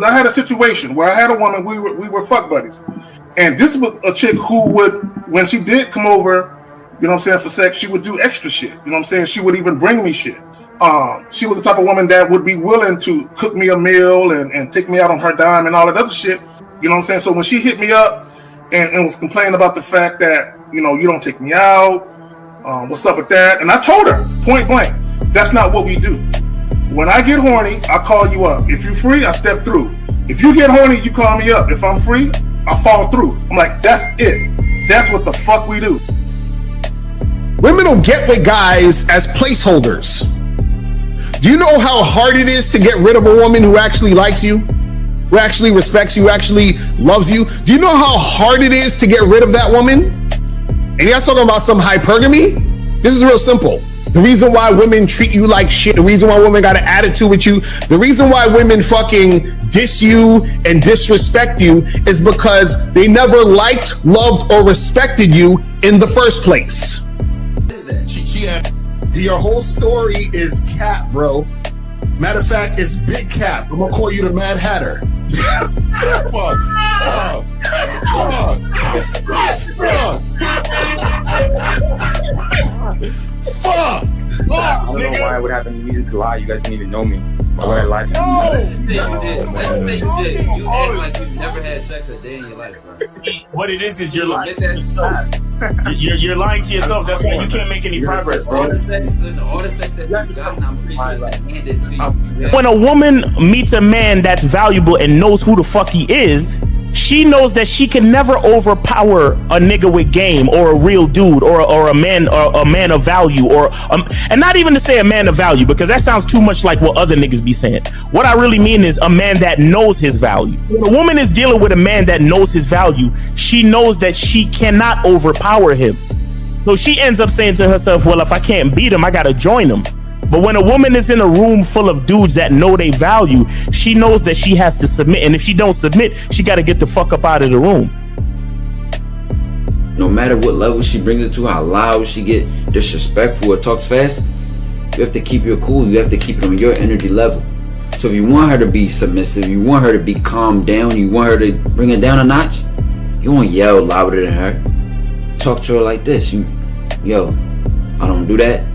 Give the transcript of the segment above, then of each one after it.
I had a situation where I had a woman, we were fuck buddies. And this was a chick who would, when she did come over, you know what I'm saying, for sex, she would do extra shit. You know what I'm saying? She would even bring me shit. She was the type of woman that would be willing to cook me a meal and take me out on her dime and all that other shit. You know what I'm saying? So when she hit me up and was complaining about the fact that, you know, you don't take me out, what's up with that? And I told her, point blank, that's not what we do. When I get horny, I call you up. If you're free, I step through. If you get horny, you call me up. If I'm free, I fall through. I'm like, that's it. That's what the fuck we do. Women will get with guys as placeholders. Do you know how hard it is to get rid of a woman who actually likes you, who actually respects you, who actually loves you? Do you know how hard it is to get rid of that woman? And you're not talking about some hypergamy? This is real simple. The reason why women treat you like shit, the reason why women got an attitude with you, the reason why women fucking diss you and disrespect you is because they never liked, loved, or respected you in the first place. Your whole story is cap, bro. Matter of fact, it's big cap. I'm gonna call you the Mad Hatter. Fuck. I don't know why it would happen to me to lie. You guys didn't even know me. Why would I lie to you? Let's say you did. You act like you've never had sex a day in your life, bro. What it is you're lying to yourself. You're lying to yourself. That's why you can't make any progress, bro. All the sex that you've gotten, I'm pretty sure it's handed to you. When a woman meets a man that's valuable and knows who the fuck he is, she knows that she can never overpower a nigga with game or a real dude or a man of value and not even to say a man of value, because that sounds too much like what other niggas be saying. What I really mean is a man that knows his value. When a woman is dealing with a man that knows his value, she knows that she cannot overpower him. So she ends up saying to herself, well, if I can't beat him, I gotta join him. But when a woman is in a room full of dudes that know they value, she knows that she has to submit. And if she don't submit, she got to get the fuck up out of the room. No matter what level she brings it to, how loud she get, disrespectful or talks fast, you have to keep your cool. You have to keep it on your energy level. So if you want her to be submissive, you want her to be calmed down, you want her to bring it down a notch, you won't yell louder than her. Talk to her like this. Yo, I don't do that.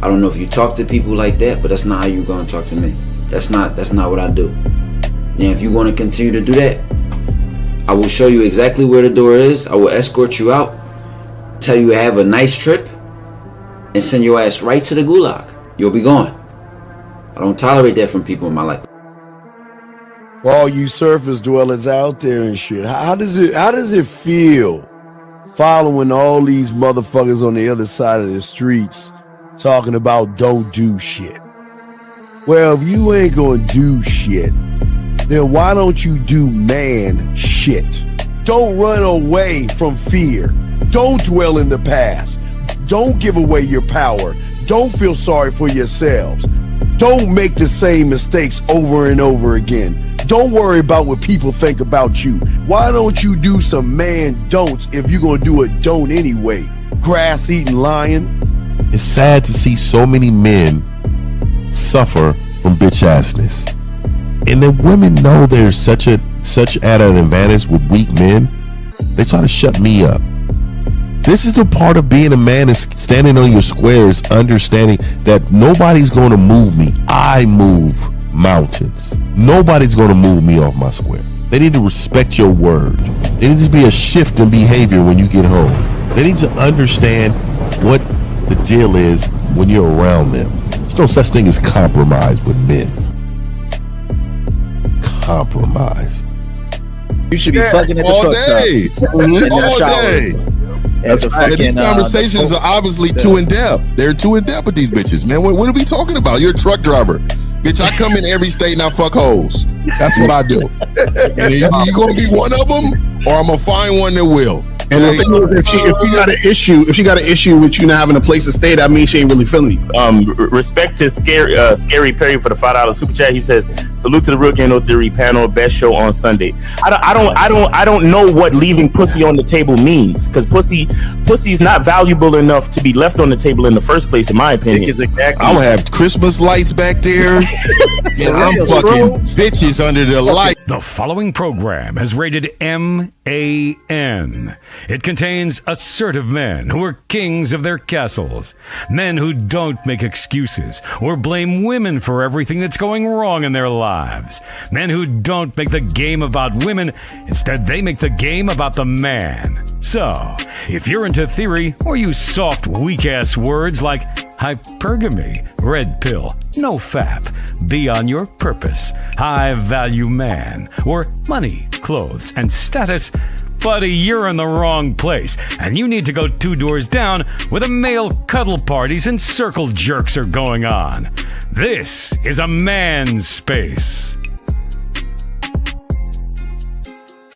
I don't know if you talk to people like that, but that's not how you're gonna talk to me. That's not what I do. And if you're gonna continue to do that, I will show you exactly where the door is. I will escort you out, tell you have a nice trip, and send your ass right to the gulag. You'll be gone. I don't tolerate that from people in my life. For all you surface dwellers out there and shit, how does it feel following all these motherfuckers on the other side of the streets talking about don't do shit? Well, if you ain't gonna do shit, then why don't you do man shit? Don't run away from fear. Don't dwell in the past. Don't give away your power. Don't feel sorry for yourselves. Don't make the same mistakes over and over again. Don't worry about what people think about you. Why don't you do some man don'ts if you're gonna do a don't anyway? Grass-eating lion. It's sad to see so many men suffer from bitch assness, and the women know they're such at an advantage with weak men. They try to shut me up. This is the part of being a man, is standing on your squares, understanding that nobody's going to move me. I move mountains. Nobody's going to move me off my square. They need to respect your word. There needs to be a shift in behavior when you get home. They need to understand what the deal is when you're around them. There's no such thing as compromise with men. Compromise. You should be fucking at the all truck day. stop. All day. These conversations are obviously too in depth. They're too in depth with these bitches, man. What are we talking about? You're a truck driver. Bitch, I come in every state and I fuck hoes. That's what I do. And you gonna be one of them, or I'm gonna find one that will. And the thing is, if she got an issue with you not having a place to stay, that means she ain't really feeling you. Respect to Scary Perry for the $5 super chat. He says, "Salute to the Real Game No Theory panel, best show on Sunday." I don't know what leaving pussy on the table means, because pussy's not valuable enough to be left on the table in the first place, in my opinion. Exactly. I'll have Christmas lights back there, and I'm fucking bitches under the light. The following program is rated MAN. It contains assertive men who are kings of their castles, men who don't make excuses or blame women for everything that's going wrong in their lives, men who don't make the game about women, instead they make the game about the man. So, if you're into theory or use soft, weak-ass words like hypergamy, red pill, no fap, be on your purpose, high-value man, or money, clothes, and status, buddy, you're in the wrong place, and you need to go 2 doors down where the male cuddle parties and circle jerks are going on. This is a man's space.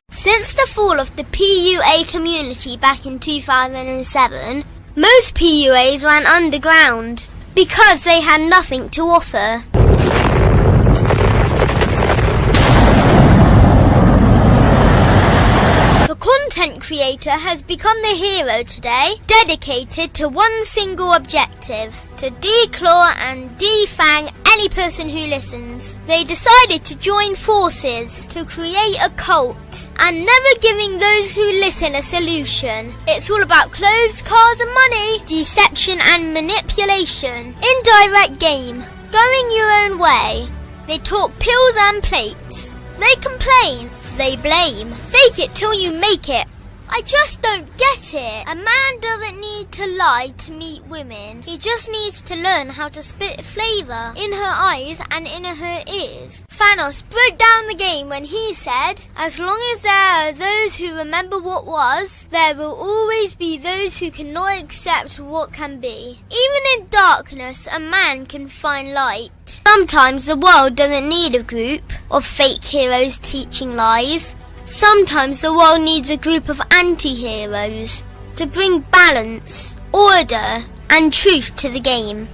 Since the fall of the PUA community back in 2007, most PUAs ran underground because they had nothing to offer. The content creator has become the hero today, dedicated to one single objective: to declaw and defang any person who listens. They decided to join forces to create a cult, and never giving those who listen a solution. It's all about clothes, cars and money, deception and manipulation, indirect game, going your own way. They talk pills and plates. They complain. They blame. Fake it till you make it. I just don't get it. A man doesn't need to lie to meet women. He just needs to learn how to spit flavour in her eyes and in her ears. Thanos broke down the game when he said, "As long as there are those who remember what was, there will always be those who cannot accept what can be." Even in darkness, a man can find light. Sometimes the world doesn't need a group of fake heroes teaching lies. Sometimes the world needs a group of anti-heroes to bring balance, order, and truth to the game.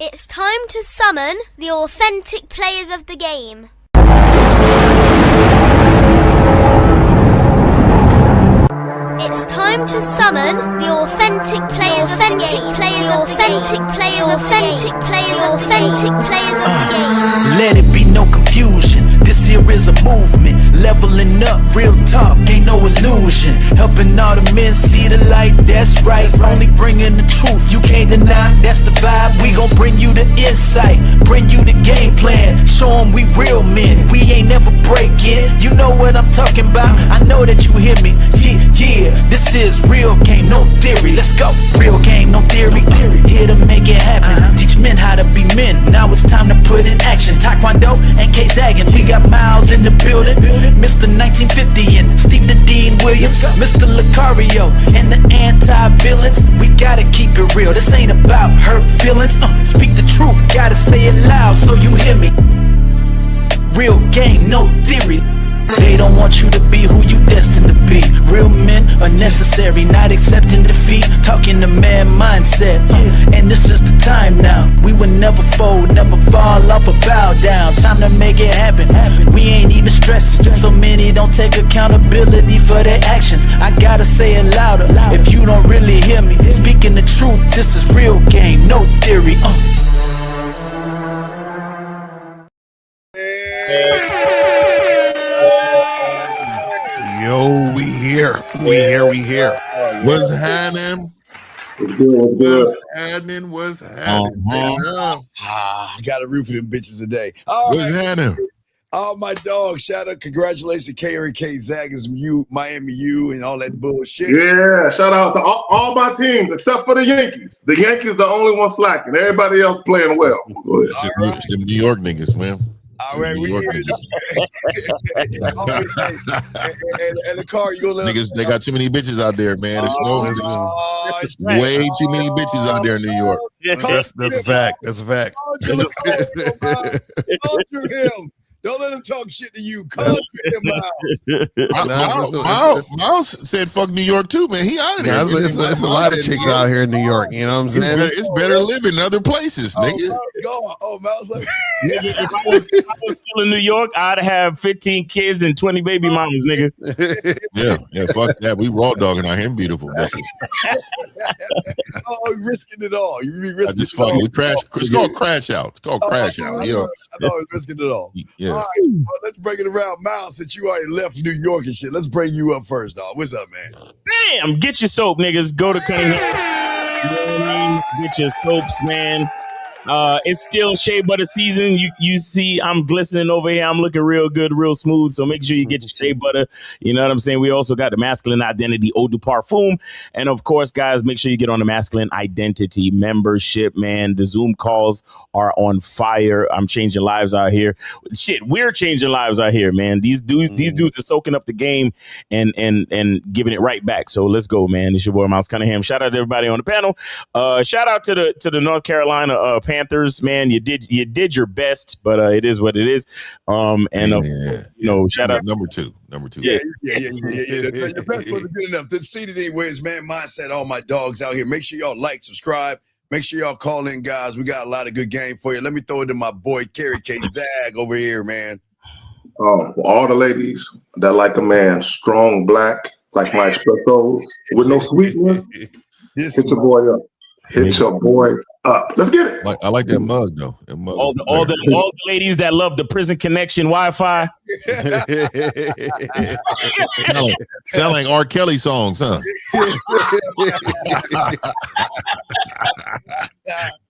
It's time to summon the authentic players of the game. It's time to summon the authentic players of the game. The authentic players of the game. Let it be no confusion. This here is a movement, leveling up, real talk, ain't no illusion. Helping all the men see the light, that's right. Only bringing the truth, you can't deny, that's the vibe. We gon' bring you the insight, bring you the game plan. Show them we real men, we ain't never breaking. You know what I'm talking about, I know that you hear me. Yeah, this is real game, no theory. Let's go, real game, no theory. Here to make it happen, teach men how to be men. Now it's time to put in action. Taekwondo and K-Zagging, we got Miles in the building, Mr. 1950 and Steve the Dean Williams, Mr. Lucario and the anti-villains. We gotta keep it real, this ain't about hurt feelings. Speak the truth, gotta say it loud so you hear me. Real game, no theory. They don't want you to be who you destined to be. Real men are necessary, not accepting defeat. Talking the man mindset, and this is the time now. We will never fold, never fall off or bow down. Time to make it happen. We ain't even stressing. So many don't take accountability for their actions. I gotta say it louder. If you don't really hear me, speaking the truth, this is real game, no theory. Yo, we here. What's happening? What's happening? I got a root for them bitches today. All What's happening? Oh, my dog. Shout out, congratulations, K Zaggins, Miami U, and all that bullshit. Yeah, shout out to all my teams except for the Yankees. The Yankees the only one slacking. Everybody else playing well. Go ahead. It's the New York niggas, man. All right, we here. And the car, you gonna let niggas, they got too many bitches out there, man. It's way too many bitches out there in New York. That's a fact. That's a fact. Don't do him. Don't let him talk shit to you. Miles said fuck New York too, man. He out of there. It's a lot of chicks out here in New York. You know what I'm saying? It's better living in other places, nigga. Miles like if I was still in New York, I'd have 15 kids and 20 baby mamas, nigga. Yeah, fuck that. We raw dogging out here, beautiful bitches. You're risking it all. You be risking just fucking. We crash. It's called crash out. It's called crash out. You know. I thought I was risking it all. Yeah. All right, well, let's bring it around. Miles, since you already left New York and shit, let's bring you up first, dog. What's up, man? Bam! Get your soap, niggas. Go to Cunningham. You know what I mean? Get your soaps, man. It's still shea butter season. You see I'm glistening over here. I'm looking real good, real smooth. So make sure you get your shea butter. You know what I'm saying? We also got the Masculine Identity Eau de Parfum. And of course, guys, make sure you get on the Masculine Identity membership, man. The Zoom calls are on fire. I'm changing lives out here. Shit, we're changing lives out here, man. These dudes are soaking up the game and giving it right back. So let's go, man. It's your boy Miles Cunningham. Shout out to everybody on the panel. Shout out to the North Carolina Panthers, man. You did your best, but it is what it is. You know, shout out number two. Yeah. Your best wasn't good enough. The seated anyways, man. Mindset, all my dogs out here. Make sure y'all like, subscribe. Make sure y'all call in, guys. We got a lot of good game for you. Let me throw it to my boy Kerry K. Zag over here, man. For all the ladies that like a man strong, black, like my espressos, with no sweetness, hit your boy up. Hit your boy up. Let's get it. I like that mug though. That mug all the ladies that love the Prison Connection Wi-Fi. Sound like R. Kelly songs, huh?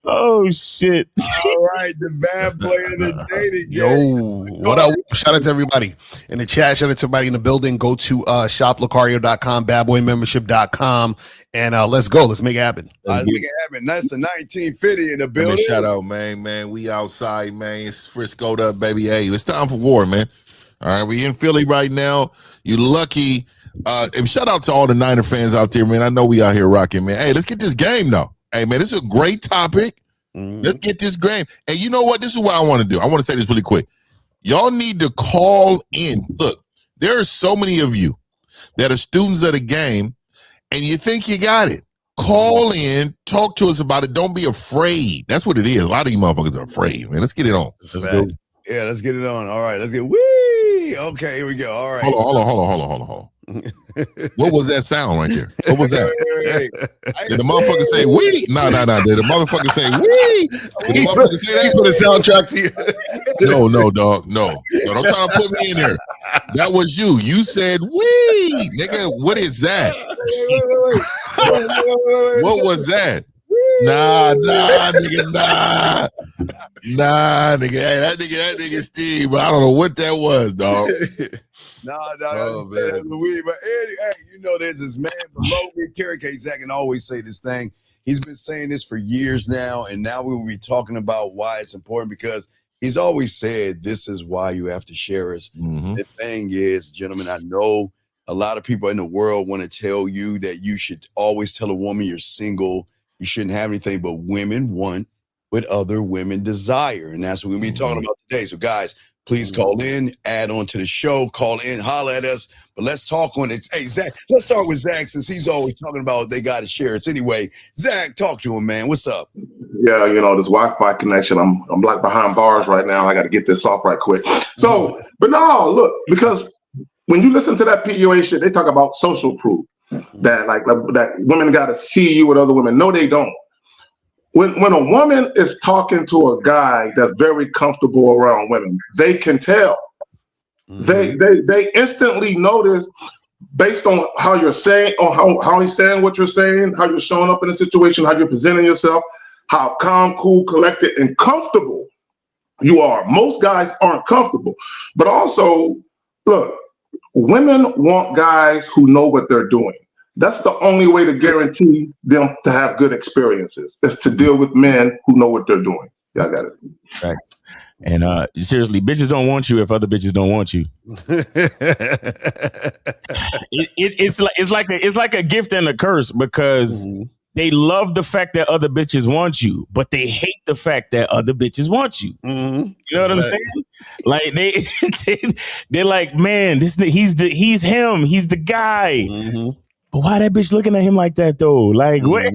Oh shit! All right, the bad boy of the day. Yo, what up? Shout out to everybody in the chat. Shout out to everybody in the building. Go to shoplocario.com, badboymembership.com, and let's go. Let's make it happen. Let's make it happen. That's the 1950 in the building. Shout out, man. We outside, man. It's Frisco'd up, baby. Hey, it's time for war, man. All right, we in Philly right now. You lucky. And shout out to all the Niner fans out there, man. I know we out here rocking, man. Hey, let's get this game though. Hey, man, this is a great topic. Let's get this game. And you know what? This is what I want to do. I want to say this really quick. Y'all need to call in. Look, there are so many of you that are students of the game, and you think you got it. Call in, talk to us about it. Don't be afraid. That's what it is. A lot of you motherfuckers are afraid, man. Let's get it on. Let's go. Yeah, let's get it on. All right, let's get wee. Okay, here we go. All right. Hold on. What was that sound right there? What was that? Did the motherfucker say wee? No. Did the motherfucker say wee? Did the motherfucker say that? For the soundtrack to you. No, dog. No. Don't try to put me in there. That was you. You said wee. Nigga, what is that? What was that? Nah, nigga, nah, nigga. Hey, that nigga Steve, but I don't know what that was, dog. Oh, man. But Eddie, hey, you know there's this man below me, Kerry K. Zach, and always say this thing. He's been saying this for years now, and now we will be talking about why it's important, because he's always said this is why you have to share us. The thing is, gentlemen, I know a lot of people in the world want to tell you that you should always tell a woman you're single. You shouldn't have anything, but women want what other women desire. And that's what we'll be talking about today. So, guys, please call in, add on to the show, call in, holler at us. But let's talk on it. Hey, Zach, let's start with Zach, since he's always talking about they got to share it. Anyway, Zach, talk to him, man. What's up? Yeah, you know, this Wi-Fi connection. I'm like behind bars right now. I got to get this off right quick. So, but no, look, because when you listen to that PUA shit, they talk about social proof. That that women got to see you with other women. No, they don't. When a woman is talking to a guy that's very comfortable around women, they can tell. They instantly notice, based on how you're saying, or how he's saying what you're saying, how you're showing up in a situation, how you're presenting yourself, how calm, cool, collected, and comfortable you are. Most guys aren't comfortable. But also, look, women want guys who know what they're doing. That's the only way to guarantee them to have good experiences, is to deal with men who know what they're doing. Y'all got it. Thanks. And seriously, bitches don't want you if other bitches don't want you. It's like a gift and a curse, because they love the fact that other bitches want you, but they hate the fact that other bitches want you. Mm-hmm. You know what I'm saying? Like they're like, man, he's him, he's the guy. Mm-hmm. But why that bitch looking at him like that though? Like, what?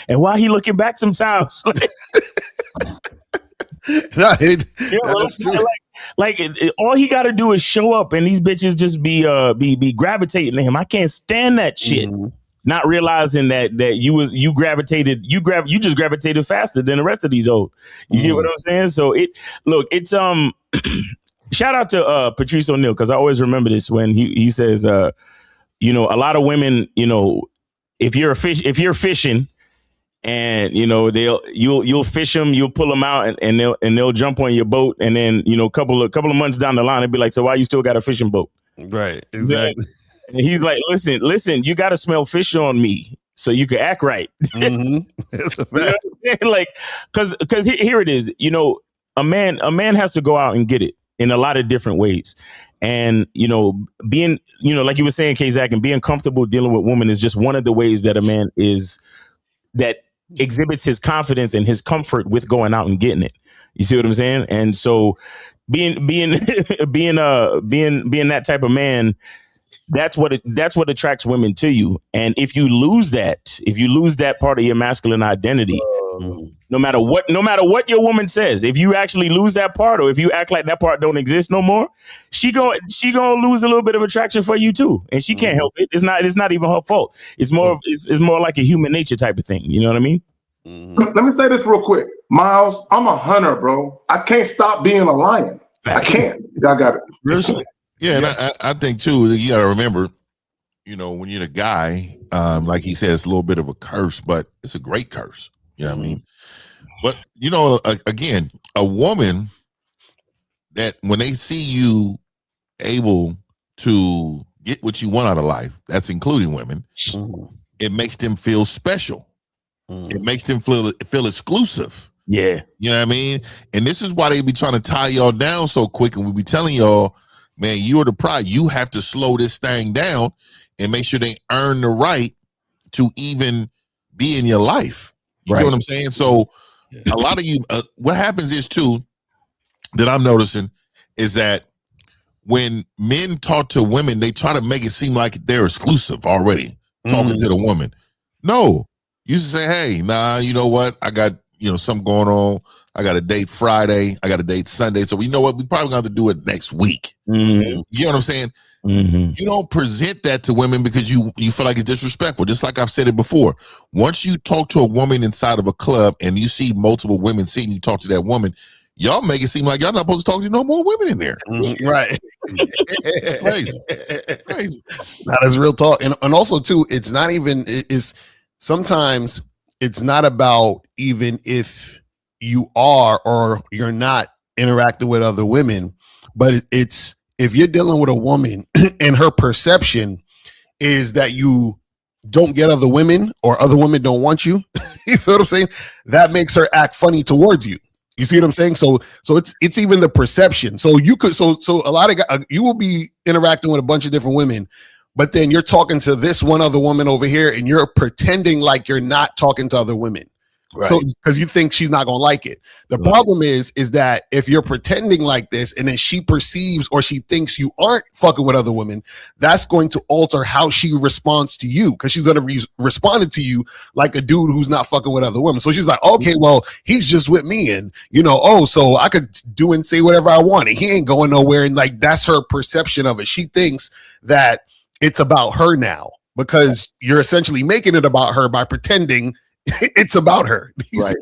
And why he looking back sometimes? Right. Like all he got to do is show up, and these bitches just be gravitating to him. I can't stand that shit. Mm-hmm. Not realizing that you just gravitated faster than the rest of these old. You get what I'm saying? So it's shout out to Patrice O'Neal, because I always remember this when he says you know, a lot of women, you know, if you're fishing, and you know you'll fish them, you'll pull them out, and they'll jump on your boat, and then you know a couple of months down the line, they'll be like, so why you still got a fishing boat? Right, exactly. And he's like, listen, you got to smell fish on me so you can act right. Mm-hmm. That's a fact. You know, like, because here it is. You know, a man has to go out and get it in a lot of different ways, and you know, being, you know, like you were saying, K-Zach, and being comfortable dealing with women is just one of the ways that a man exhibits his confidence and his comfort with going out and getting it. You see what I'm saying? And so being that type of man, that's what attracts women to you. And if you lose that part of your masculine identity, no matter what your woman says, if you actually lose that part, or if you act like that part don't exist no more, she gonna lose a little bit of attraction for you too, and she can't help it. It's not even her fault. It's more like a human nature type of thing. You know what I mean? Let me say this real quick, Miles. I'm a hunter, bro. I can't stop being a lion. I can't. Y'all got it. Yeah, and I think too, you gotta remember, you know, when you're the guy, like he said, it's a little bit of a curse, but it's a great curse. You know what I mean? But you know, again, a woman that when they see you able to get what you want out of life, that's including women, it makes them feel special. It makes them feel exclusive. Yeah. You know what I mean? And this is why they be trying to tie y'all down so quick, and we be telling y'all, man, you're the prize. You have to slow this thing down and make sure they earn the right to even be in your life. You know what I'm saying? So a lot of you, what happens is too, that I'm noticing, is that when men talk to women, they try to make it seem like they're exclusive already, talking to the woman. No, you should say, hey, nah, you know what? I got, you know, something going on. I got a date Friday. I got a date Sunday. So you know what? We probably going to have to do it next week. You know what I'm saying? You don't present that to women because you feel like it's disrespectful. Just like I've said it before. Once you talk to a woman inside of a club and you see multiple women seeing you talk to that woman, y'all make it seem like y'all not supposed to talk to no more women in there. Right. It's crazy. Crazy. That is real talk. And also too, it's not even, it's sometimes it's not about even if you are or you're not interacting with other women, but it's if you're dealing with a woman and her perception is that you don't get other women or other women don't want you, you feel what I'm saying? That makes her act funny towards you. You see what I'm saying? So it's even the perception. So you could so a lot of guys, you will be interacting with a bunch of different women, but then you're talking to this one other woman over here and you're pretending like you're not talking to other women. Right. So because you think she's not gonna like it. The problem is that if you're pretending like this and then she perceives or she thinks you aren't fucking with other women, that's going to alter how she responds to you, because she's gonna respond to you like a dude who's not fucking with other women. So she's like, okay, well, he's just with me, and you know, oh, so I could do and say whatever I want, and he ain't going nowhere. And like that's her perception of it. She thinks that it's about her now because you're essentially making it about her by pretending it's about her. Right.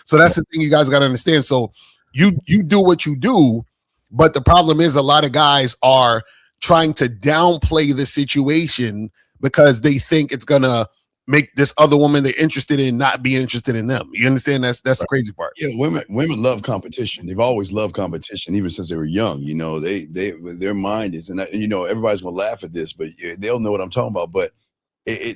So that's the thing you guys got to understand. So you do what you do, but the problem is a lot of guys are trying to downplay the situation because they think it's gonna make this other woman they're interested in not be interested in them. You understand? That's the crazy part. Yeah, women love competition. They've always loved competition, even since they were young. You know, their mind is, and you know, everybody's gonna laugh at this, but they'll know what I'm talking about. But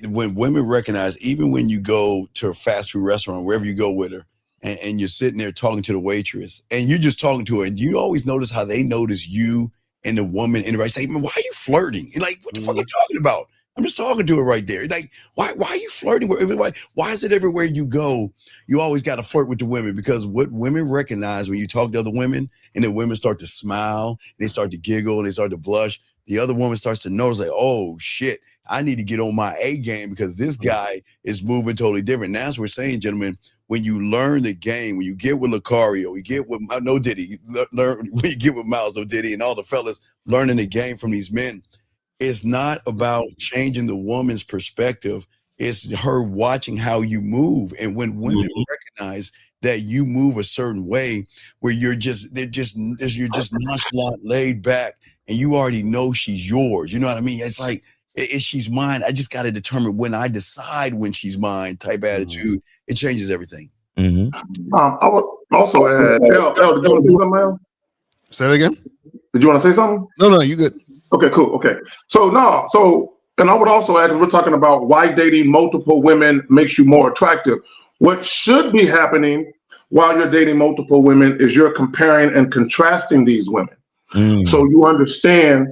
when women recognize, even when you go to a fast food restaurant, wherever you go with her, and you're sitting there talking to the waitress, and you're just talking to her, and you always notice how they notice you and the woman in the right. Say, man, why are you flirting? And like, what the fuck are you talking about? I'm just talking to her right there. Like, why are you flirting with everybody? Why is it everywhere you go, you always got to flirt with the women? Because what women recognize when you talk to other women, and then women start to smile, and they start to giggle, and they start to blush, the other woman starts to notice, like, oh shit, I need to get on my A game because this guy is moving totally different. And that's what we're saying, gentlemen. When you learn the game, when you get with Lucario, you get with No Diddy, learn when you get with Miles, No Diddy, and all the fellas learning the game from these men. It's not about changing the woman's perspective. It's her watching how you move. And when women recognize that you move a certain way where you're just nonchalant, laid back, and you already know she's yours. You know what I mean? It's like, if she's mine, I just got to determine when I decide when she's mine type attitude. It changes everything. I would also add, L, did you want to do something, Al? Say it again. Did you want to say something? No, you good. Okay, cool. Okay. And I would also add, we're talking about why dating multiple women makes you more attractive. What should be happening while you're dating multiple women is you're comparing and contrasting these women. So you understand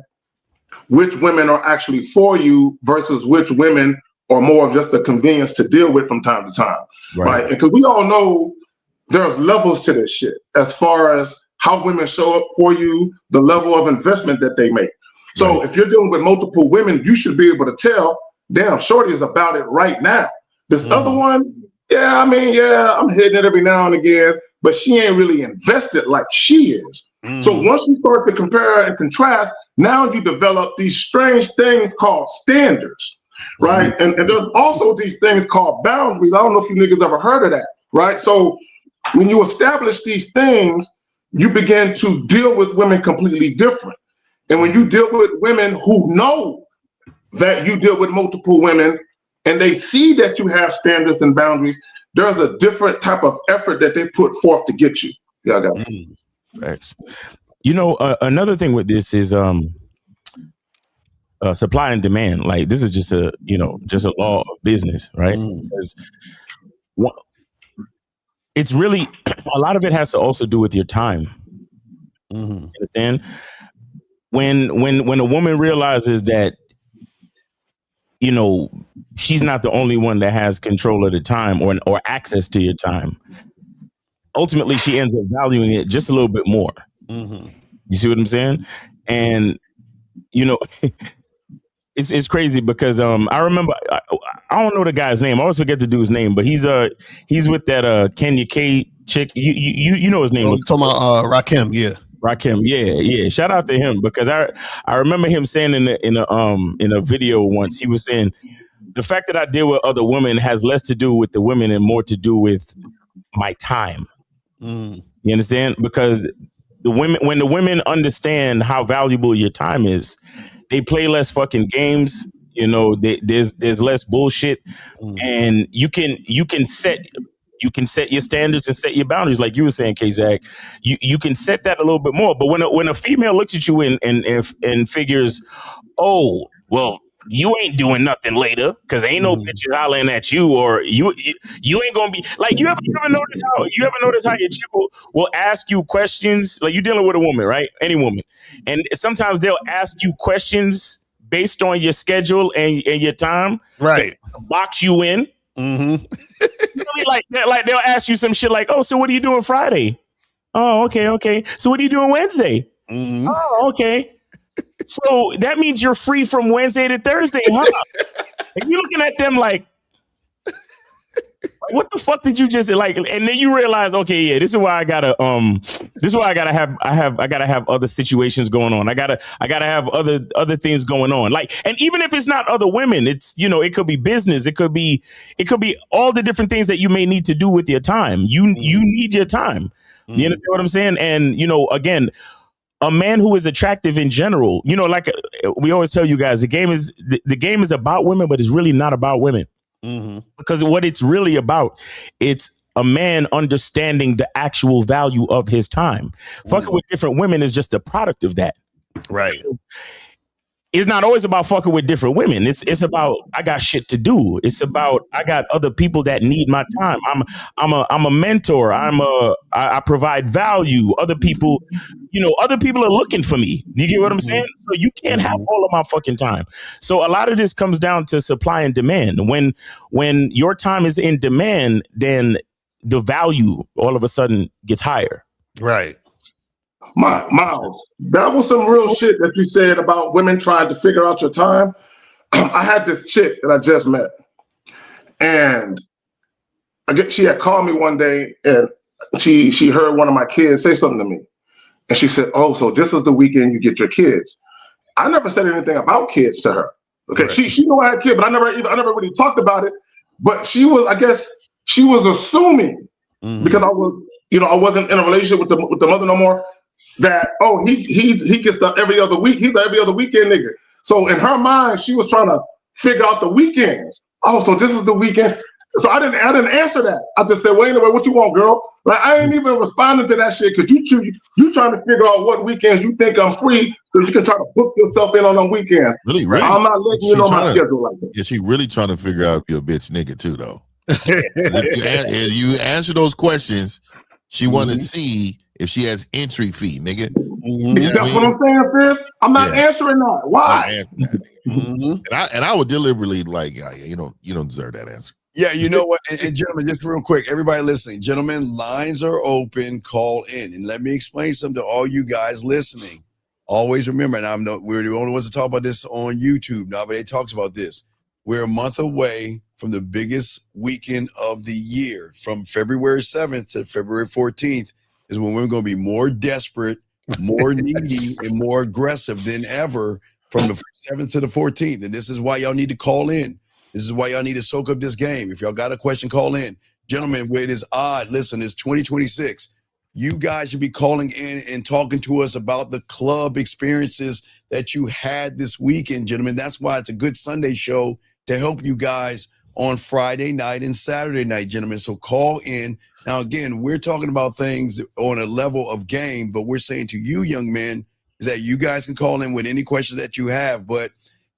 which women are actually for you versus which women are more of just a convenience to deal with from time to time. Right? Because we all know there's levels to this shit as far as how women show up for you, the level of investment that they make. So if you're dealing with multiple women, you should be able to tell, damn, shorty is about it right now. This other one, I'm hitting it every now and again, but she ain't really invested like she is. So once you start to compare and contrast, now you develop these strange things called standards, right? And there's also these things called boundaries. I don't know if you niggas ever heard of that, right? So when you establish these things, you begin to deal with women completely different. And when you deal with women who know that you deal with multiple women and they see that you have standards and boundaries, there's a different type of effort that they put forth to get you. Yeah, I got it. Thanks. Another thing with this is supply and demand. Like, this is just a law of business, right? Because it's really a lot of it has to also do with your time. You understand? When a woman realizes that, she's not the only one that has control of the time or access to your time, ultimately she ends up valuing it just a little bit more. You see what I'm saying? And it's crazy because I remember I don't know the guy's name. I always forget the dude's name, but he's with that Kenya K chick. You know his name. I'm talking about Rakim, yeah. Rakim, yeah. Shout out to him because I remember him saying in a video once, he was saying the fact that I deal with other women has less to do with the women and more to do with my time. You understand? Because when the women understand how valuable your time is, they play less fucking games. There's less bullshit, and you can set your standards and set your boundaries, like you were saying, K-Zach. You can set that a little bit more. But when a female looks at you and figures, oh, well, you ain't doing nothing later because ain't no bitches hollering at you, or you ain't gonna be like, you ever notice how your chick will ask you questions, like you're dealing with a woman, right? Any woman, and sometimes they'll ask you questions based on your schedule and your time, right? To box you in. Like they'll ask you some shit like, oh, so what are you doing Friday? Oh, okay. So what are you doing Wednesday? Oh, okay. So that means you're free from Wednesday to Thursday, huh? And you're looking at them like, what the fuck did you just like? And then you realize, okay, yeah, this is why I gotta have other situations going on. I gotta have other things going on. Like, and even if it's not other women, it's, it could be business. It could be all the different things that you may need to do with your time. You need your time. You understand what I'm saying? And, again, a man who is attractive in general, like we always tell you guys, the game is about women, but it's really not about women. Because what it's really about, it's a man understanding the actual value of his time. Fucking with different women is just a product of that. Right. It's not always about fucking with different women. It's about, I got shit to do. It's about, I got other people that need my time. I'm a mentor. I provide value. Other people, other people are looking for me. You get what I'm saying? So you can't have all of my fucking time. So a lot of this comes down to supply and demand. When your time is in demand, then the value all of a sudden gets higher. Right. Miles, that was some real shit that you said about women trying to figure out your time. I had this chick that I just met, and she had called me one day, and she heard one of my kids say something to me, and she said, "Oh, so this is the weekend you get your kids." I never said anything about kids to her. Okay, right. She knew I had kids, but I never really talked about it. But she was, I guess, she was assuming because I wasn't in a relationship with the mother no more. That he gets the every other week. He's the every other weekend nigga. So in her mind, she was trying to figure out the weekends. Oh, so this is the weekend. So I didn't answer that. I just said, wait, what you want, girl? Like I ain't even responding to that shit because you trying to figure out what weekends you think I'm free because you can try to book yourself in on them weekends. Really, right? I'm not letting you know my schedule like that. Yeah, she really trying to figure out if you're a bitch nigga too, though. if you answer those questions, she want to see if she has entry fee, nigga. That's what I'm saying, Fifth. I'm not answering that. Why? And I would deliberately you don't deserve that answer. Yeah, you know what? And gentlemen, just real quick, everybody listening, gentlemen, lines are open. Call in, and let me explain something to all you guys listening. Always remember, and we're the only ones to talk about this on YouTube. Nobody talks about this. We're a month away from the biggest weekend of the year, from February 7th to February 14th. Is when we're going to be more desperate, more needy, and more aggressive than ever from the 7th to the 14th. And this is why y'all need to call in. This is why y'all need to soak up this game. If y'all got a question, call in. Gentlemen, where it is odd, listen, it's 2026. You guys should be calling in and talking to us about the club experiences that you had this weekend, gentlemen. That's why it's a good Sunday show to help you guys on Friday night and Saturday night, gentlemen. So call in. Now, again, we're talking about things on a level of game, but we're saying to you, young men, is that you guys can call in with any questions that you have, but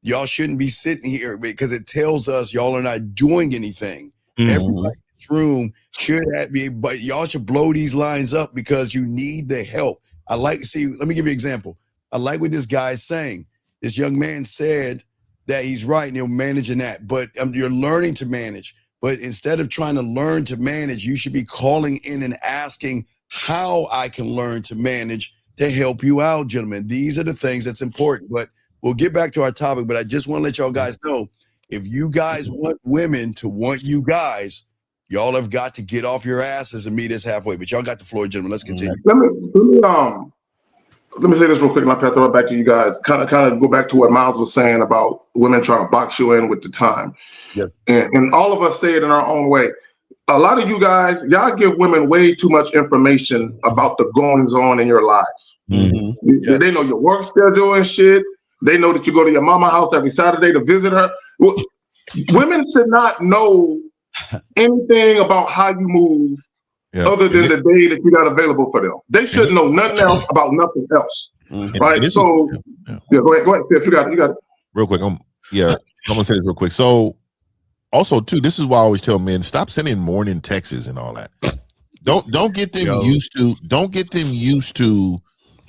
y'all shouldn't be sitting here because it tells us y'all are not doing anything. Everybody in this room should be, but y'all should blow these lines up because you need the help. Let me give you an example. I like what this guy is saying. This young man said that he's right and you're managing that, but you're learning to manage. But instead of trying to learn to manage, you should be calling in and asking how I can learn to manage to help you out, gentlemen. These are the things that's important. But we'll get back to our topic. But I just want to let y'all guys know, if you guys want women to want you guys, y'all have got to get off your asses and meet us halfway. But y'all got the floor, gentlemen. Let's continue. Let me say this real quick, and I'll pass it right back to you guys. Kind of go back to what Miles was saying about women trying to box you in with the time. Yes. And all of us say it in our own way. A lot of you guys, y'all give women way too much information about the goings on in your lives. Yes. They know your work schedule and shit. They know that you go to your mama's house every Saturday to visit her. Well, women should not know anything about how you move other than the day that you got available for them. They should know nothing else about nothing else. Right? So, go ahead. If you got it. Real quick, I'm gonna say this real quick. So, also too, this is why I always tell men, stop sending morning texts and all that. Don't get them used to. Don't get them used to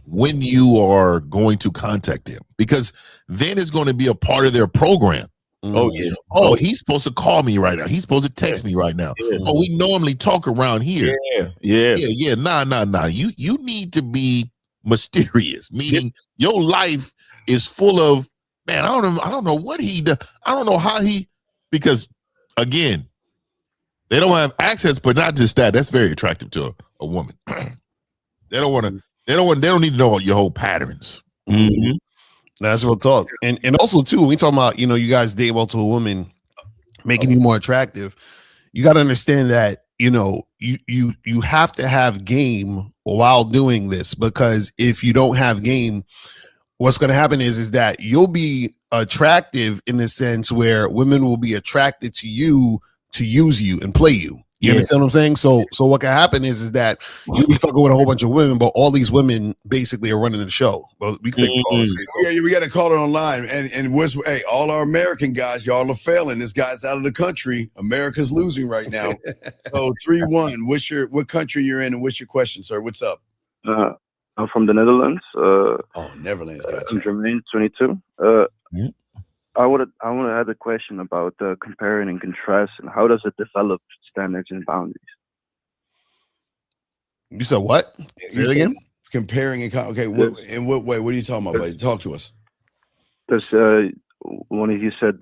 when you are going to contact them, because then it's going to be a part of their program. Oh yeah. Oh, he's supposed to call me right now. He's supposed to text me right now. Oh, we normally talk around here. Yeah. Nah. You need to be mysterious. Meaning your life is full of, man, I don't know what he does. I don't know how because again, they don't have access, but not just that. That's very attractive to a woman. They don't need to know your whole patterns. That's real talk. And also too, when we talk about, you guys date multiple women making you more attractive, you got to understand that, you have to have game while doing this, because if you don't have game, what's going to happen is that you'll be attractive in the sense where women will be attracted to you to use you and play you. You understand what I'm saying? So what can happen is that you'll be fucking with a whole bunch of women, but all these women basically are running the show. Well, we think we got to call it online. And all our American guys, y'all are failing. This guy's out of the country. America's losing right now. So 3-1. What country you're in, and what's your question, sir? What's up? I'm from the Netherlands. Netherlands. Gotcha. I'm Jermaine, 22. I want to add a question about comparing and contrast, and how does it develop standards and boundaries? You said what? Say it again. Comparing and okay. In what way? What are you talking about, buddy? Talk to us. Because one of you said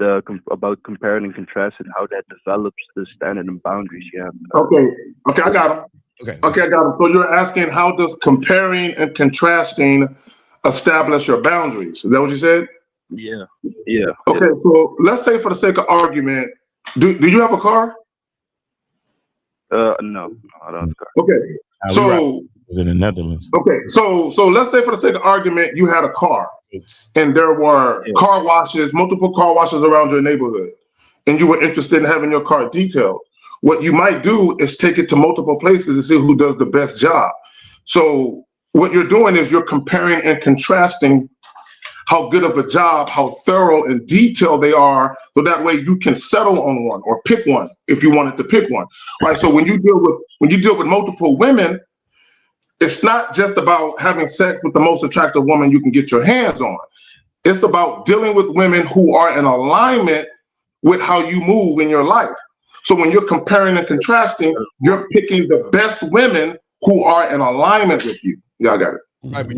about comparing and contrasting, how that develops the standard and boundaries you have. Okay, I got him. Okay, I got him. So you're asking, how does comparing and contrasting establish your boundaries? Is that what you said? Yeah. Okay, so let's say for the sake of argument, do you have a car? No, I don't have a car. Okay, so was in the Netherlands. Okay, so let's say for the sake of argument, you had a car, and there were car washes, multiple car washes around your neighborhood, and you were interested in having your car detailed. What you might do is take it to multiple places and see who does the best job. So what you're doing is you're comparing and contrasting how good of a job, how thorough and detailed they are, so that way you can settle on one or pick one if you wanted to pick one. Right. So when you deal with multiple women, it's not just about having sex with the most attractive woman you can get your hands on. It's about dealing with women who are in alignment with how you move in your life. So when you're comparing and contrasting, you're picking the best women who are in alignment with you. Y'all got it. Right, when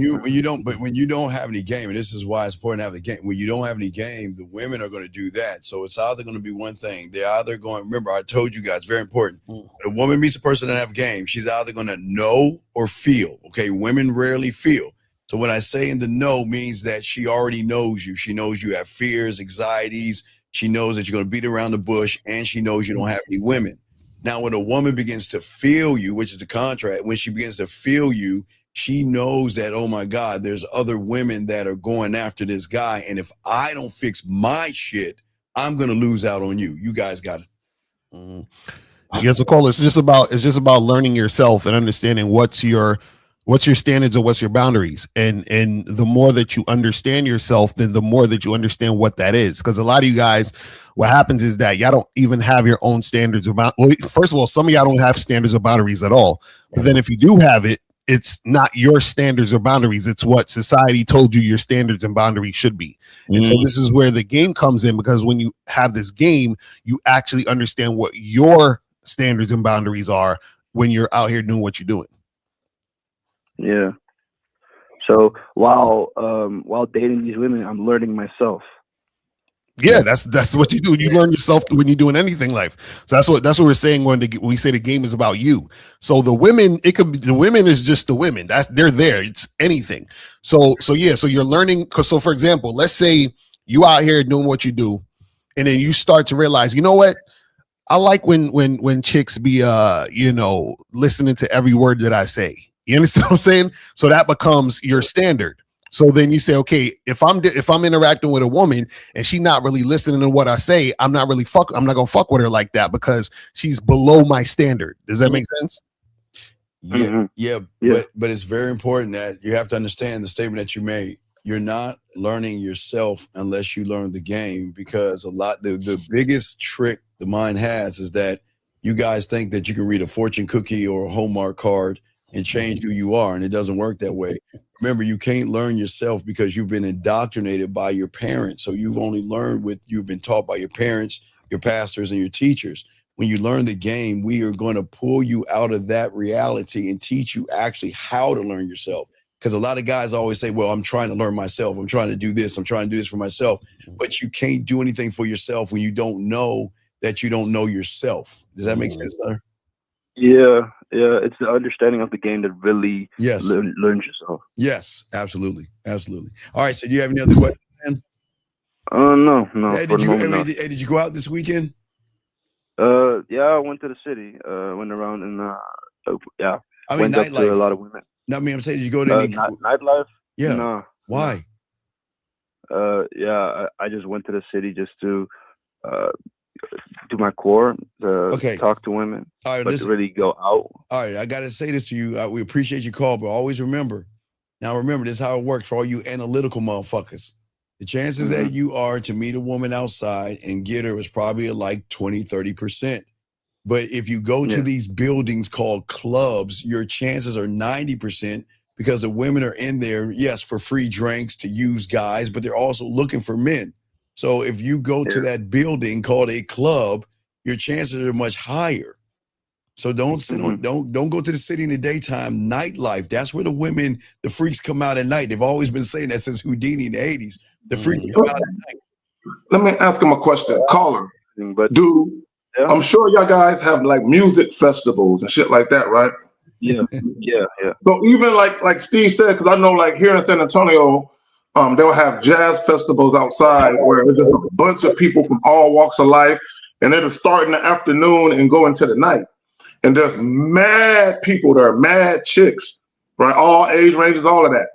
you don't have any game, and this is why it's important to have the game. When you don't have any game, the women are going to do that. So it's either going to be one thing. They're either going. Remember, I told you guys, very important. When a woman meets a person that have game, she's either going to know or feel. Okay, women rarely feel. So when I say in the know, means that she already knows you. She knows you have fears, anxieties. She knows that you're going to beat around the bush, and she knows you don't have any women. Now, when a woman begins to feel you, which is the contract, when she begins to feel you, she knows that, oh my God, there's other women that are going after this guy. And if I don't fix my shit, I'm going to lose out on you. You guys got it. Yes, Cole, it's just about learning yourself and understanding what's your standards and what's your boundaries. And the more that you understand yourself, then the more that you understand what that is. Because a lot of you guys, what happens is that y'all don't even have your own standards about. Well, first of all, some of y'all don't have standards or boundaries at all. But then if you do have it, it's not your standards or boundaries. It's what society told you your standards and boundaries should be. And so this is where the game comes in, because when you have this game, you actually understand what your standards and boundaries are when you're out here doing what you're doing. Yeah. So while dating these women, I'm learning myself. Yeah, that's what you do. You learn yourself when you're doing anything in life. So that's what we're saying when we say the game is about you. So the women, it could be the women is just the women. They're there. It's anything. So you're learning. So for example, let's say you out here doing what you do, and then you start to realize, you know what? I like when chicks be listening to every word that I say. You understand what I'm saying? So that becomes your standard. So then you say, okay, if I'm interacting with a woman and she's not really listening to what I say, I'm not gonna fuck with her like that because she's below my standard. Does that make sense? Yeah. But it's very important that you have to understand the statement that you made. You're not learning yourself unless you learn the game, because the biggest trick the mind has is that you guys think that you can read a fortune cookie or a Hallmark card and change who you are, and it doesn't work that way. Remember, you can't learn yourself because you've been indoctrinated by your parents. So you've only learned what you've been taught by your parents, your pastors, and your teachers. When you learn the game, we are going to pull you out of that reality and teach you actually how to learn yourself. Because a lot of guys always say, well, I'm trying to learn myself. I'm trying to do this. I'm trying to do this for myself. But you can't do anything for yourself when you don't know that you don't know yourself. Does that make sense, sir? Yeah. It's the understanding of the game that really learns yourself. Yes, absolutely. All right. So do you have any other questions, man? No. Hey, did you go out this weekend? Yeah, I went to the city. Went around and went up to a lot of women. No, I mean, I'm saying, did you go to any nightlife? Yeah. No. Why? I just went to the city just to do my core, talk to women, but to really go out. All right, I got to say this to you. We appreciate your call, but always remember, this is how it works for all you analytical motherfuckers. The chances that you are to meet a woman outside and get her is probably like 20-30%. But if you go to these buildings called clubs, your chances are 90% because the women are in there, yes, for free drinks to use guys, but they're also looking for men. So if you go to that building called a club, your chances are much higher. So don't sit on, don't go to the city in the daytime. Nightlife, that's where the freaks come out at night. They've always been saying that since Houdini in the 80s. The freaks come out at night. Let me ask him a question. Caller, I'm sure y'all guys have like music festivals and shit like that, right? Yeah. So even like Steve said, because I know like here in San Antonio, they'll have jazz festivals outside where it's just a bunch of people from all walks of life, and it'll start in the afternoon and go into the night. And there's mad people there, mad chicks, right? All age ranges, all of that.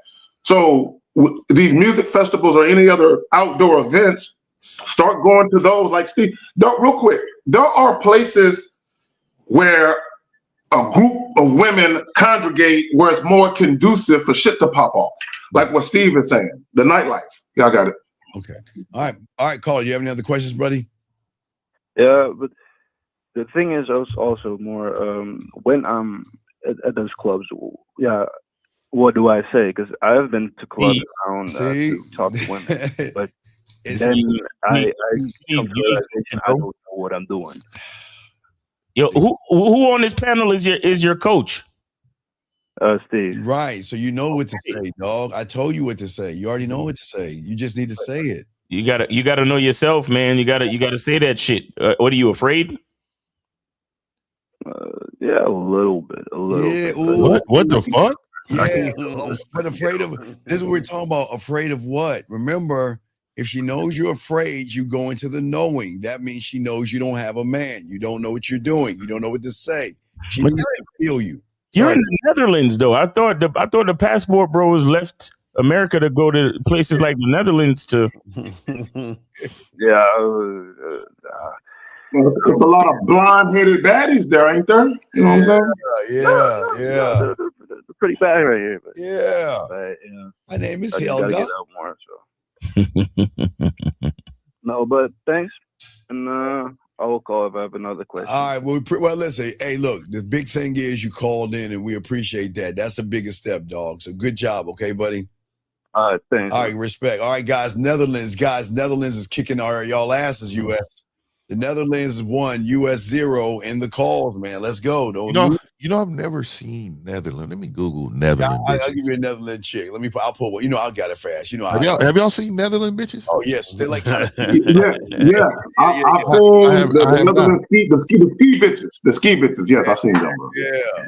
So these music festivals or any other outdoor events, start going to those. Like Steve, real quick, there are places where a group of women congregate where it's more conducive for shit to pop off. Like what Steve is saying, the nightlife. Y'all got it. Okay. All right, caller, you have any other questions, buddy? Yeah, but the thing is also more when I'm at those clubs, what do I say? Because I've been to clubs around to talk to women, but then I come to the realization I don't know what I'm doing. Yo, who on this panel is your coach? Steve. Right. So you know what to say, dog. I told you what to say. You already know what to say. You just need to say it. You gotta know yourself, man. You gotta say that shit. What are you afraid? Yeah, a little bit. What the fuck? Yeah, but afraid of this is what we're talking about. Afraid of what? Remember, if she knows you're afraid, you go into the knowing. That means she knows you don't have a man. You don't know what you're doing. You don't know what to say. She needs to feel you. You're in the Netherlands, though. I thought the passport bros left America to go to places like the Netherlands to. There's a lot of blonde-headed baddies there, ain't there? You know what I'm saying? Yeah. They're pretty bad right here. But, My name is I Helga. gotta get out more, so. No, but thanks, and I will call if I have another question. All right. Well, listen. Hey, look. The big thing is you called in, and we appreciate that. That's the biggest step, dog. So good job, okay, buddy. All right, thanks. All right, respect. All right, guys. Netherlands is kicking y'all asses. U.S. The Netherlands is 1, U.S. 0 in the calls, man. Let's go. You know, I've never seen Netherlands. Let me Google Netherlands. I'll give you a Netherlands chick. I'll pull one. I got it fast. Have y'all seen Netherlands bitches? Oh yes, they like. Yes. I've seen the Netherlands ski bitches. The ski bitches. Yes, I've seen them. Bro. Yeah.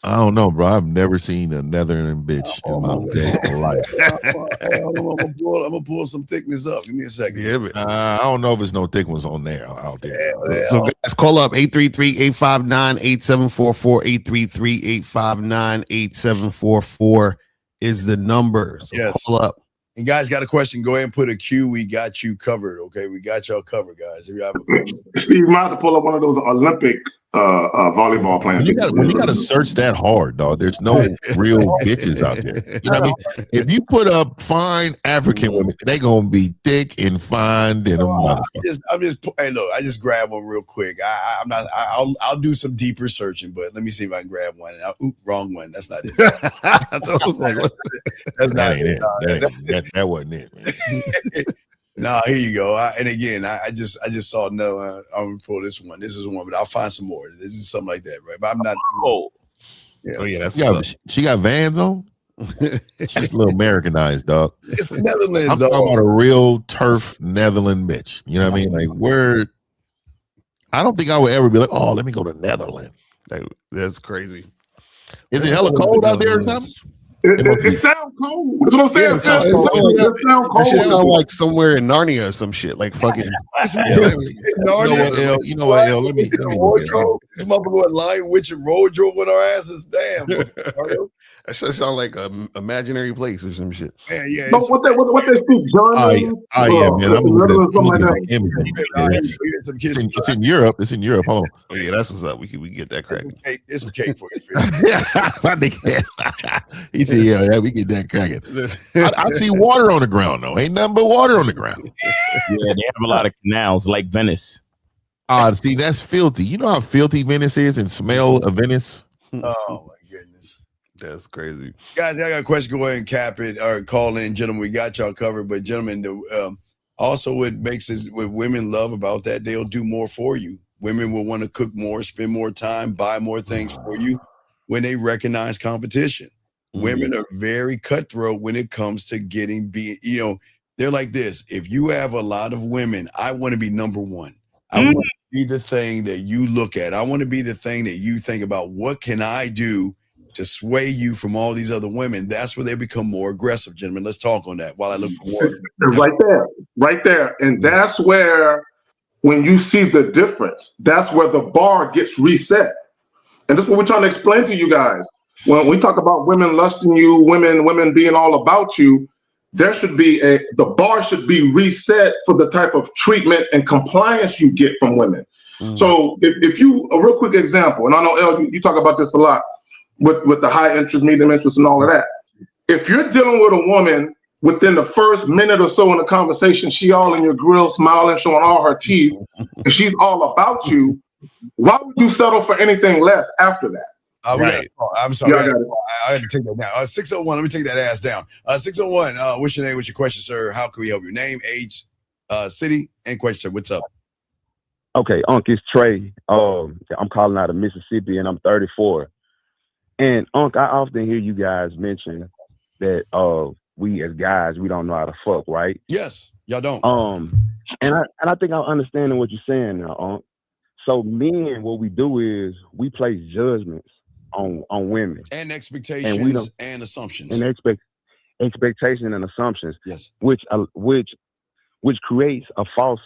I don't know, bro. I've never seen a Netherlands bitch in my day life. I'm gonna pull some thickness up. Give me a second. Yeah, but, I don't know if there's no thick ones on there out there. So guys, call up 833-859-8744. 833-859-8744 is the number. So yes. Call up. And guys, got a question? Go ahead and put a Q. We got you covered. Okay, we got y'all covered, guys. If you have a question. Steve, might have to pull up one of those Olympic volleyball players. When you gotta search that hard, dog. There's no real bitches out there. You know what I mean? If you put up fine African women, they gonna be thick and fine than a motherfucker. Hey, look, I just grab one real quick. I'll do some deeper searching, but let me see if I can grab one. Wrong one. That's not it. That wasn't it, man. No, here you go. And again, I just saw another. I'm gonna pull this one. This is one, but I'll find some more. This is something like that, right? But I'm not. That's she got Vans on. She's a little Americanized, dog. It's Netherlands. I'm talking about a real turf Netherlands bitch. You know what I mean? Like where. I don't think I would ever be like, oh, let me go to Netherlands. That's crazy. Is it hella cold out there or something? It sounds cold. That's what I'm saying. Yeah, it sounds cold. It should sound like somewhere in Narnia or some shit. Like fucking. You know what, Let me this motherfucker lying witch and wardrobe with our asses. Damn. That sounds like an imaginary place or some shit. Man, yeah. So what they speak German? Yeah, man. It's in Europe. It's in Europe. Hold on. Oh yeah, that's what's up. We can get that cracking. It's some cake for you. He said, "Yeah, we get that cracking." I see water on the ground though. Ain't nothing but water on the ground. Yeah, they have a lot of canals like Venice. See, that's filthy. You know how filthy Venice is and smell of Venice? Oh my goodness. That's crazy. Guys, I got a question. Go ahead and cap it or call in, gentlemen. We got y'all covered. But gentlemen, also what makes it what women love about that, they'll do more for you. Women will want to cook more, spend more time, buy more things for you when they recognize competition. Women are very cutthroat when it comes to they're like this. If you have a lot of women, I want to be number one. I want to be the thing that you look at. I want to be the thing that you think about. What can I do to sway you from all these other women? That's where they become more aggressive, gentlemen. Let's talk on that while I look for more. Right there. And that's where, when you see the difference, that's where the bar gets reset. And that's what we're trying to explain to you guys. When we talk about women lusting you, women being all about you, there should be the bar should be reset for the type of treatment and compliance you get from women. So if you, a real quick example, and I know, El, you talk about this a lot, with the high interest, medium interest, and all of that. If you're dealing with a woman within the first minute or so in the conversation, she all in your grill, smiling, showing all her teeth, and she's all about you, why would you settle for anything less after that? Right. I'm sorry. I had to take that down. 601, let me take that ass down. 601, what's your name? What's your question, sir? How can we help you? Name, age, city, and question. What's up? Okay, it's Trey. I'm calling out of Mississippi, and I'm 34. And I often hear you guys mention that we as guys, we don't know how to fuck, right? Yes, y'all don't. And I think I'm understanding what you're saying now, So men, what we do is we place judgments on women and expectations and assumptions and expectation and assumptions. Yes, which creates a false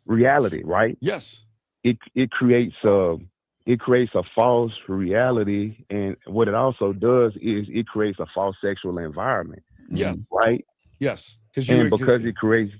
reality, right? Yes, it creates a false reality, and what it also does is it creates a false sexual environment. Yeah, right. Yes, because it creates.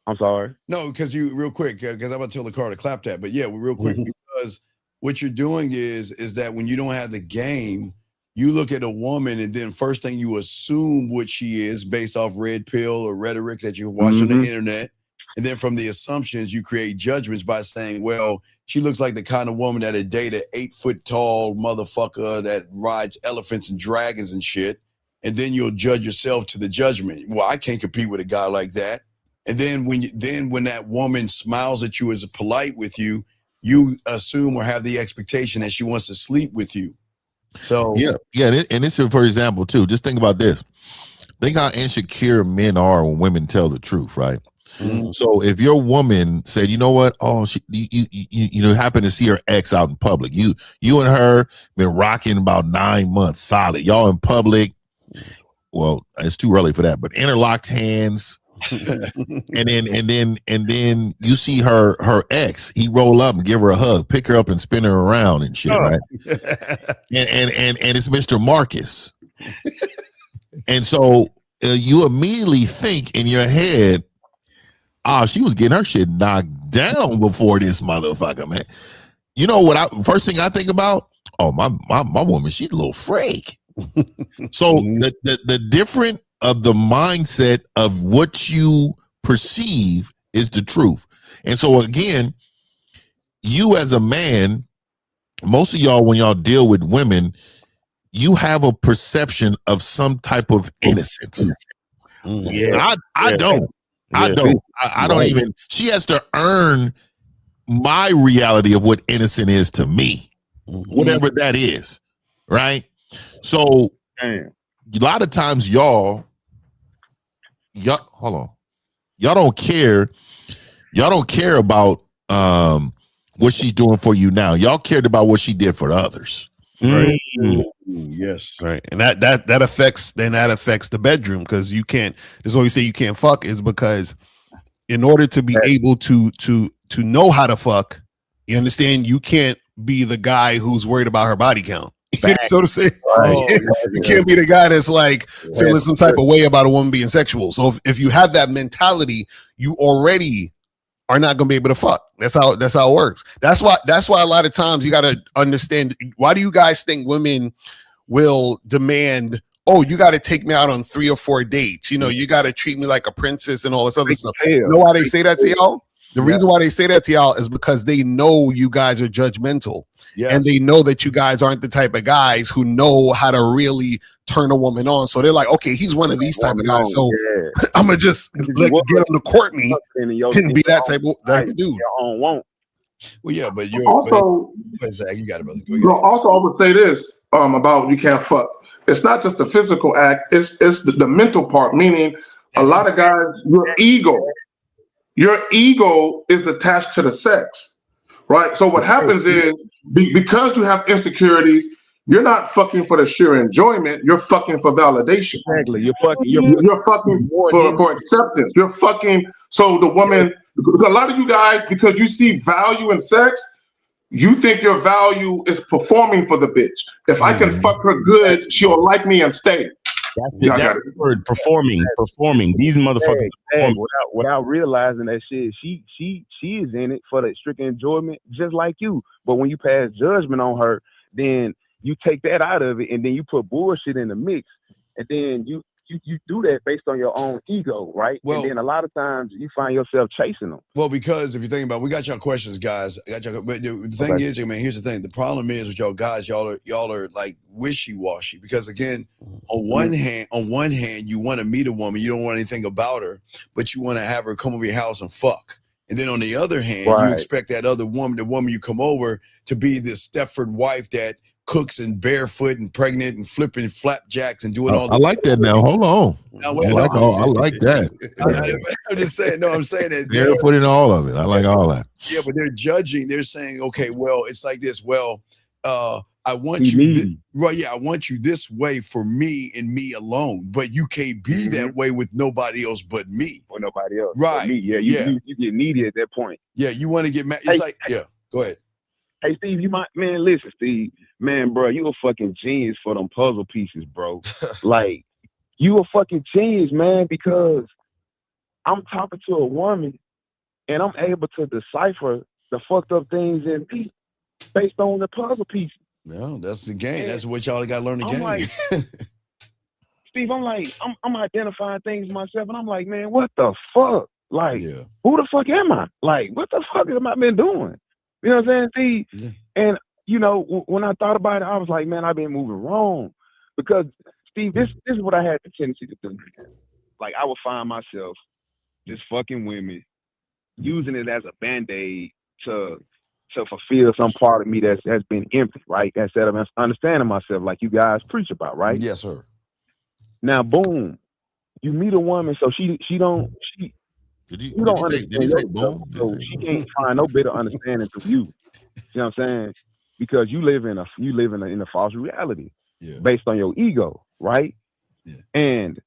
I'm sorry. No, because you real quick, because I'm about to tell the car to clap that, but yeah, real quick, because what you're doing is that when you don't have the game, you look at a woman and then first thing you assume what she is based off red pill or rhetoric that you watch on the internet. And then from the assumptions, you create judgments by saying, well, she looks like the kind of woman that'd date an 8-foot tall motherfucker that rides elephants and dragons and shit. And then you'll judge yourself to the judgment. Well, I can't compete with a guy like that. And then when that woman smiles at you as polite with you, you assume or have the expectation that she wants to sleep with you. So and this is for example too. Just think about this. Think how insecure men are when women tell the truth, right? So if your woman said, you know what, you happen to see her ex out in public, you and her been rocking about 9 months solid, y'all in public. Well, it's too early for that, but interlocked hands. and then you see her ex, he roll up and give her a hug, pick her up and spin her around and shit, right? and it's Mr. Marcus. And so you immediately think in your head, she was getting her shit knocked down before this motherfucker, man. You know what? First thing I think about, my woman, she's a little freak. So the different of the mindset of what you perceive is the truth. And so again, you as a man, most of y'all, when y'all deal with women, you have a perception of some type of innocence. I don't. I don't even. She has to earn my reality of what innocent is to me, whatever that is, right? So a lot of times y'all don't care about what she's doing for you now. Y'all cared about what she did for others. Right. Yes. Right. And that affects the bedroom, because you can't. That's why we say you can't fuck, is because in order to be able to know how to fuck, you understand, you can't be the guy who's worried about her body count. So to say, you can't be the guy that's like feeling some type of way about a woman being sexual. So if you have that mentality, you already are not gonna be able to fuck. That's how it works. That's why a lot of times you gotta understand, why do you guys think women will demand, you gotta take me out on 3 or 4 dates, you know, you gotta treat me like a princess and all this other stuff. You know why they say that to y'all? The reason why they say that to y'all is because they know you guys are judgmental. And they know that you guys aren't the type of guys who know how to really turn a woman on. So they're like, okay, he's one of these type of guys. So I'm going to just get him to court me and be that type of dude. Well, yeah, but you're also, Zach, you got it, brother. Go you know, also, I would say this about you can't fuck. It's not just the physical act, it's the mental part, meaning a lot of guys, your ego is attached to the sex, right? So what happens is because you have insecurities, you're not fucking for the sheer enjoyment. You're fucking for validation. Exactly. You're fucking for acceptance. You're fucking so the woman. Because a lot of you guys, because you see value in sex, you think your value is performing for the bitch. If I can fuck her good, she'll like me and stay. That's the word, performing. These motherfuckers hey, without realizing that shit, she is in it for the strict enjoyment, just like you. But when you pass judgment on her, then you take that out of it, and then you put bullshit in the mix, and then you do that based on your own ego, right? Well, and then a lot of times you find yourself chasing them. Well, because if you're thinking about, we got y'all questions, guys. But the thing is, I mean, here's the thing. The problem is with y'all guys, y'all are like wishy-washy. Because again, on one hand, you want to meet a woman, you don't want anything about her, but you want to have her come over your house and fuck. And then on the other hand, you expect that other woman, the woman you come over, to be this Stepford wife that cooks and barefoot and pregnant and flipping flapjacks and doing all. I like that. Now hold on. Now, I like that. I'm just saying. No, I'm saying that they're putting all of it. I like all that. Yeah, but they're judging. They're saying, okay, well, it's like this. Well, I want you. I want you this way for me and me alone. But you can't be that way with nobody else but me. Or nobody else. Right. Me. Yeah. You get needy at that point. Yeah. You want to get mad. It's go ahead. Hey, Steve, listen, Steve, man, bro, you a fucking genius for them puzzle pieces, bro. Like, you a fucking genius, man, because I'm talking to a woman and I'm able to decipher the fucked up things in me based on the puzzle pieces. No, that's the game. And that's what y'all got to learn the game. Like, Steve, I'm identifying things myself, and I'm like, man, what the fuck? Like, who the fuck am I? Like, what the fuck have I been doing? You know what I'm saying, Steve? Yeah. And, you know, when I thought about it, I was like, man, I've been moving wrong. Because, Steve, this is what I had the tendency to do. Like, I would find myself just fucking women, using it as a Band-Aid to fulfill some part of me that has been empty, right? Instead of understanding myself like you guys preach about, right? Yes, sir. Now, boom, you meet a woman, so she don't understand yourself, so she can't find no better understanding from you. You know what I'm saying? Because you live in a false reality based on your ego, right? Yeah. And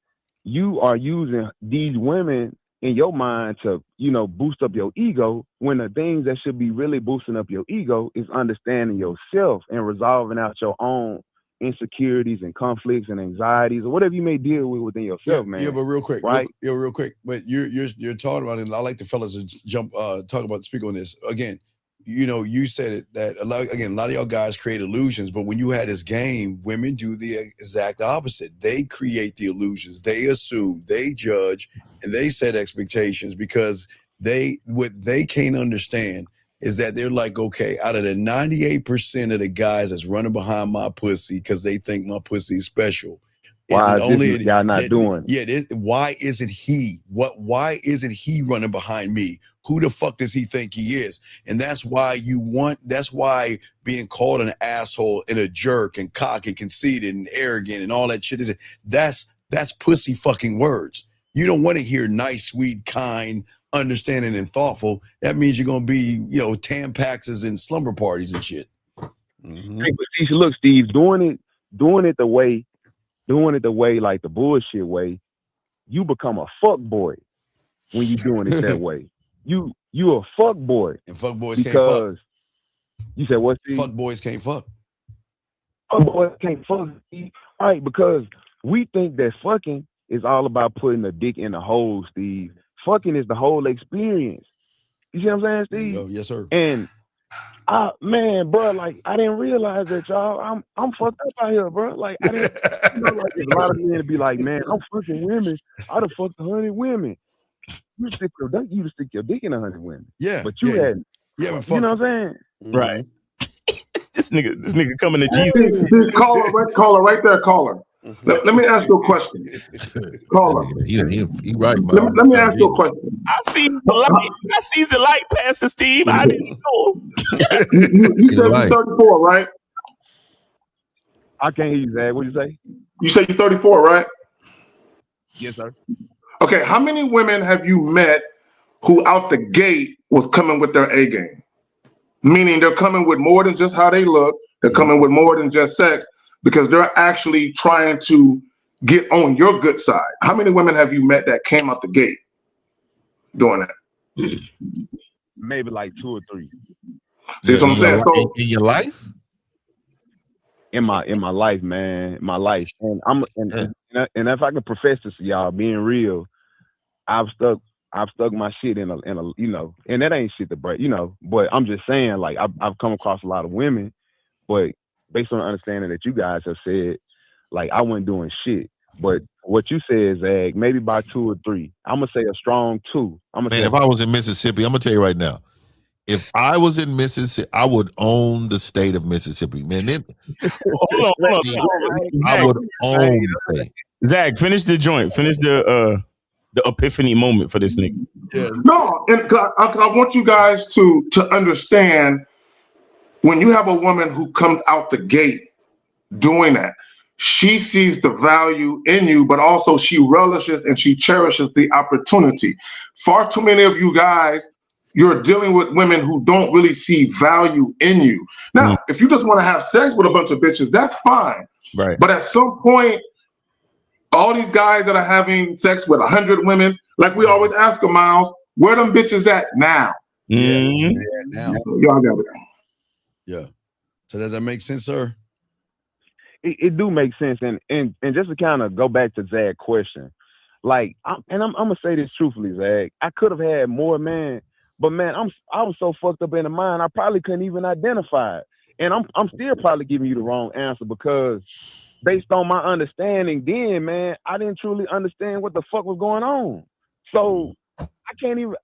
you are using these women in your mind to, you know, boost up your ego, when the things that should be really boosting up your ego is understanding yourself and resolving out your own insecurities and conflicts and anxieties or whatever you may deal with within yourself, man. Yeah, but real quick, right? Real quick. But you're talking about it, and I like the fellas to speak on this. Again, you know, you said it that a lot of y'all guys create illusions, but when you had this game, women do the exact opposite. They create the illusions, they assume, they judge, and they set expectations because what they can't understand is that they're like, okay, out of the 98% of the guys that's running behind my pussy because they think my pussy is special. Why is y'all not doing? Yeah, why isn't he? Why isn't he running behind me? Who the fuck does he think he is? And that's why that's why being called an asshole and a jerk and cocky, conceited and arrogant and all that shit, that's pussy fucking words. You don't want to hear nice, sweet, kind, understanding, and thoughtful. That means you're gonna be, you know, Tampaxes and slumber parties and shit. Mm-hmm. Hey, but look, Steve, doing it the way like the bullshit way, you become a fuck boy when you doing it that way. You a fuck boy. And fuck boys can't fuck. You said what, Steve? Fuck boys can't fuck. Fuck boys can't fuck, Steve. Right, because we think that fucking is all about putting a dick in a hole, Steve. Fucking is the whole experience. You see what I'm saying, Steve? Yes, sir. And man, bro, like I didn't realize that, y'all. I'm fucked up out here, bro. Like I didn't, you know, like there's a lot of men to be like, man, I'm fucking women. I done fucked 100 women. you stick your dick in 100 women. Yeah, but you hadn't. Yeah, you know what I'm saying? Right. This nigga coming to Jesus. This caller right there, caller. Let me ask you a question. Caller. He right, man. Let me ask you a question. I sees the light, Pastor Steve. I didn't know. You said you're 34, right? I can't hear you, Zach. What you say? You said you're 34, right? Yes, sir. Okay, how many women have you met who out the gate was coming with their A game? Meaning they're coming with more than just how they look. They're coming with more than just sex because they're actually trying to get on your good side. How many women have you met that came out the gate doing that? Maybe like 2 or 3. See what I'm saying? So in your life? In my life, man, my life, and and if I can profess this to y'all, being real, I've stuck my shit in a you know, and that ain't shit to break, you know. But I'm just saying, like I've come across a lot of women, but based on the understanding that you guys have said, like I wasn't doing shit. But what you said, Zach, maybe by 2 or 3. I'm gonna say a strong 2. If I was in Mississippi, I'm gonna tell you right now. If I was in Mississippi, I would own the state of Mississippi, man. Hold on. I would own the state. Zach, finish the joint. Finish the epiphany moment for this nigga. Yeah. No, and I want you guys to understand when you have a woman who comes out the gate doing that, she sees the value in you, but also she relishes and she cherishes the opportunity. Far too many of you guys, you're dealing with women who don't really see value in you. Now, if you just want to have sex with a bunch of bitches, that's fine. Right. But at some point, all these guys that are having sex with 100 women, like we always ask them, Miles, where them bitches at now? Yeah, now. Y'all got it. Yeah. So does that make sense, sir? It do make sense, and just to kind of go back to Zach's question, like, I'm gonna say this truthfully, Zach. I could have had more, man. But man, I was so fucked up in the mind, I probably couldn't even identify it. And I'm still probably giving you the wrong answer because based on my understanding then, man, I didn't truly understand what the fuck was going on. So I can't even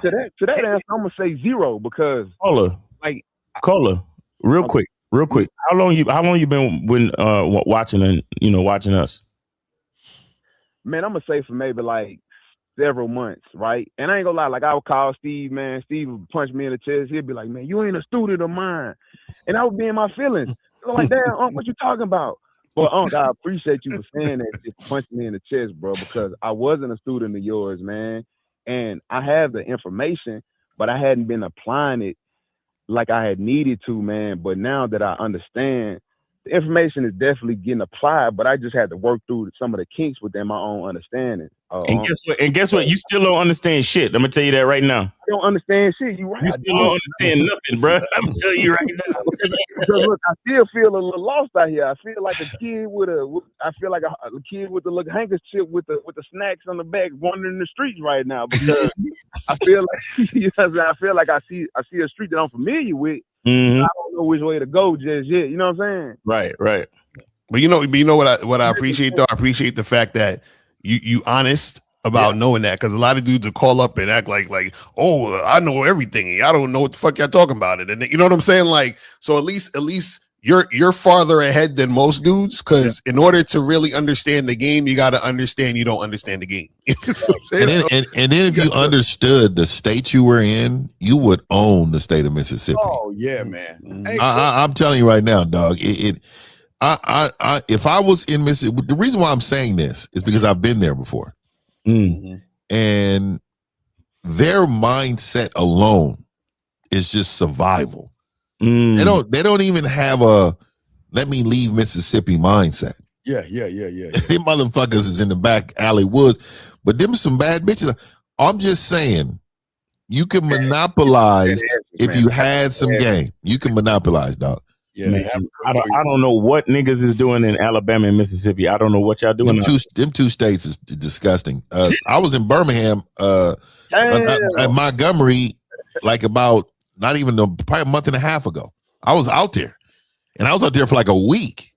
to that answer, I'm gonna say 0 because Cola, real quick. How long you been watching us? Man, I'm gonna say for maybe like several months, right? And I ain't gonna lie, like I would call Steve, man. Steve would punch me in the chest. He'd be like, man, you ain't a student of mine. And I would be in my feelings. I'm like, damn, Unc, what you talking about? Well, Unc, I appreciate you for saying that, just punching me in the chest, bro, because I wasn't a student of yours, man. And I have the information, but I hadn't been applying it like I had needed to, man. But now that I understand, the information is definitely getting applied, but I just had to work through some of the kinks within my own understanding. And guess what? You still don't understand shit. I'm gonna tell you that right now. I don't understand shit. You right. You still don't understand nothing, bro. I'm telling you right now. Because look, I still feel a little lost out here. I feel like a kid with a kid with the little handkerchief with the snacks on the back, wandering the streets right now. Because I feel like I feel like I see a street that I'm familiar with. Mm-hmm. I don't know which way to go just yet. You know what I'm saying? Right. But you know what I appreciate though? I appreciate the fact that you honest about knowing that, because a lot of dudes will call up and act like, oh, I know everything. I don't know what the fuck y'all talking about it. And you know what I'm saying? Like, so at least you're farther ahead than most dudes, because in order to really understand the game, you got to understand you don't understand the game. You know what I'm saying? And then if you understood the state you were in, you would own the state of Mississippi. Oh yeah, man. Hey, I'm telling you right now, dog. If I was in Mississippi, the reason why I'm saying this is because I've been there before. Mm-hmm. And their mindset alone is just survival. They don't even have a let me leave Mississippi mindset. Yeah. Them motherfuckers is in the back alley woods, but them some bad bitches. I'm just saying, you can monopolize if you had some game. You can monopolize, dog. Yeah, man, I don't know what niggas is doing in Alabama and Mississippi. I don't know what y'all doing. Them two states is disgusting. I was in Birmingham, at Montgomery, like about probably a month and a half ago. I was out there, and I was out there for like a week.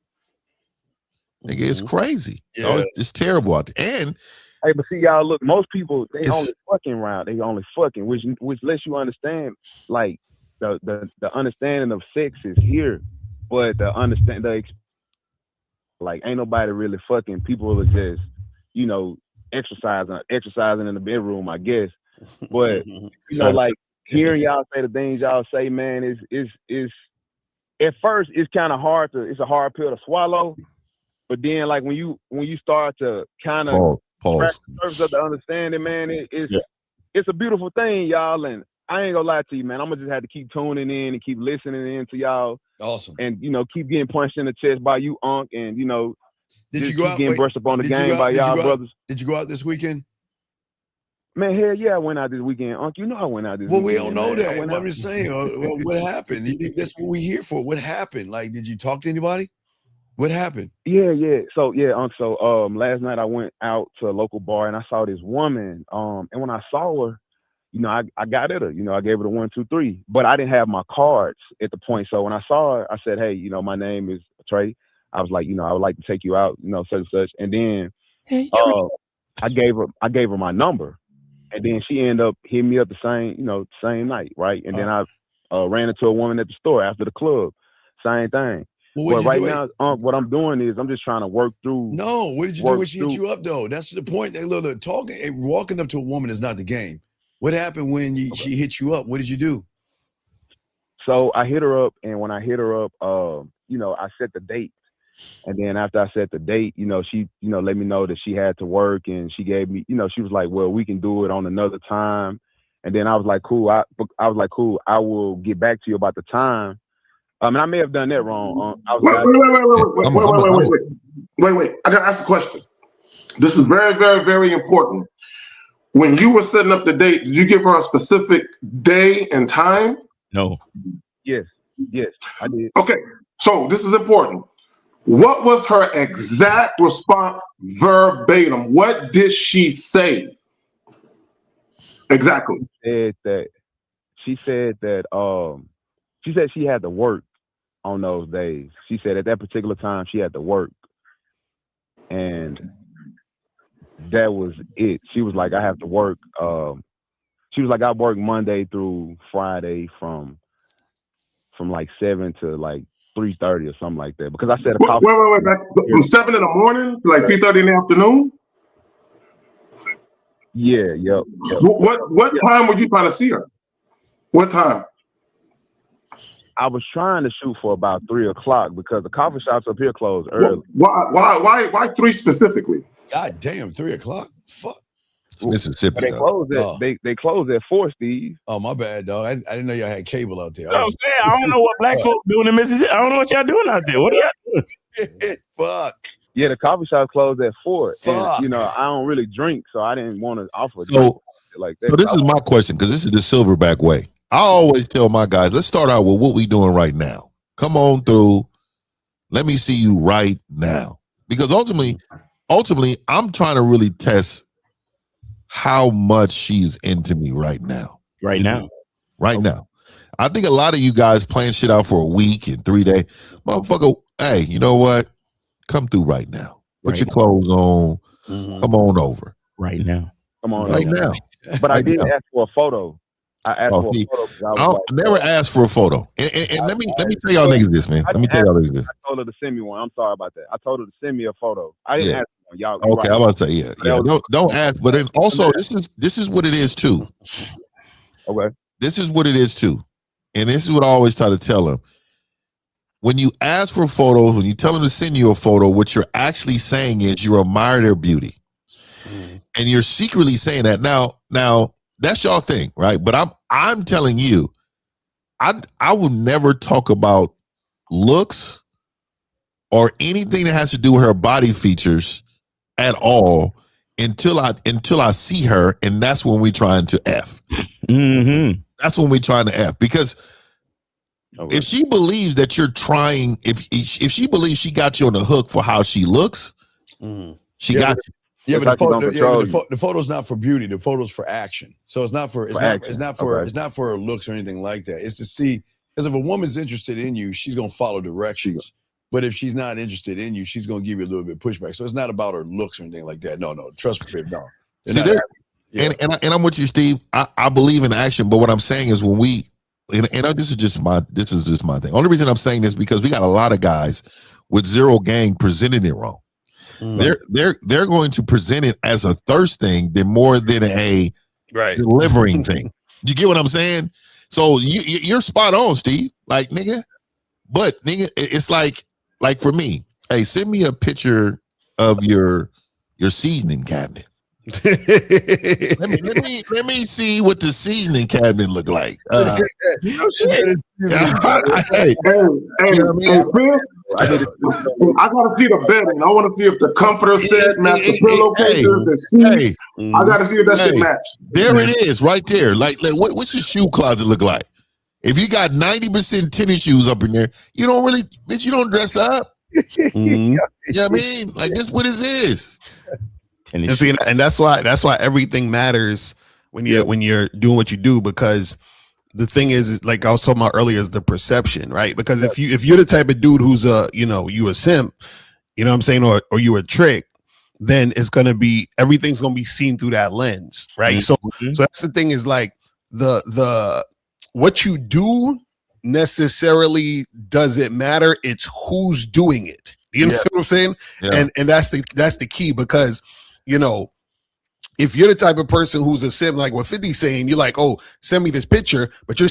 Nigga, it's crazy. Yeah. It's terrible out there. And Hey, but see, y'all, look, most people, they only fucking around. They only fucking, which lets you understand, like, the understanding of sex is here, but like, ain't nobody really fucking. People are just, you know, exercising in the bedroom, I guess. But, you know, like, hearing y'all say the things y'all say, man, is at first, it's kind of hard it's a hard pill to swallow. But then, like, when you start to kind of scratch the surface of the understanding, man, it's a beautiful thing, y'all. And I ain't gonna lie to you, man. I'm gonna just have to keep tuning in and keep listening in to y'all. Awesome. And, you know, keep getting punched in the chest by you, Unc. And, you know, did just you go keep out, getting brushed up on the game by y'all brothers. Did you go out this weekend? Man, hell yeah, I went out this weekend. Unc, you know I went out this weekend. Well, we don't know man. that. I'm just saying, what happened? That's what we're here for. What happened? Like, did you talk to anybody? What happened? Yeah. So last night I went out to a local bar and I saw this woman. And when I saw her, you know, I got at her. You know, I gave her the 1, 2, 3. But I didn't have my cards at the point. So when I saw her, I said, hey, you know, my name is Trey. I was like, you know, I would like to take you out, you know, such and such. And then I gave her my number. And then she ended up hitting me up the same night, right? And then I ran into a woman at the store after the club. Same thing. Well, right now, what I'm doing is I'm just trying to work through. No, what did you do when she hit you up, though? That's the point. Look, talking, walking up to a woman is not the game. What happened when she hit you up? What did you do? So I hit her up, and when I hit her up, you know, I set the date. And then after I set the date, you know, she, you know, let me know that she had to work, and she gave me, you know, she was like, well, we can do it on another time. And then I was like, cool. I was like, cool. I will get back to you about the time. And I may have done that wrong. I was wait. I gotta ask a question. This is very, very, very important. When you were setting up the date, did you give her a specific day and time? No. Yes, I did. Okay, so this is important. What was her exact response verbatim? What did she say? Exactly. She said she had to work on those days. She said at that particular time she had to work. And that was it. She was like, I have to work. She was like, I work Monday through Friday from like 7 to like 3:30 or something like that. Because I said wait, from 7 in the morning to like 3:30 in the afternoon? Yeah, yep. What time were you trying to see her? What time? I was trying to shoot for about 3 o'clock because the coffee shops up here close early. Why 3 specifically? God damn, 3 o'clock? Fuck. Mississippi. They close they close at 4, Steve. Oh, my bad, dog. I didn't know y'all had cable out there. You know what I'm saying? I don't know what black folk doing in Mississippi. I don't know what y'all doing out there. What are y'all doing? Fuck. Yeah, the coffee shop closed at 4. Fuck. And, you know, I don't really drink, so I didn't want to offer like that. So this is my question, because this is the Silverback way. I always tell my guys, let's start out with what we doing right now. Come on through. Let me see you right now. Because ultimately, I'm trying to really test how much she's into me right now. Right now. I think a lot of you guys playing shit out for a week and 3 days. Motherfucker, hey, you know what? Come through right now. Put your clothes on. Mm-hmm. Come on over. Right now. Come on right over. Now. But I did ask for a photo. I asked for a photo. I never asked for a photo. And let me tell y'all niggas this, man. Let me tell y'all niggas this. I told her to send me one. I'm sorry about that. I told her to send me a photo. I didn't ask for one. Y'all. Okay, I'm about to say, yeah. Don't ask. But then also, this is what it is too. Okay. This is what it is too. And this is what I always try to tell them. When you ask for photos, when you tell them to send you a photo, what you're actually saying is you admire their beauty. And you're secretly saying that. Now that's y'all thing, right? But I'm telling you, I will never talk about looks or anything that has to do with her body features at all until I see her, and that's when we trying to F. Mm-hmm. That's when we trying to F, because if she believes that you're trying, if she believes she got you on the hook for how she looks, she got you. Yeah, but the photo's not for beauty. The photo's for action. So it's not for looks or anything like that. It's to see, because if a woman's interested in you, she's gonna follow directions. But if she's not interested in you, she's gonna give you a little bit of pushback. So it's not about her looks or anything like that. No, trust me, babe, no. See, and I'm with you, Steve. I believe in action, but what I'm saying is when we this is just my thing. Only reason I'm saying this because we got a lot of guys with zero gang presenting it wrong. They're going to present it as a thirst thing more than a delivering thing. You get what I'm saying? So you're spot on, Steve. Like nigga, but nigga, it's like for me. Hey, send me a picture of your seasoning cabinet. let me see what the seasoning cabinet look like. I gotta see the bedding. I want to see if the comforter set match the pillowcases, the sheets. I gotta see if that shit match. There it is, right there. Like what's your shoe closet look like? If you got 90% tennis shoes up in there, you don't really, bitch. You don't dress up. You know what I mean? Like this. What is this? And see, and that's why everything matters when you're doing what you do, because the thing is like I was talking about earlier is the perception, right? Because if you're the type of dude who's you a simp, you know what I'm saying, or you a trick, then everything's gonna be seen through that lens, right? So that's the thing is like the what you do necessarily doesn't matter. It's who's doing it. You understand what I'm saying? Yeah. And that's the key, because if you're the type of person who's a simp, like what 50's saying, you're like, oh, send me this picture, but you're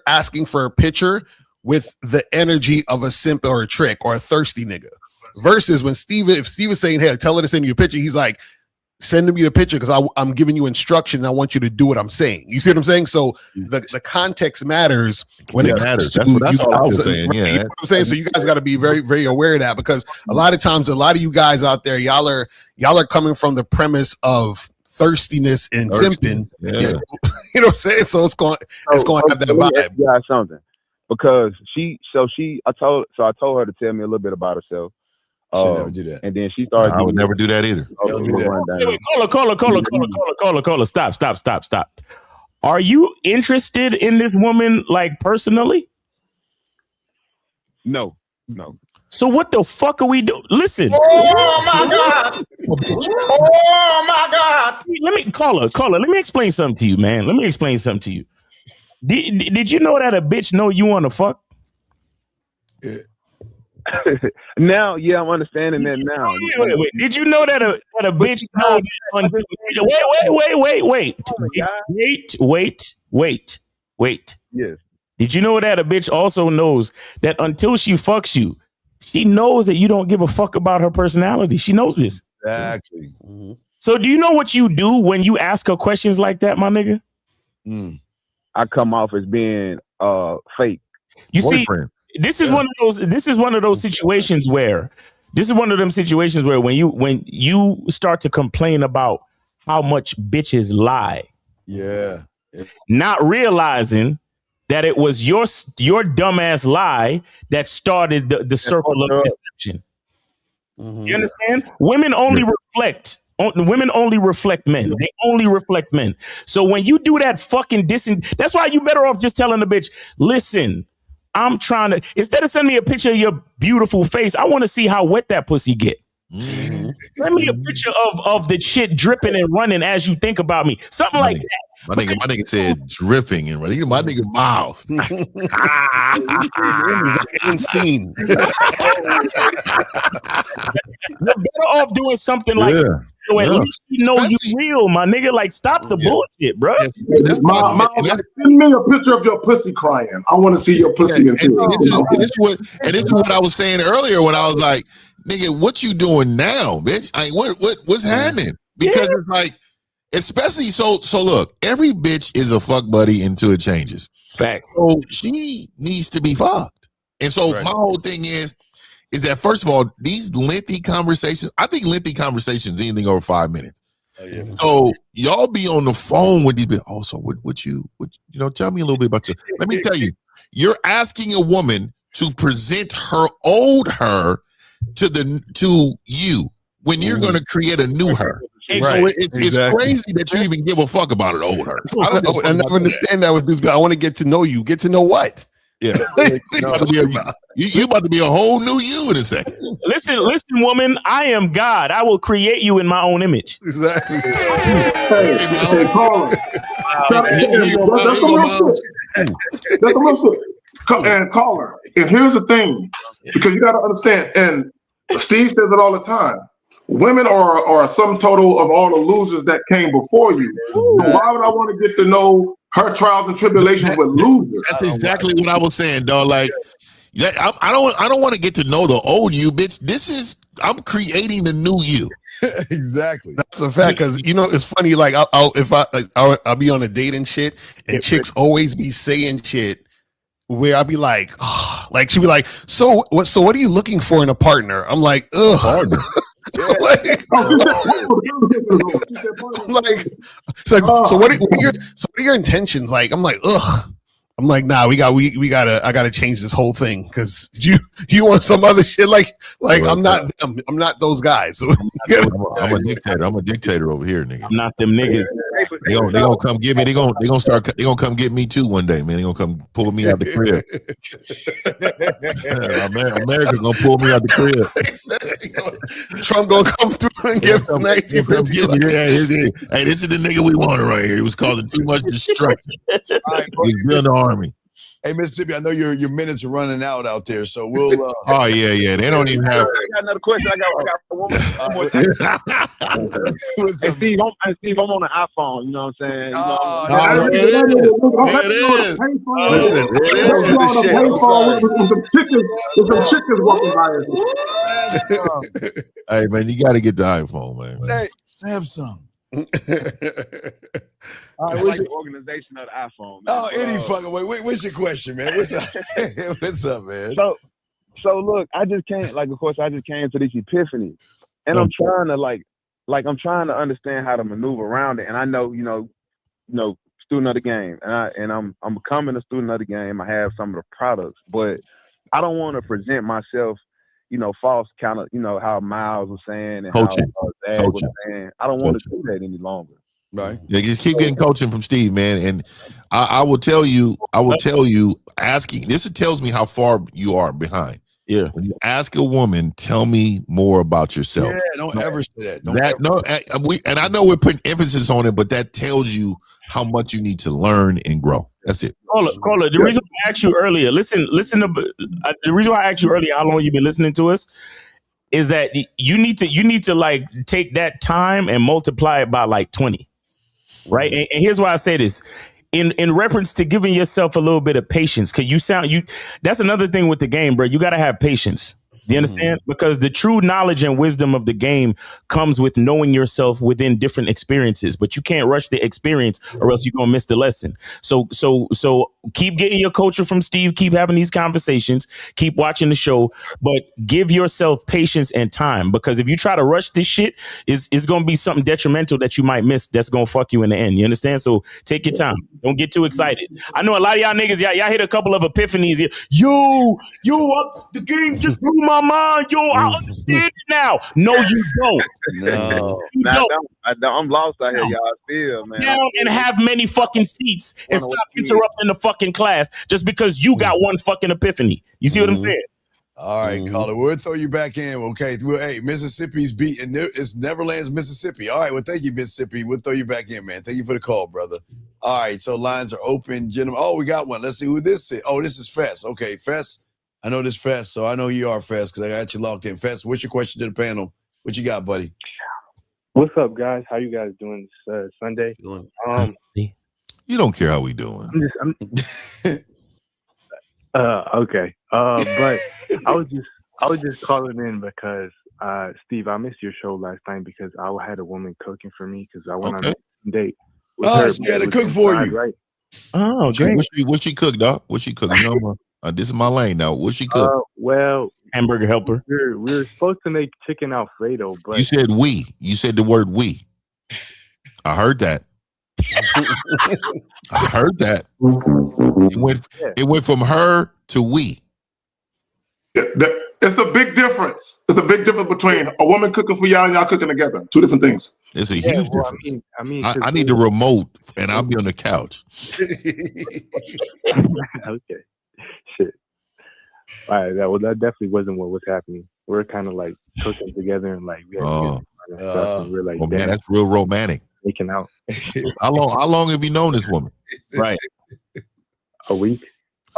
asking for a picture with the energy of a simp or a trick or a thirsty nigga. Versus when if Steve is saying, hey, tell her to send you a picture, he's like, send me the picture because I'm giving you instruction. I want you to do what I'm saying. You see what I'm saying? So the context matters when it matters. That's all I'm saying. Yeah, you know what I'm saying. So you guys got to be very, very aware of that, because a lot of times, a lot of you guys out there, y'all are coming from the premise of thirstiness and simping. Yeah. So, you know what I'm saying? So it's going to have that vibe. Yeah, something, because I told her to tell me a little bit about herself. Never do that. And then she started. I would never do that either. Caller. Stop. Are you interested in this woman, like, personally? No. So what the fuck are we doing? Listen. Oh my God. Let me caller. Let me explain something to you, man. Did you know that a bitch know you want to fuck? Yeah. Now, yeah, I'm understanding that now. Wait. Did you know that a bitch know? Wait. Yes. Did you know that a bitch also knows that until she fucks you, she knows that you don't give a fuck about her personality? She knows this. Exactly. Mm-hmm. So do you know what you do when you ask her questions like that, my nigga? I come off as being fake. You see, this is one of those situations where when you start to complain about how much bitches lie. Yeah. Not realizing that it was your dumbass lie that started the circle of deception. You understand? Women only reflect men. They only reflect men. So when you do that fucking that's why you better off just telling the bitch, listen, I'm trying to, instead of sending me a picture of your beautiful face, I want to see how wet that pussy get. Send me a picture of the shit dripping and running as you think about me. Something like that. My nigga said dripping and running. My nigga mouth. Unseen. You're better off doing something like that. So at least you know you real, my nigga. Like, stop the bullshit, bro. Send me a picture of your pussy crying. I want to see your pussy. And this is what I was saying earlier when I was like, nigga, what you doing now, bitch? I mean, what's happening? Because it's like, especially so look, every bitch is a fuck buddy until it changes. Facts. So she needs to be fucked. And so my whole thing is that, first of all, these lengthy conversations, I think lengthy conversations, anything over 5 minutes. Oh, yeah. So y'all be on the phone with these people. Oh, so what you tell me a little bit about you. Let me tell you, you're asking a woman to present her old her to you when you're going to create a new her. So it's crazy that you even give a fuck about an old her. I never understand that with this. I want to get to know you. Get to know what? Yeah, you about to be a whole new you in a second. Listen, woman. I am God. I will create you in my own image. Exactly. Hey, Carla. That's the real shit. And caller. And here's the thing, because you got to understand, and Steve says it all the time. Women are a sum total of all the losers that came before you. So why would I want to get to know her trials and tribulations with losers? That's exactly what I was saying, dog. Like, yeah, I don't want to get to know the old you, bitch. I'm creating the new you. Exactly. That's a fact, because it's funny. Like, I'll be on a date and shit, and chicks always be saying shit where I'll be like, oh, like she'll be like, so what are you looking for in a partner? I'm like, ugh. Partner. Like, so what are your intentions? Like, I'm like, ugh. I'm like, nah, I gotta change this whole thing, because you want some other shit. Like I'm not them. I'm not those guys. So I'm a dictator. I'm a dictator over here, nigga. I'm not them niggas. They gonna come get me. They gonna come get me too one day, man. They gonna come pull me out the crib. America gonna pull me out the crib. Trump gonna come through and give him 1950. Hey, this is the nigga we wanted right here. It was causing too much destruction. He's building the army. Hey, Mississippi, I know your minutes are running out there, so we'll. Oh yeah. They don't even have. I got another question. I got one more thing. Hey, Steve, I'm on an iPhone. You know what I'm saying? It is. Listen, some chickens walking by us. Hey man, you got to get the iPhone, man. Say Samsung. All right, what's the organization of the iPhone? Man? Oh, any fucking way. What's your question, man? What's up? What's up, man? So look, I just came to this epiphany, and I'm trying to understand how to maneuver around it. And I know, student of the game, and I'm becoming a student of the game. I have some of the products, but I don't want to present myself, false kind of, how Miles was saying and coaching. how Dad was saying. I don't want to do that any longer. Right. Yeah, just keep getting coaching from Steve, man. And I will tell you, asking this, it tells me how far you are behind. Yeah. When you ask a woman, tell me more about yourself. Yeah, don't ever say that. And I know we're putting emphasis on it, but that tells you how much you need to learn and grow. That's it. Caller, the reason I asked you earlier, listen to the reason why I asked you earlier how long you've been listening to us is that you need to like take that time and multiply it by like 20. Right. And here's why I say this in reference to giving yourself a little bit of patience, because that's another thing with the game, bro. You got to have patience. Do you understand? Because the true knowledge and wisdom of the game comes with knowing yourself within different experiences, but you can't rush the experience or else you're going to miss the lesson. So keep getting your coaching from Steve. Keep having these conversations. Keep watching the show, but give yourself patience and time, because if you try to rush this shit, it's going to be something detrimental that you might miss. That's going to fuck you in the end. You understand? So take your time. Don't get too excited. I know a lot of y'all niggas, y'all hit a couple of epiphanies here. The game just blew my mind. I understand it now. No, you don't. No. I'm lost out here, y'all. Still, man. Down and have many fucking seats and stop interrupting the fucking class just because you got one fucking epiphany. You see what I'm saying? All right, caller. We'll throw you back in. Okay. Well, hey, Mississippi's beating. It's Neverland's Mississippi. All right. Well, thank you, Mississippi. We'll throw you back in, man. Thank you for the call, brother. All right. So lines are open, gentlemen. Oh, we got one. Let's see who this is. Oh, this is Fess. Okay, Fess. I know this Fess, so I know you are Fess because I got you locked in. Fess, what's your question to the panel? What you got, buddy? What's up, guys? How you guys doing this Sunday? You don't care how we doing. Okay. But I was just calling in because Steve, I missed your show last night because I had a woman cooking for me because I went on a date. She had to cook for you, right? Oh, great. What she cook, dog? What she cook? This is my lane now. What she cook? Well, hamburger helper. We were supposed to make chicken Alfredo, but You said we. You said the word we. I heard that. I heard that. It went from her to we. It's a big difference. It's a big difference between a woman cooking for y'all and y'all cooking together. Two different things. It's a huge difference. I need the remote and I'll be on the couch. Okay. That definitely wasn't what was happening. We're kind of like cooking together and like we had kids and stuff, and we're like, man, that's real romantic. Making out. How long have you known this woman? Right. A week.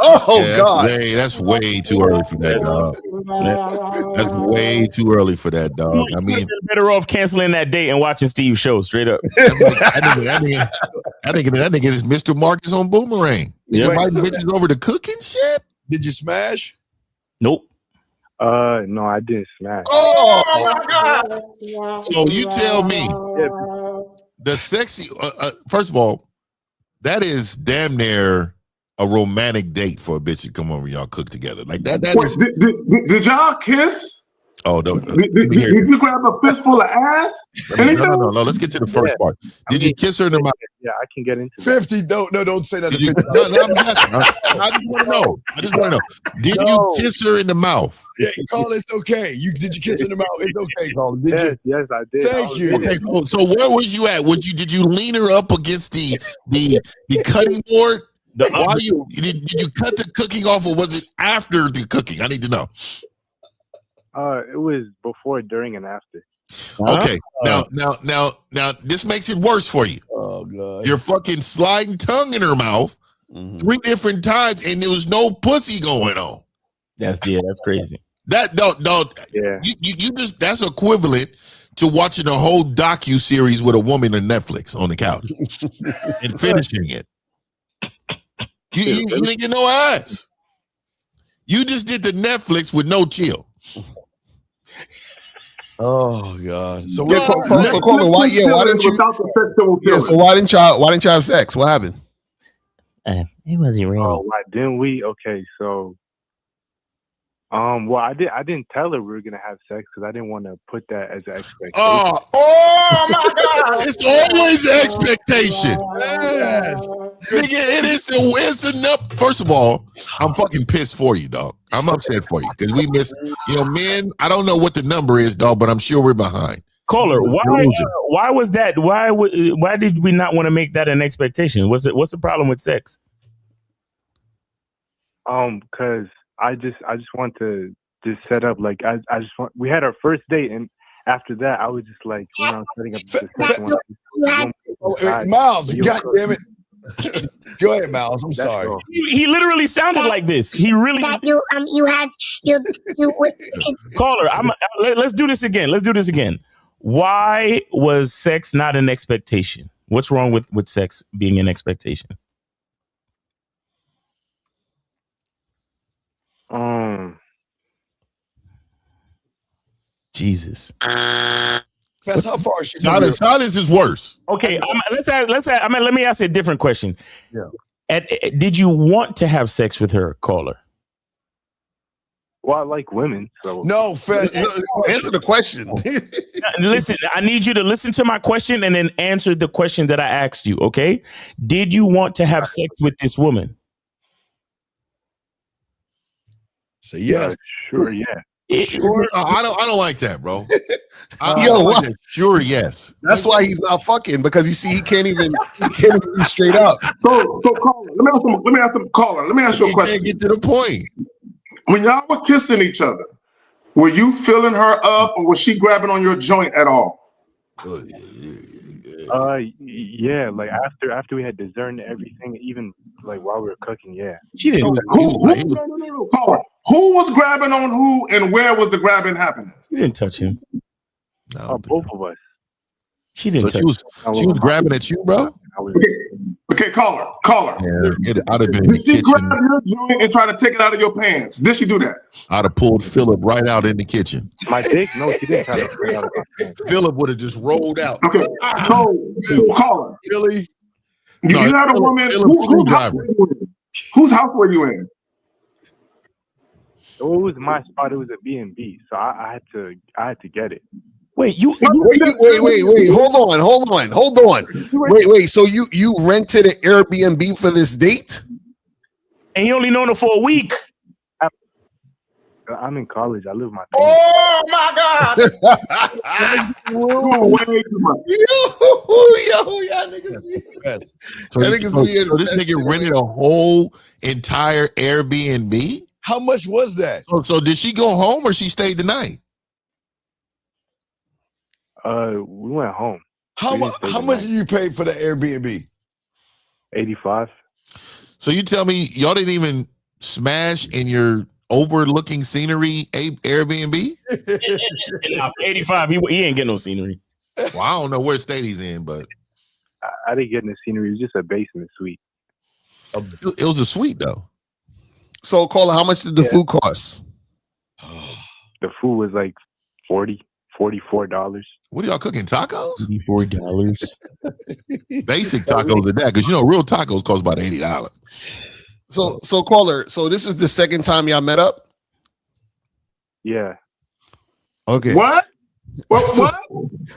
Oh Yeah, God, that's way too early for that, dog. That's way too early for that, dog. I mean, you're better off canceling that date and watching Steve's show straight up. I think that nigga is Mr. Marcus on Boomerang. You inviting bitches over to cooking shit? Did you smash? Nope. No, I didn't smash. Oh my God! So you tell me, the sexy. First of all, that is damn near a romantic date for a bitch to come over and y'all cook together like that. That is. Did y'all kiss? Oh, no. Did you grab a fistful of ass? No. Let's get to the first part. Did you kiss her in the mouth? Yeah, I can get into 50. Don't say that. I just want to know. Did you kiss her in the mouth? Yeah, Carl, it's okay. Did you kiss her in the mouth? It's okay, Carl. Did you? Yes, I did. Thank you. Okay, so where was you at? Did you lean her up against the cutting board? Did you cut the cooking off, or was it after the cooking? I need to know. It was before, during, and after. Okay, now this makes it worse for you. Oh God, you're fucking sliding tongue in her mouth 3 different times, and there was no pussy going on. That's crazy. That don't. Yeah, you just that's equivalent to watching a whole docu-series with a woman on Netflix on the couch and finishing it. You didn't get no ass. You just did the Netflix with no chill. Oh God! So Coleman, why didn't you? So why didn't y'all have sex? What happened? It wasn't real. Oh, why didn't we? Okay, so well, I didn't tell her we were gonna have sex because I didn't want to put that as an expectation. Oh my God! It's always an expectation. Yes, nigga, it's enough. First of all, I'm fucking pissed for you, dog. I'm upset for you because we miss. Men. I don't know what the number is, dog, but I'm sure we're behind. Caller, why was that? Why did we not want to make that an expectation? What's the problem with sex? Because I just want to just set up like I just want. We had our first date, and after that, I was just like, when I was setting up the second one. Miles, God damn it! Go ahead, Miles. I'm sorry. He literally sounded like this. He really. Caller, let's do this again. Why was sex not an expectation? What's wrong with sex being an expectation? Jesus. That's how far she. Silence is worse. Okay, let me ask you a different question. Yeah. Did you want to have sex with her, caller? Well, I like women, so no. Answer the question. Listen, I need you to listen to my question and then answer the question that I asked you. Okay? Did you want to have sex with this woman? Say yes. Sure, yeah. Sure, I don't like that, bro. Sure, yes. That's why he's not fucking, because you see he can't even be straight up. So caller, let me ask you a question. Can't get to the point. When y'all were kissing each other, were you filling her up, or was she grabbing on your joint at all? Yeah, like after we had dessert and everything, even like while we were cooking, yeah. She didn't. No. Caller, who was grabbing on who, and where was the grabbing happening? She didn't touch him. No, both of us. She didn't touch him. She was grabbing at you, bro? Okay, caller. Yeah, I'd have been Did she grab your joint and try to take it out of your pants? Did she do that? I'd have pulled Philip right out in the kitchen. My dick? No, she didn't try to take it out of my pants. Philip would have just rolled out. Okay, so caller. Really? You had a woman. Whose house were you in? It was my spot. It was a B&B, so I had to get it. Wait, wait, hold on. Wait, so you rented an Airbnb for this date? And you only known her for a week. I'm in college. I live with my parents. Oh my God! So this nigga rented a whole entire Airbnb? How much was that? So did she go home or she stayed the night? We went home. How much did you pay for the Airbnb? 85. So you tell me y'all didn't even smash in your overlooking scenery Airbnb? Nah, for 85, he ain't getting no scenery. Well, I don't know where state he's in, but I didn't get in the scenery. It was just a basement suite. It was a suite though. So, caller, how much did the food cost? The food was like $44. What are y'all cooking? Tacos? $44. Basic tacos at that, because you know real tacos cost about $80. So caller, so this is the second time y'all met up? Yeah. Okay. What? What?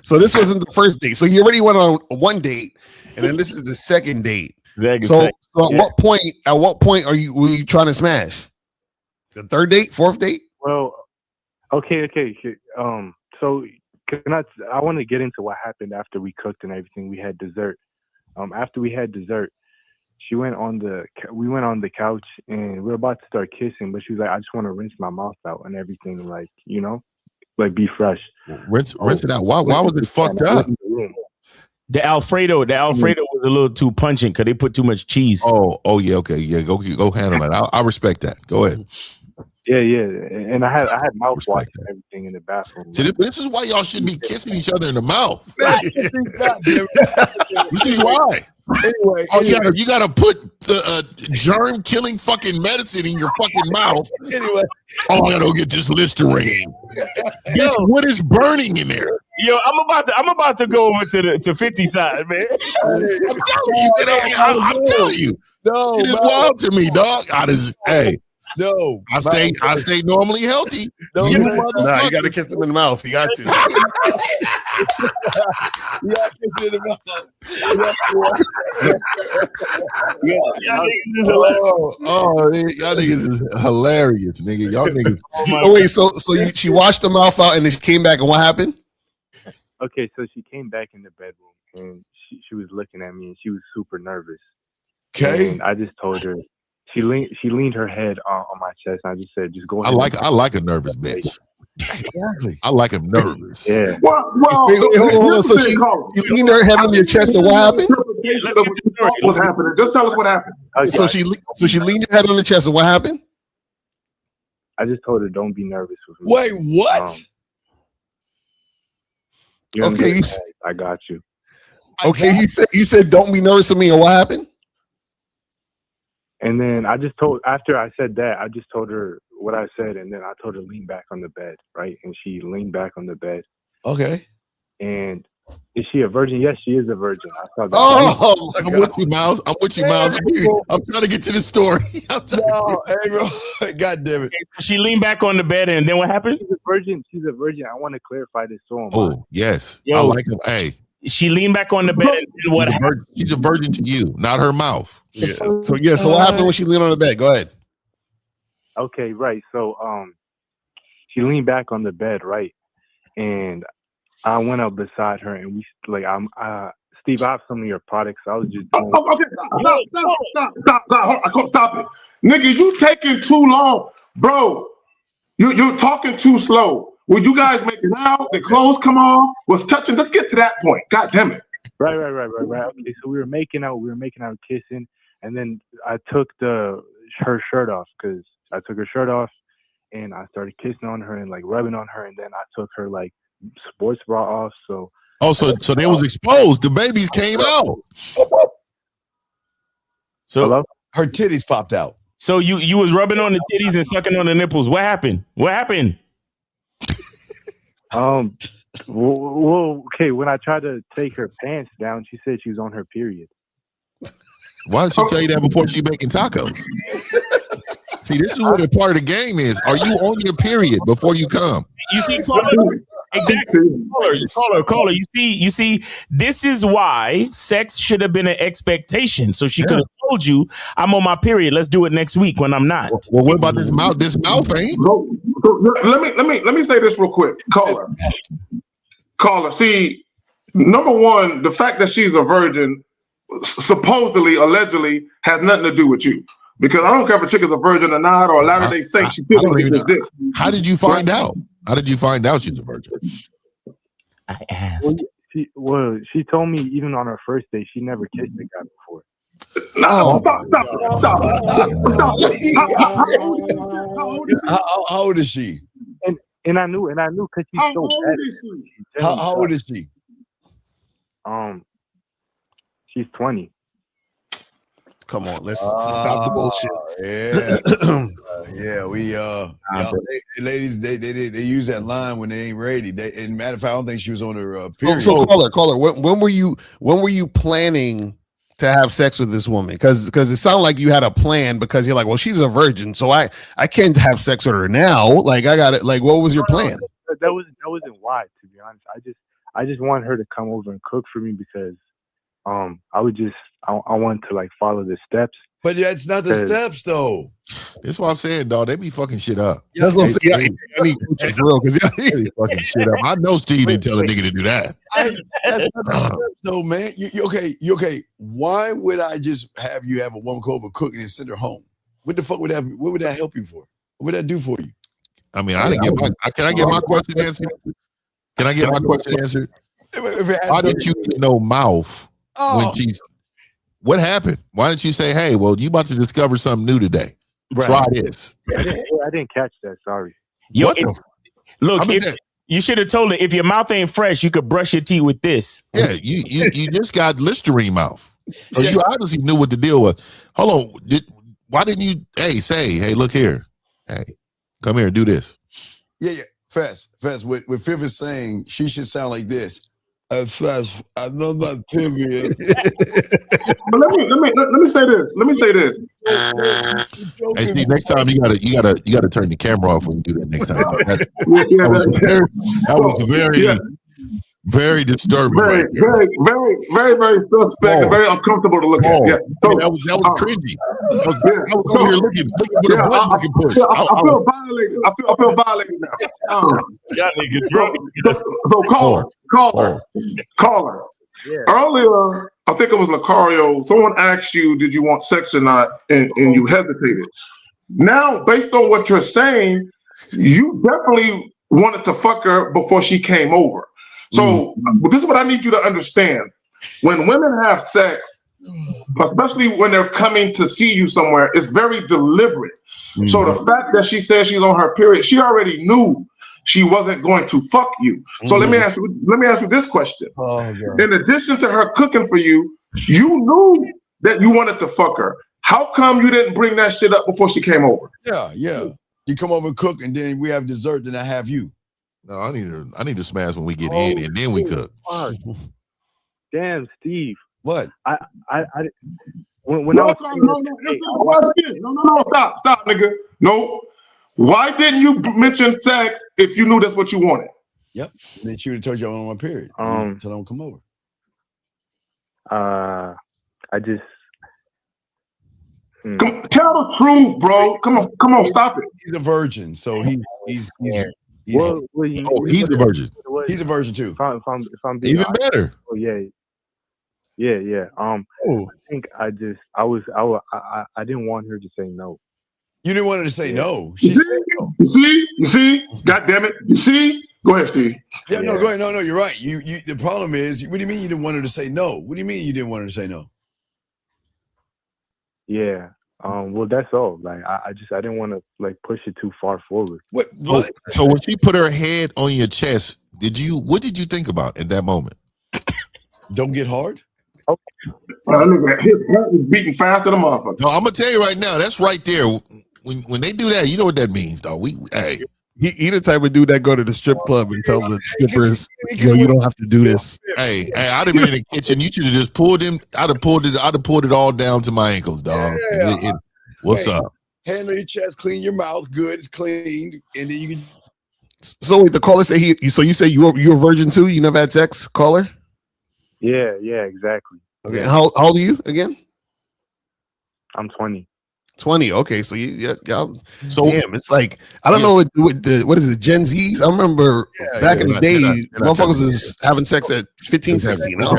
So this wasn't the first date. So you already went on one date, and then this is the second date. So at what point were you trying to smash? The third date, fourth date? Well, okay. So I want to get into what happened after we cooked and everything. We had dessert. After we had dessert, we went on the couch and we were about to start kissing, but she was like, I just want to rinse my mouth out and everything, like, you know, like be fresh. Rinse it out. Why was it fucked up? The Alfredo was a little too pungent because they put too much cheese. Oh yeah, okay, yeah. Go handle that. I respect that. Go ahead. Yeah, and I had mouthwash and everything in the bathroom. So this is why y'all should be kissing each other in the mouth. This is why. Anyway, you gotta put the germ killing fucking medicine in your fucking mouth. Anyway, I gotta go get this Listerine. Bitch, what is burning in there? Yo, I'm about to go over to 50 side, man. I'm telling you. No, it is wild to me, dog. No, I stay normally healthy. No, you gotta kiss him in the mouth. You got to. You gotta kiss him in the mouth. Y'all niggas is hilarious, nigga. Y'all niggas. Wait, so she washed her mouth out and then she came back, and what happened? Okay, so she came back in the bedroom and she was looking at me and she was super nervous. Okay, and I just told her. She leaned her head on my chest, and I just said, "Just go ahead." I like a nervous bitch. Exactly. I like him nervous. Yeah. Well, so she leaned her head on your chest, and what happened? What's happening? Just tell us what happened. Okay. So she leaned her head on the chest, and what happened? I just told her, "Don't be nervous with me." Wait, what? Okay, I got you. Okay, you said, "Don't be nervous with me," and what happened? And then after I said that, I just told her what I said, and then I told her lean back on the bed, right? And she leaned back on the bed. Okay. And is she a virgin? Yes, she is a virgin. I saw that. Oh, I'm with you, Miles. I'm trying to get to the story. God damn it. Okay, so she leaned back on the bed, and then what happened? She's a virgin. I want to clarify this so much. Oh, yes. Yo, I like him. Hey. She leaned back on the bed, and what happened? She's a virgin to you, not her mouth. Yeah. So what happened when she leaned on the bed? Go ahead. Okay, right. So she leaned back on the bed, right? And I went up beside her, and Steve, I have some of your products. So I was just doing. Okay, stop it, nigga. You taking too long, bro. You're talking too slow. Were you guys making out? The clothes come off? Was touching? Let's get to that point. God damn it. Right. Okay, so we were making out, kissing, and then I took her shirt off because I took her shirt off, and I started kissing on her and like rubbing on her, and then I took her like sports bra off. So they was exposed. The babies came out. So hello? Her titties popped out. So you was rubbing on the titties and sucking on the nipples. What happened? Well, okay. When I tried to take her pants down, she said she was on her period. Why did she tell you that before she making tacos? See, this is what a part of the game is. Are you on your period before you come? You see, exactly. Caller. You see, this is why sex should have been an expectation. So she could have told you, "I'm on my period. Let's do it next week," when I'm not. Well, what about this mouth? This mouth ain't. Let me say this real quick, caller. See, number one, the fact that she's a virgin, supposedly, allegedly, has nothing to do with you. Because I don't care if a chick is a virgin or not, or a Latter-day Saint, she still gonna get this dick. How did you find out? How did you find out she's a virgin? I asked. She told me even on her first date, she never kissed a guy before. No, stop. How old is she? And I knew because she's so bad. How old is she? She's 20. Come on, let's stop the bullshit. Yeah, ladies, they use that line when they ain't ready. And matter of fact, I don't think she was on her period. So caller, when were you planning to have sex with this woman? Because it sounded like you had a plan, because you're like, well, she's a virgin, so I can't have sex with her now. Like, I got it. Like, what was your plan? That wasn't why, to be honest. I just want her to come over and cook for me because I want to like follow the steps. But that's not the steps though. That's what I'm saying, dog. They be fucking shit up. That's what I'm saying. I need coaches for real, because they be fucking shit up. I know Steve didn't tell a nigga to do that. That's not the steps though, man. You okay. Why would I just have you have a woman come over cooking and send her home? What the fuck would that? What would that help you for? What would that do for you? I mean, I didn't get my. Can I get my question answered? Can I get my question answered? Why didn't you get no mouth when she's? What happened? Why didn't you say, "Hey, well, you about to discover something new today? Try this." I didn't catch that. Sorry. Yo, if you should have told her, if your mouth ain't fresh, you could brush your teeth with this. Yeah, you just got Listerine mouth, so you obviously knew what the deal was. Hold on, why didn't you? Hey, look here. Hey, come here, do this. Yeah. Fast. What Fifth is saying, she should sound like this. Fast, I know my period. But let me say this. Hey, Steve, next time you gotta turn the camera off when you do that next time. That was very disturbing. Very suspect and very uncomfortable to look at. Yeah. So that was cringy. I was over here looking for the button I can push. I feel violated. I feel violated now. Y'all niggas drunk. So caller. Yeah. Earlier, I think it was Lucario. Someone asked you, "Did you want sex or not?" and you hesitated. Now, based on what you're saying, you definitely wanted to fuck her before she came over. So this is what I need you to understand. When women have sex, especially when they're coming to see you somewhere, it's very deliberate. So the fact that she says she's on her period, she already knew she wasn't going to fuck you. So let me ask you this question. In addition to her cooking for you, you knew that you wanted to fuck her. How come you didn't bring that shit up before she came over? Yeah. You come over and cook, and then we have dessert, then I have you. No, I need to smash when we get in, and then we cook. Damn, Steve. What? When stop, nigga. No. Why didn't you mention sex if you knew that's what you wanted? Yep. And then she would have told you I'm on my period. So I don't come over. Tell the truth, bro. Come on, stop it. He's a virgin, so he's he's a virgin. He's a virgin too. If I'm being even honest, better. Oh yeah. I think I didn't want her to say no. You didn't want her to say no. You see? God damn it. You see? Go ahead, Steve. Yeah, no, go ahead. No, you're right. You the problem is, what do you mean you didn't want her to say no? What do you mean you didn't want her to say no? Yeah. Well, that's all. Like, I didn't want to like push it too far forward. What? So when she put her head on your chest, what did you think about at that moment? Don't get hard. Okay. His heart was beating faster than a motherfucker. No, I'm gonna tell you right now. That's right there. When they do that, you know what that means, dog. He the type of dude that go to the strip club and tell the strippers, you don't have to do this. Hey, I'd have been in the kitchen. You should have just pulled him. I'd have pulled it all down to my ankles, dog. Yeah. What's up? Hand on your chest, clean your mouth, good, it's clean, and then you can. So wait, the caller say So you say you're a virgin too? You never had sex, caller? Yeah, exactly. Okay, how old are you again? I'm 20. 20. Okay, so y'all. So damn, it's like I don't know what is it, Gen Zs? I remember back in the day, motherfuckers is having sex at 15, 16. Yeah, my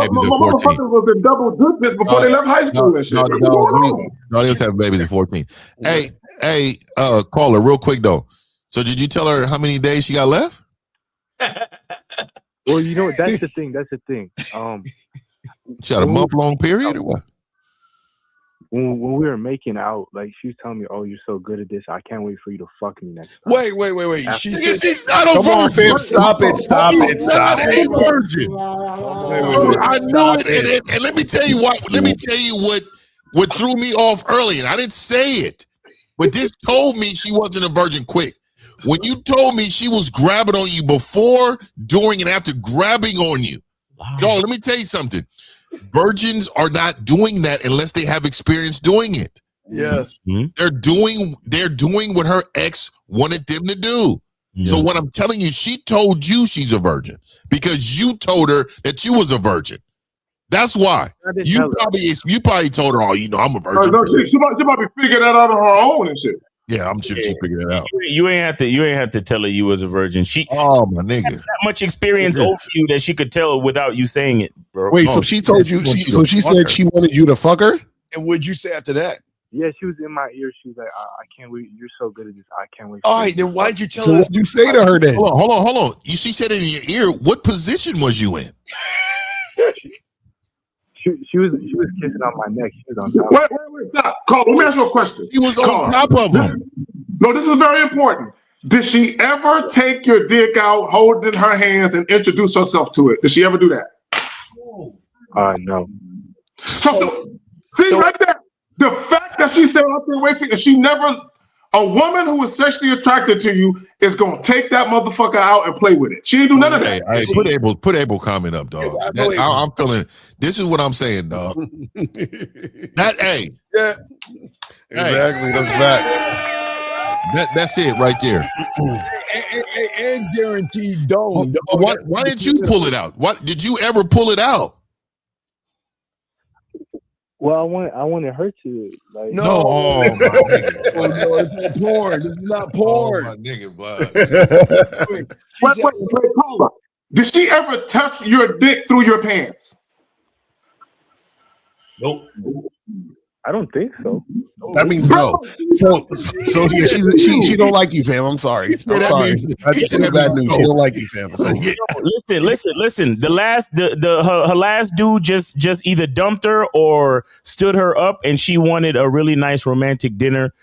motherfuckers was in double digits before they left high school and shit. No, they was having babies at 14. Hey, caller, real quick though. So did you tell her how many days she got left? Well, you know, that's the thing. She had a month-long period or what? When we were making out, like she was telling me, "Oh, you're so good at this. I can't wait for you to fuck me next time." Wait. She said she's not a virgin. Stop it. A virgin. I know it. And let me tell you what. Let me tell you what threw me off early. And I didn't say it, but this told me she wasn't a virgin quick. When you told me she was grabbing on you before, during, and after grabbing on you. Dog, let me tell you something. Virgins are not doing that unless they have experience doing it. Yes. They're doing what her ex wanted them to do. So what I'm telling you, she told you she's a virgin because you told her that you was a virgin. That's why. You probably told her, "Oh, you know, I'm a virgin." No, she might be figuring that out on her own and shit. Yeah, I'm sure she figured it out. You ain't have to tell her you was a virgin. She my nigga, had that much experience over you that she could tell without you saying it, bro. Wait, so she told you? She said she wanted you to fuck her. And what'd you say after that? Yeah, she was in my ear. She was like, "I can't wait. You're so good at this. I can't wait." All right, then why'd you tell her? her? What'd you say to her then? Hold on. She said it in your ear. What position was you in? She was kissing on my neck. She was on top. Wait, stop. Carl, let me ask you a question. He was on top of him. No, this is very important. Did she ever take your dick out, hold it in her hands, and introduce herself to it? Did she ever do that? No. So right there, the fact that she said, "I'll wait for you," she never. A woman who is sexually attracted to you is gonna take that motherfucker out and play with it. She ain't do none of that. Hey, put Abel comment up, dog. I'm feeling. This is what I'm saying, dog. Yeah. Exactly. That's fact. That's it right there. And guaranteed don't. Why didn't you pull it out? What did you ever pull it out? Well, I wanted her to like. No, oh my nigga. No, it's not porn. This is not porn. Oh my nigga, bud. Wait, Paula. Did she ever touch your dick through your pants? Nope. I don't think so. That means no. So yeah, she don't like you, fam. I'm sorry. I'm sorry. I just said bad news. She don't like you, fam. So, Listen. Her last dude just either dumped her or stood her up, and she wanted a really nice romantic dinner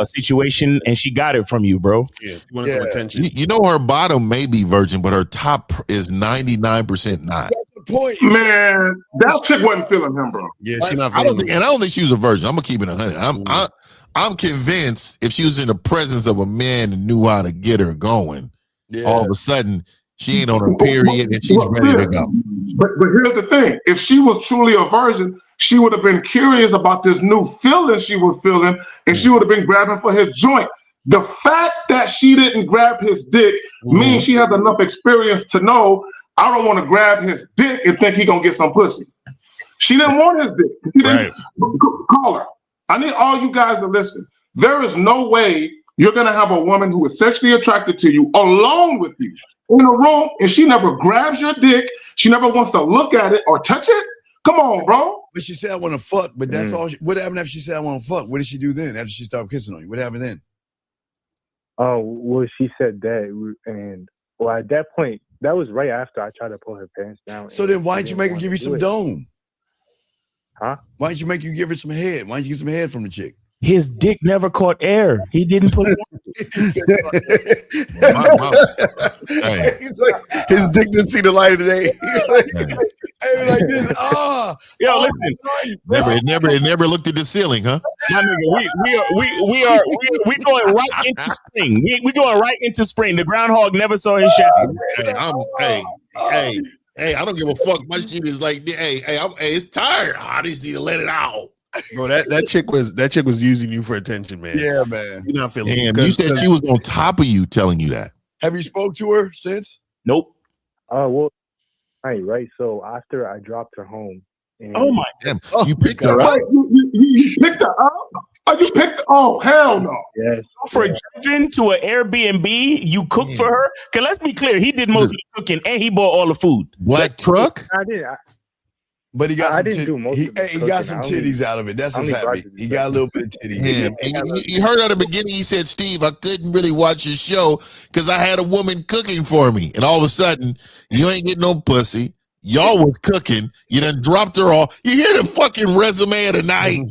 situation, and she got it from you, bro. Yeah, she wanted some attention. You know her bottom may be virgin, but her top is 99% not. Point, man, that chick wasn't feeling him, bro. Yeah, she's not feeling him. And I don't think she was a virgin. I'm gonna keep it 100. I'm convinced if she was in the presence of a man and knew how to get her going, all of a sudden she ain't on her period and she's ready to go. But here's the thing: if she was truly a virgin, she would have been curious about this new feeling she was feeling, and she would have been grabbing for his joint. The fact that she didn't grab his dick means she has enough experience to know, I don't want to grab his dick and think he gonna get some pussy. She didn't want his dick. She didn't. Call her. I need all you guys to listen. There is no way you're gonna have a woman who is sexually attracted to you alone with you in a room, and she never grabs your dick. She never wants to look at it or touch it. Come on, bro. But she said I want to fuck. But that's all. What happened after she said I want to fuck? What did she do then? After she stopped kissing on you, what happened then? Oh, well, she said that, and well, at that point, that was right after I tried to pull her pants down. So then, why didn't you make her give you some dome? Huh? Why didn't you make you give her some head? Why didn't you get some head from the chick? His dick never caught air. He didn't put it on. He's like, his dick didn't see the light of the day. He's like this. Yo, listen. It never looked at the ceiling, huh? My nigga, we going right into spring. We going right into spring. The groundhog never saw his shadow. Hey, I don't give a fuck. My shit is like, it's tired. I just need to let it out. Bro, that chick was using you for attention, man. Yeah, man. You're not feeling. Damn, you said she was on top of you, telling you that. Have you spoke to her since? Nope. Well, right. So after I dropped her home, Oh my Damn, God. you picked her up? You picked her up? Oh, you picked? Oh, hell no! Yes. For driven to an Airbnb, you cook for her. Cause let's be clear, he did most of the cooking and he bought all the food. Black truck? I did. But he got I some didn't do most of the he got some cooking. titties out of it. That's his happy. He got a little bit of titties. Damn. And you heard at the beginning, he said, Steve, I couldn't really watch your show because I had a woman cooking for me. And all of a sudden, you ain't getting no pussy. Y'all was cooking. You done dropped her off. You hear the fucking resume of the night.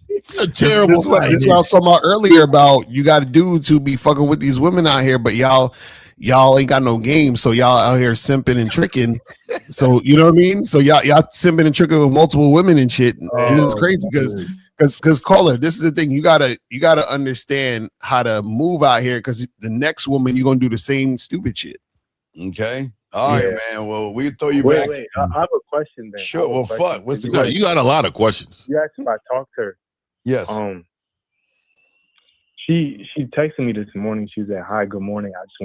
It's a terrible This is what I was talking about earlier about you got dudes who be fucking with these women out here, but y'all ain't got no game, so y'all out here simping and tricking. So you know what I mean? So y'all simping and tricking with multiple women and shit. This is crazy because caller, this is the thing. You gotta understand how to move out here because the next woman you're gonna do the same stupid shit. Okay. All right, man. Well, we'll throw you back. Wait. I have a question then. Sure. Well, fuck. What's the question? You got a lot of questions. You asked if I talked to her. Yes. She texted me this morning. She said, "Hi, good morning. I just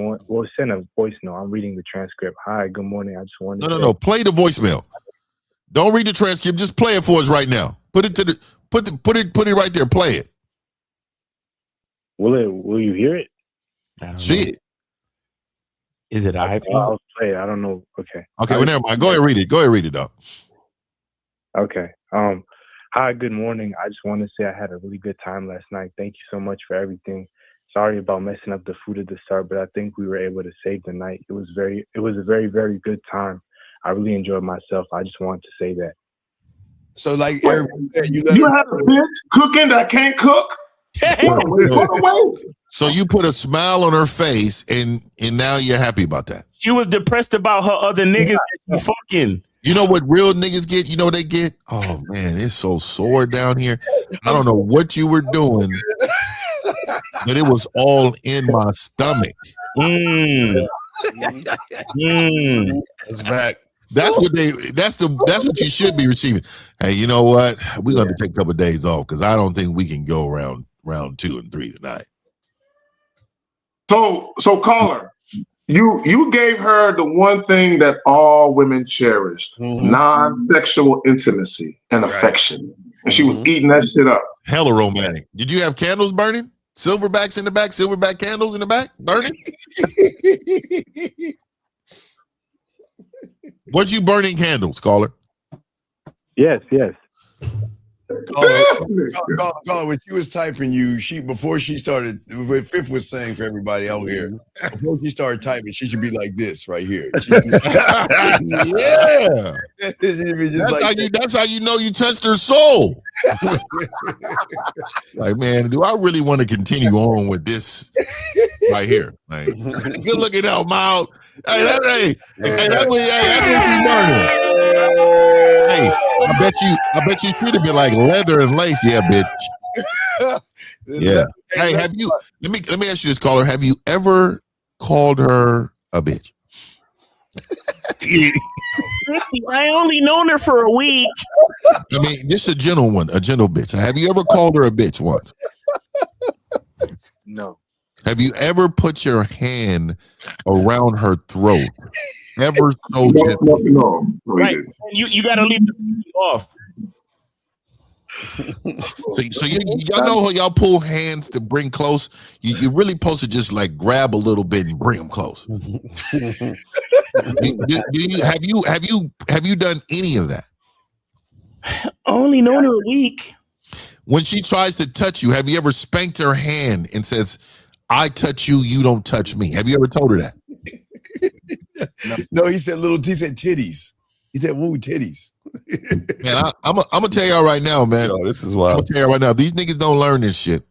send a voice note. I'm reading the transcript. Hi, good morning. I just wanted No. Play the voicemail. Don't read the transcript. Just play it for us right now. Put it right there. Play it. Will you hear it? See it. Is it I'll play it. I don't know. Okay. Okay, well, never mind. Go ahead and read it. Go ahead and read it, dog. Okay. Hi, good morning. I just want to say I had a really good time last night. Thank you so much for everything. Sorry about messing up the food at the start, but I think we were able to save the night. It was a very, very good time. I really enjoyed myself. I just wanted to say that. So, like, you have a bitch cooking that can't cook? So you put a smile on her face, and now you're happy about that. She was depressed about her other niggas that she fucking. You know what real niggas get? You know what they get? Oh man, it's so sore down here. I don't know what you were doing, but it was all in my stomach. That's back. That's what you should be receiving. Hey, you know what? We're gonna take a couple of days off because I don't think we can go round 2 and 3 tonight. So caller, you gave her the one thing that all women cherish: non-sexual intimacy and affection, and she was eating that shit up. Hella romantic. Did you have candles burning? Silverbacks in the back? Silverback candles in the back burning? Was you burning candles, caller? Yes. Caller, when she was typing before she started, what Fifth was saying for everybody out here, before she started typing, she should be like this right here. Yeah. That's how you know you touched her soul. Like, man, do I really want to continue on with this right here? Like, good looking out, mouth. Hey, that was burning. Hey, I bet you should have been like leather and lace, yeah, bitch. Yeah. Hey, have you? Let me ask you this, caller. Have you ever called her a bitch? I only known her for a week. I mean, just a gentle bitch. Have you ever called her a bitch once? No. Have you ever put your hand around her throat? Ever so gently? No. Right. You got to leave the off. So y'all know how y'all pull hands to bring close. You really supposed to just like grab a little bit and bring them close. Have you done any of that? Only known her a week. When she tries to touch you, have you ever spanked her hand and says, "I touch you, you don't touch me"? Have you ever told her that? No, he said titties. He said, "Woo, titties." Man, I'm gonna tell y'all right now, man. Yo, this is wild. I'm gonna tell you right now. These niggas don't learn this shit.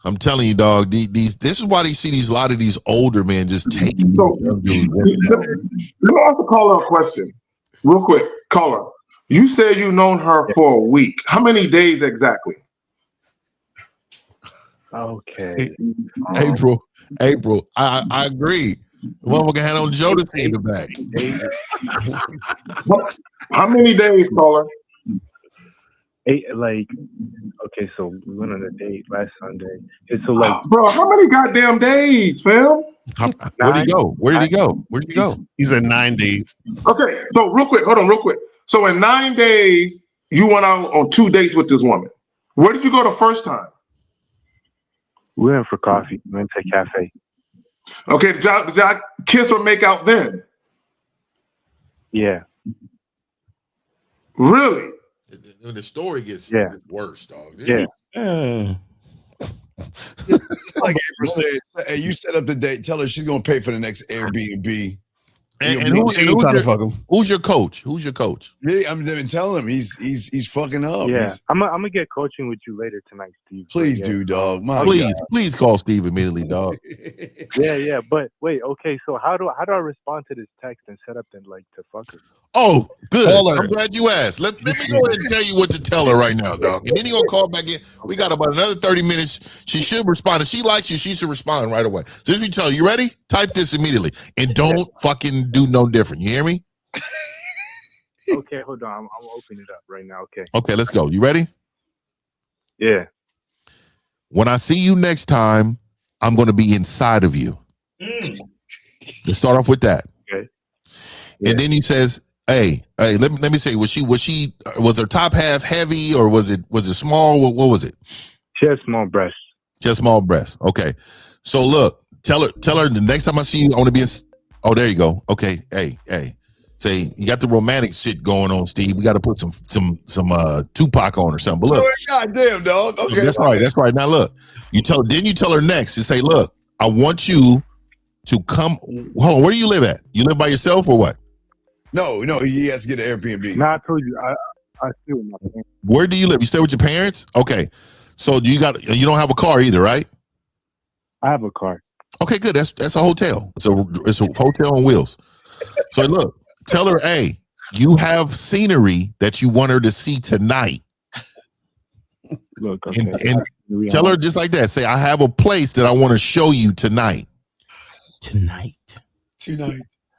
I'm telling you, dog. This is why they see a lot of these older men just taking. Let me ask the caller a question, real quick. Caller, you said you known her for a week. How many days exactly? Okay. April. I agree. The motherfucker had on Jodeci in the back. How many days, caller? 8. Okay, so we went on a date last Sunday. And so, bro, how many goddamn days, fam? Where'd he go? Where did he go? He said 9 days. Okay, so real quick, hold on, real quick. So in 9 days, you went out on 2 dates with this woman. Where did you go the first time? We went for coffee. We went to a cafe. Okay, did y'all kiss or make out then? Yeah. Really? The story gets worse, dog. Yeah. It's like April said, hey, you set up the date. Tell her she's gonna pay for the next Airbnb. And who's your coach? Who's your coach? Yeah, I've been telling him he's fucking up. Yeah, I'm gonna get coaching with you later tonight, Steve. Please do, dog. Please call Steve immediately, dog. Yeah. But wait, okay. So how do I respond to this text and set up to fuck her? Oh, good. I'm glad you asked. Let me go ahead and tell you what to tell her right now, dog. And then you're gonna call back in. We got about another 30 minutes. She should respond. If she likes you, she should respond right away. So just tell her, you ready? Type this immediately. And don't fucking do no different. You hear me? Okay, hold on. I'm opening it up right now. Okay. Okay, let's go. You ready? Yeah. When I see you next time, I'm gonna be inside of you. Let's start off with that. Okay. And then he says, Hey, let me say, was her top half heavy or was it small? What was it? She has small breasts. Just small breasts. Okay. So look, tell her the next time I see you, I want to be oh, there you go. Okay. Hey. Say you got the romantic shit going on, Steve. We got to put some Tupac on or something. But look, goddamn dog. Okay, that's right. That's right. Now look, you tell her next and say, look, I want you to come. Hold on, where do you live at? You live by yourself or what? No, he has to get an Airbnb. No, I told you, I stay with my parents. Where do you live? You stay with your parents? Okay. So you don't have a car either, right? I have a car. Okay, good. That's a hotel. It's a hotel on wheels. So look, tell her, hey, you have scenery that you want her to see tonight. Look, okay. And tell her just like that. Say, I have a place that I want to show you tonight. Tonight.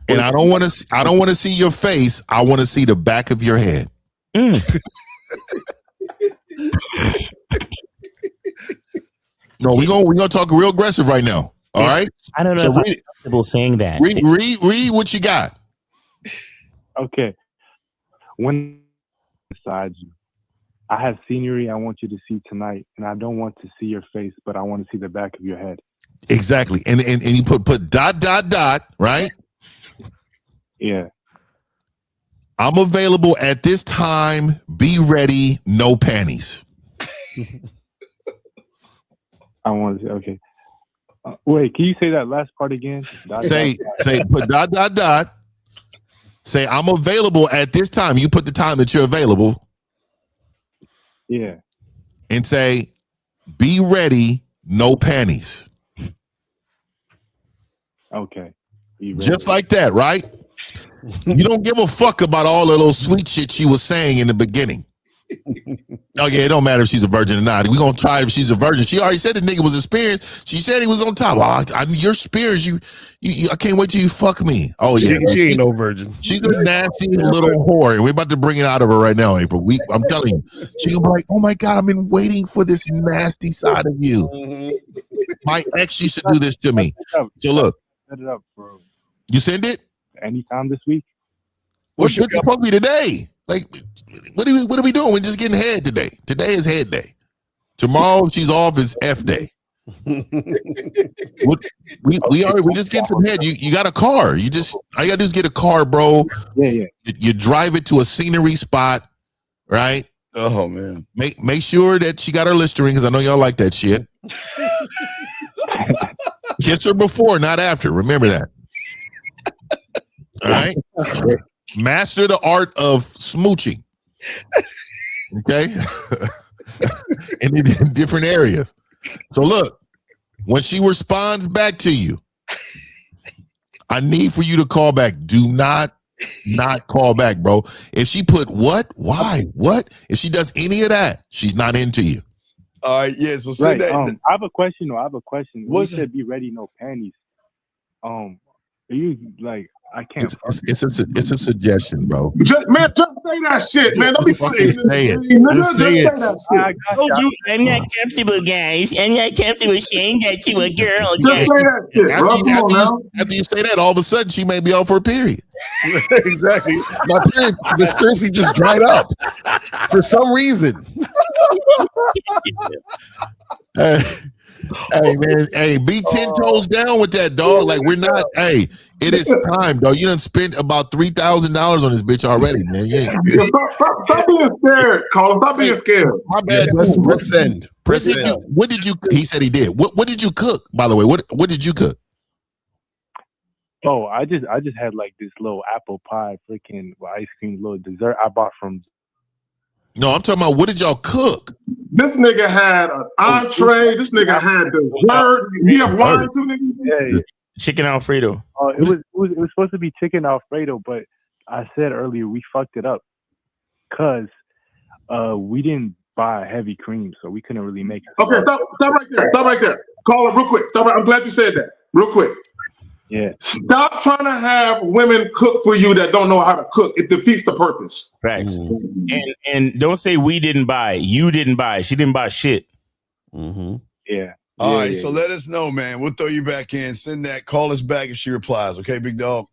And I don't want to see your face. I want to see the back of your head. No, we're gonna talk real aggressive right now. All right. I don't know if I'm comfortable saying that. Read what you got. Okay. When beside you, I have scenery I want you to see tonight, and I don't want to see your face, but I want to see the back of your head. Exactly. And you put ... right? Yeah. I'm available at this time. Be ready. No panties. I want to. Okay. Wait. Can you say that last part again? Say put ... Say I'm available at this time. You put the time that you're available. Yeah. And say, be ready. No panties. Okay. Just like that, right? You don't give a fuck about all the little sweet shit she was saying in the beginning. Okay, it don't matter if she's a virgin or not. We're gonna try if she's a virgin. She already said the nigga was experienced. She said he was on top. You're experienced. You I can't wait till you fuck me. Oh yeah, she ain't no virgin. She's a nasty little whore, and we're about to bring it out of her right now, April. I'm telling you, she gonna be like, "Oh my god, I've been waiting for this nasty side of you." My ex used to do this to me. So look, set it up, bro. You send it anytime this week. What's your supposed to be today? Like, what are we doing? We're just getting head today. Today is head day. Tomorrow she's off is F day. we just get some head. You got a car. All you gotta do is get a car, bro. Yeah. You drive it to a scenery spot, right? Oh man. Make sure that she got her Listerine because I know y'all like that shit. Kiss her before, not after. Remember that. All right. Master the art of smooching. Okay. in different areas. So look, when she responds back to you, I need for you to call back. Do not call back, bro. If she put what, why, what, if she does any of that, she's not into you. All right, yeah. So say that. I have a question. When you said be ready, no panties. Are you like? I can't. It's a suggestion, bro. Just say that shit, man. Don't be saying it. Just say it. Oh, you, I'm not comfortable, guys. I'm not comfortable saying that to a girl. Just say that shit, bro. Come on now. After you say that, all of a sudden she may be off her period. Exactly. My period mysteriously just dried up for some reason. Hey man, hey, be 10 toes down with that, dog. Like we're not. Hey, it is time, dog. You done spent about $3,000 on this bitch already, man. Yeah. Stop being scared, Colin. Stop being scared. My bad. Press send. What did you? He said he did. What did you cook? By the way, what did you cook? Oh, I just had like this little apple pie, freaking ice cream, little dessert I bought from. No, I'm talking about what did y'all cook? This nigga had an entree. This nigga had dessert. You have wine too, nigga? Yeah. Chicken Alfredo. It was supposed to be chicken Alfredo, but I said earlier we fucked it up because we didn't buy heavy cream, so we couldn't really make it. Okay, stop right there. Stop right there. Call it real quick. Stop right. I'm glad you said that. Real quick. Yeah. Stop trying to have women cook for you that don't know how to cook. It defeats the purpose. Facts. And don't say we didn't buy. You didn't buy. She didn't buy shit. Yeah. All right, so let us know, man. We'll throw you back in. Send that. Call us back if she replies. Okay, big dog.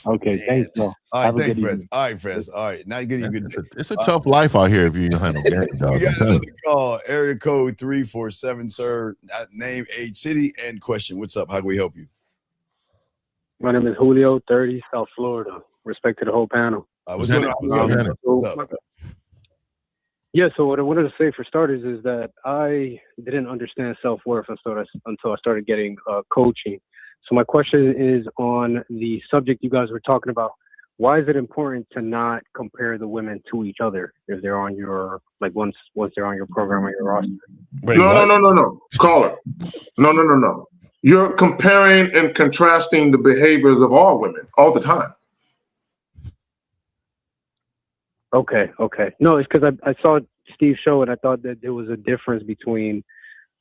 Okay, thanks, bro. All right, thanks, Fred. All right, Fred. All right, now you're getting good. It's a tough life out here if you handle that, dog. We got another call. Area code 347, sir. Name, age, city, and question. What's up? How can we help you? My name is Julio, 30, South Florida. Respect to the whole panel. What's going on? Yeah, so what I wanted to say for starters is that I didn't understand self-worth until I started getting coaching. So my question is on the subject you guys were talking about. Why is it important to not compare the women to each other if they're on your, like once they're on your program or your roster? No. Caller. No. You're comparing and contrasting the behaviors of all women all the time. Okay. No, it's because I saw Steve's show and I thought that there was a difference between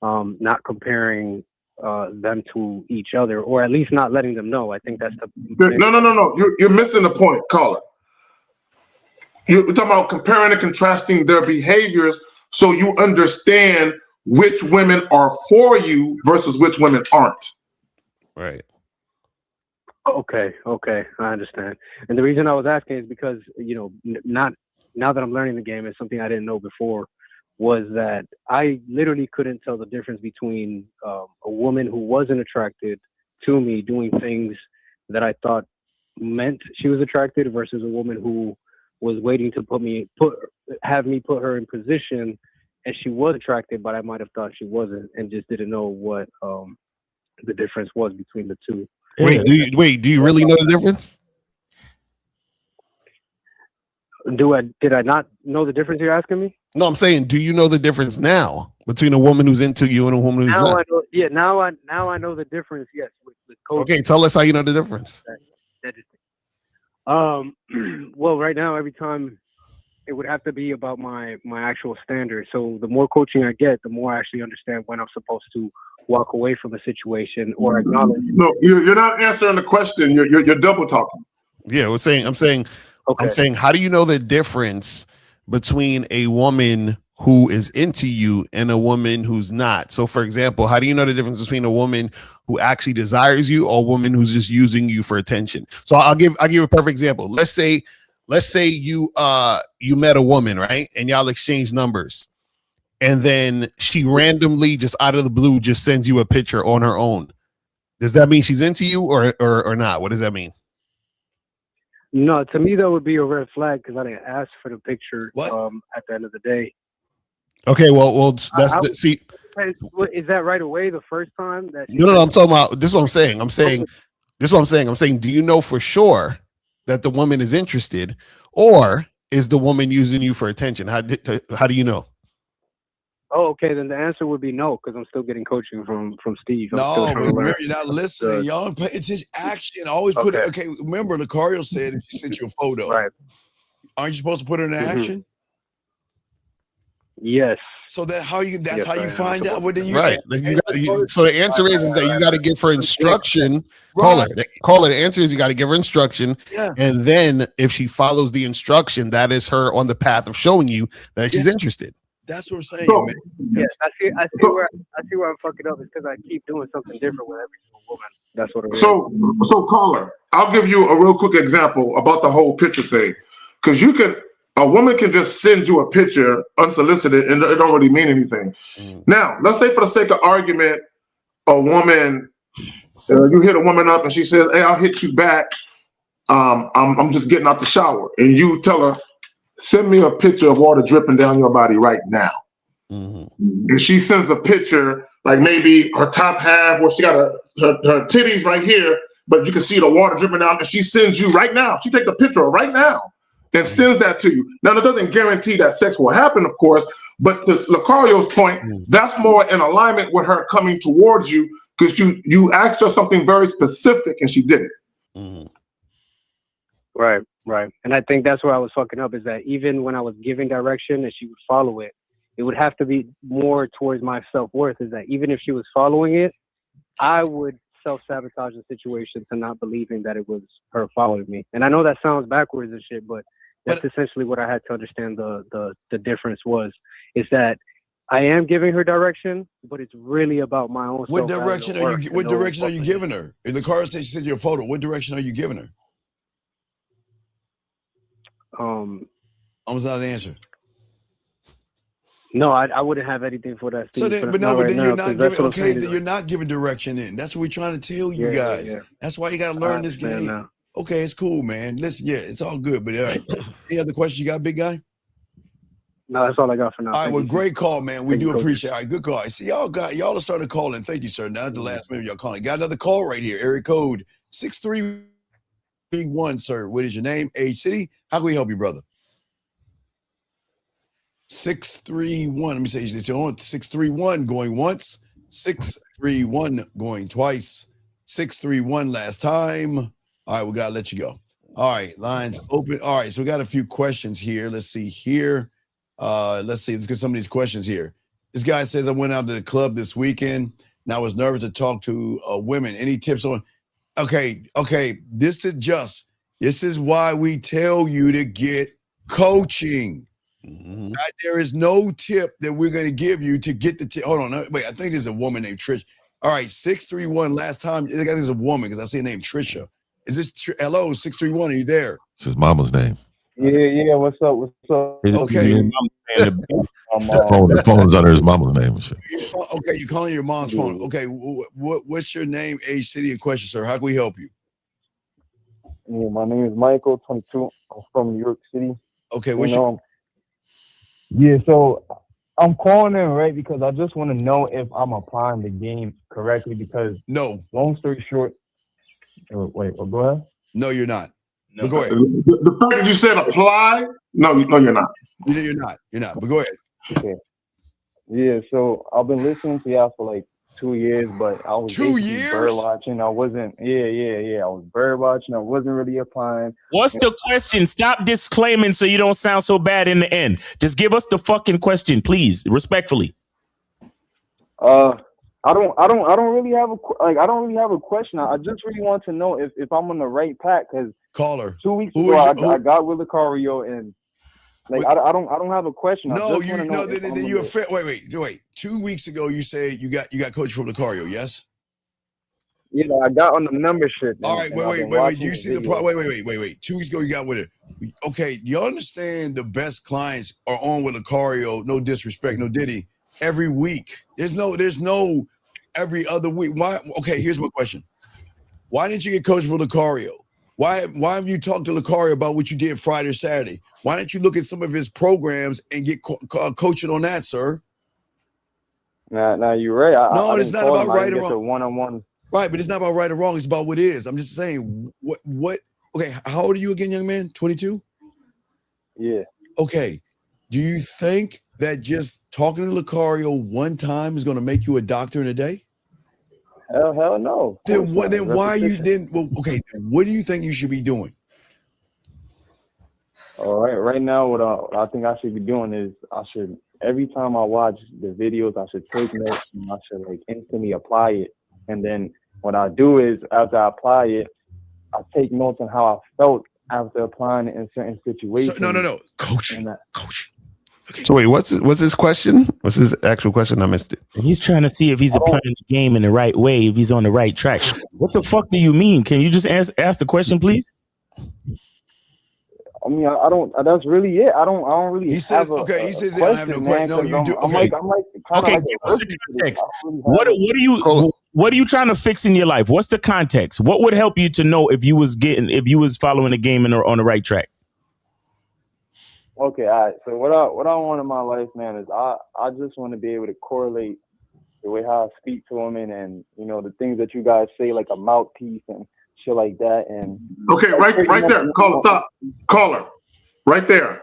not comparing them to each other, or at least not letting them know. I think that's the No. You're missing the point, caller. You're talking about comparing and contrasting their behaviors so you understand which women are for you versus which women aren't. Right. Okay, I understand. And the reason I was asking is because, not now that I'm learning the game, it's something I didn't know before, was that I literally couldn't tell the difference between a woman who wasn't attracted to me doing things that I thought meant she was attracted versus a woman who was waiting to have me put her in position and she was attracted, but I might have thought she wasn't and just didn't know what the difference was between the two. Wait, do you really know the difference? Did I not know the difference you're asking me? No, I'm saying, do you know the difference now between a woman who's into you and a woman who's not? Now I know the difference. Yes, with coaching. Okay, tell us how you know the difference. Well, right now, every time it would have to be about my actual standards. So the more coaching I get, the more I actually understand when I'm supposed to walk away from a situation or acknowledge. No, you're not answering the question. You're double talking. Yeah, I'm saying, how do you know the difference between a woman who is into you and a woman who's not? So, for example, how do you know the difference between a woman who actually desires you or a woman who's just using you for attention? So, I'll give a perfect example. Let's say you met a woman, right, and y'all exchange numbers, and then she randomly, just out of the blue, just sends you a picture on her own. Does that mean she's into you or not? What does that mean? No, to me that would be a red flag because I didn't ask for the picture. At the end of the day. Okay, well, that's see. Is that right away the first time that? No. I'm talking about this. Is what I'm saying. I'm saying. Do you know for sure that the woman is interested, or is the woman using you for attention? How do you know? Oh, okay. Then the answer would be no, because I'm still getting coaching from Steve. No, remember, you're not listening. Y'all pay attention. Action. Always put it. Okay, remember, Lucario said if she sent you a photo, right? Aren't you supposed to put it in action? Yes. So that's how you find out. Well, then you Right. So the answer is that you got to give her instruction. Call her. The answer is you got to give her instruction. Yes. And then if she follows the instruction, that is her on the path of showing you that she's interested. That's what I'm saying, man. Yes, I see where I'm fucking up is because I keep doing something different with every single woman. That's what it is. So caller, I'll give you a real quick example about the whole picture thing, because a woman can just send you a picture unsolicited and it don't really mean anything. Now, let's say for the sake of argument, a woman, you hit a woman up and she says, "Hey, I'll hit you back. I'm just getting out the shower," and you tell her, "Send me a picture of water dripping down your body right now." And she sends a picture, like maybe her top half, where she got her titties right here, but you can see the water dripping down, and she sends you right now. She takes a picture right now and sends that to you. Now, that doesn't guarantee that sex will happen, of course, but to Lucario's point, that's more in alignment with her coming towards you, because you asked her something very specific and she did it. Right. And I think that's where I was fucking up, is that even when I was giving direction and she would follow it, it would have to be more towards my self-worth, is that even if she was following it, I would self-sabotage the situation to not believing that it was her following me. And I know that sounds backwards and shit, but that's essentially what I had to understand the difference was, is that I am giving her direction, but it's really about my own What direction are you giving her? In the car station, send you a photo. What direction are you giving her? Was not an answer. No, I wouldn't have anything for that. So then, then you're not giving. Okay, then you're not giving direction. In that's what we're trying to tell you guys. Yeah. That's why you got to learn this game. Now. Okay, it's cool, man. Listen, it's all good. But all right, any other questions you got, big guy? No, that's all I got for now. All right, well, great call, man. We do appreciate it. All right, good call. I see y'all are starting to call in. Thank you, sir. Now at the last minute, y'all calling. Got another call right here. Area code 631, sir. What is your name? Age, city? How can we help you, brother? 631. Let me say it's on 631 going once, 631 going twice, 631 last time. All right, we gotta let you go. All right, lines open. All right, so we got a few questions here. Let's see here. Let's get some of these questions here. This guy says, I went out to the club this weekend and I was nervous to talk to women. Any tips on? Okay. This is why we tell you to get coaching. There is no tip that we're going to give you to get the tip. Hold on. Wait, I think there's a woman named Trish. All right, 631 last time. I think there's a woman because I see a name Trisha. Is this hello, 631? Are you there? It's his mama's name. Yeah. What's up? Okay. The phone's under his mama's name and shit. Okay, you're calling your mom's phone. Okay, what's your name, age, city, and question, sir? How can we help you? Yeah, my name is Michael, 22. I'm from New York City. Okay, Yeah, so I'm calling in, right, because I just want to know if I'm applying the game correctly, because long story short, wait, go ahead. No, you're not. No, go ahead. The fact that you said apply, no, you're not. You're not. But go ahead. Okay. Yeah, so I've been listening to y'all for like 2 years, but I was 2 years bird watching. I wasn't. I was bird watching. I wasn't really applying. What's the question? Stop disclaiming so you don't sound so bad in the end. Just give us the fucking question, please, respectfully. I don't really have a question. I just really want to know if I'm on the right path, because caller 2 weeks ago I got with Lucario and I don't have a question. Then you're fair. Wait. 2 weeks ago you say you got coach from Lucario, yes? Yeah, I got on the membership. All right, wait. Do you see the problem? Wait. 2 weeks ago you got with it. Okay, do you understand the best clients are on with Lucario? No disrespect, no Diddy. Every week. There's no every other week. Why? Okay, here's my question. Why didn't you get coached for Lucario? Why have you talked to Lucario about what you did Friday or Saturday? Why don't you look at some of his programs and get coaching on that, sir? Nah, you're right. No, it's not about right or wrong. One-on-one. Right, but it's not about right or wrong. It's about what is. I'm just saying, what? Okay, how old are you again, young man? 22? Yeah. Okay. Do you think that just talking to Lucario one time is going to make you a doctor in a day? Hell no. Then why are you then? Well, okay. What do you think you should be doing? All right. Right now, what I think I should be doing is I should every time I watch the videos, I should take notes and I should like instantly apply it. And then what I do is after I apply it, I take notes on how I felt after applying it in certain situations. So, no, coaching. So wait, what's his question? What's his actual question? I missed it. He's trying to see if he's applying the game in the right way, if he's on the right track. What the fuck do you mean? Can you just ask the question, please? I mean, I don't. That's really it. I don't really. He says, okay. He says, I don't have no question. No, you do. I'm like, okay. What's the context? What are you trying to fix in your life? What's the context? What would help you to know if you was following the game and on the right track? Okay, all right. So what I want in my life, man, is I just want to be able to correlate the way how I speak to women and the things that you guys say, like a mouthpiece and shit like that. And okay, right there. Caller, right there.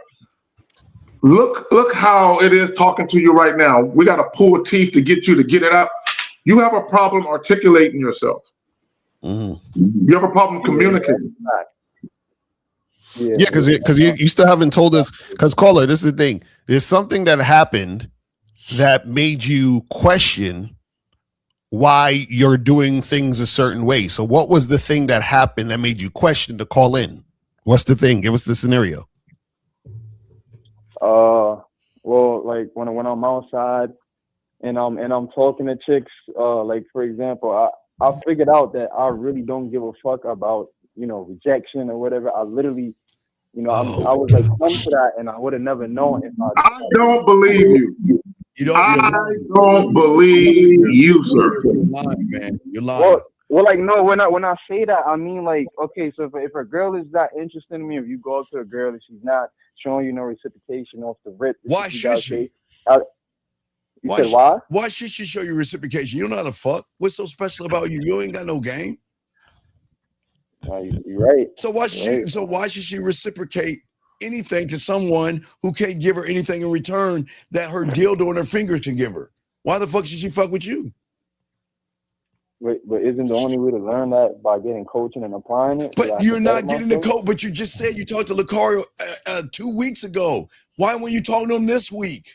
Look how it is talking to you right now. We got to pull teeth to get you to get it out. You have a problem articulating yourself. Mm-hmm. You have a problem communicating. Yeah, because you still haven't told us. Because caller, this is the thing. There's something that happened that made you question why you're doing things a certain way. So, what was the thing that happened that made you question to call in? What's the thing? Give us the scenario. Well, like when I'm outside and I'm talking to chicks, like for example, I figured out that I really don't give a fuck about rejection or whatever. I literally, I was like come to that, and I would have never known if I don't believe you. I don't believe you, sir. You're lying, man. You're lying. Well, like no, when I say that, I mean like, okay, so if a girl is not interested in me, if you go up to a girl and she's not showing you no reciprocation off the rip, why should she? Why? Why should she show you reciprocation? You don't know how to fuck. What's so special about you? You ain't got no game. You're right. So why should she reciprocate anything to someone who can't give her anything in return that her dildo and her fingers can give her? Why the fuck should she fuck with you? But isn't the only way to learn that by getting coaching and applying it? But you're not getting the coach. But you just said you talked to Lucario 2 weeks ago. Why weren't you talking to him this week?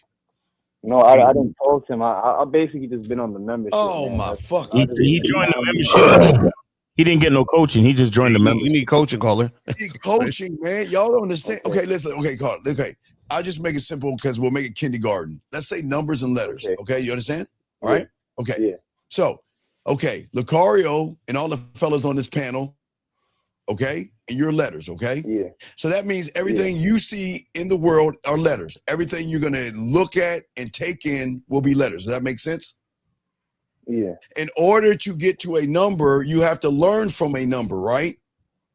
No, I didn't talk to him. I basically just been on the membership. Oh my fuck! He joined the membership. He didn't get no coaching. He just joined the membership. You need coaching, caller. You need coaching, man. Y'all don't understand. Okay, listen. Okay, caller. Okay, I'll just make it simple because we'll make it kindergarten. Let's say numbers and letters. Okay, you understand? All right. Okay. Yeah. So, okay, Lucario and all the fellas on this panel. Okay, and your letters. Okay. Yeah. So that means everything you see in the world are letters. Everything you're gonna look at and take in will be letters. Does that make sense? Yeah. In order to get to a number, you have to learn from a number, right?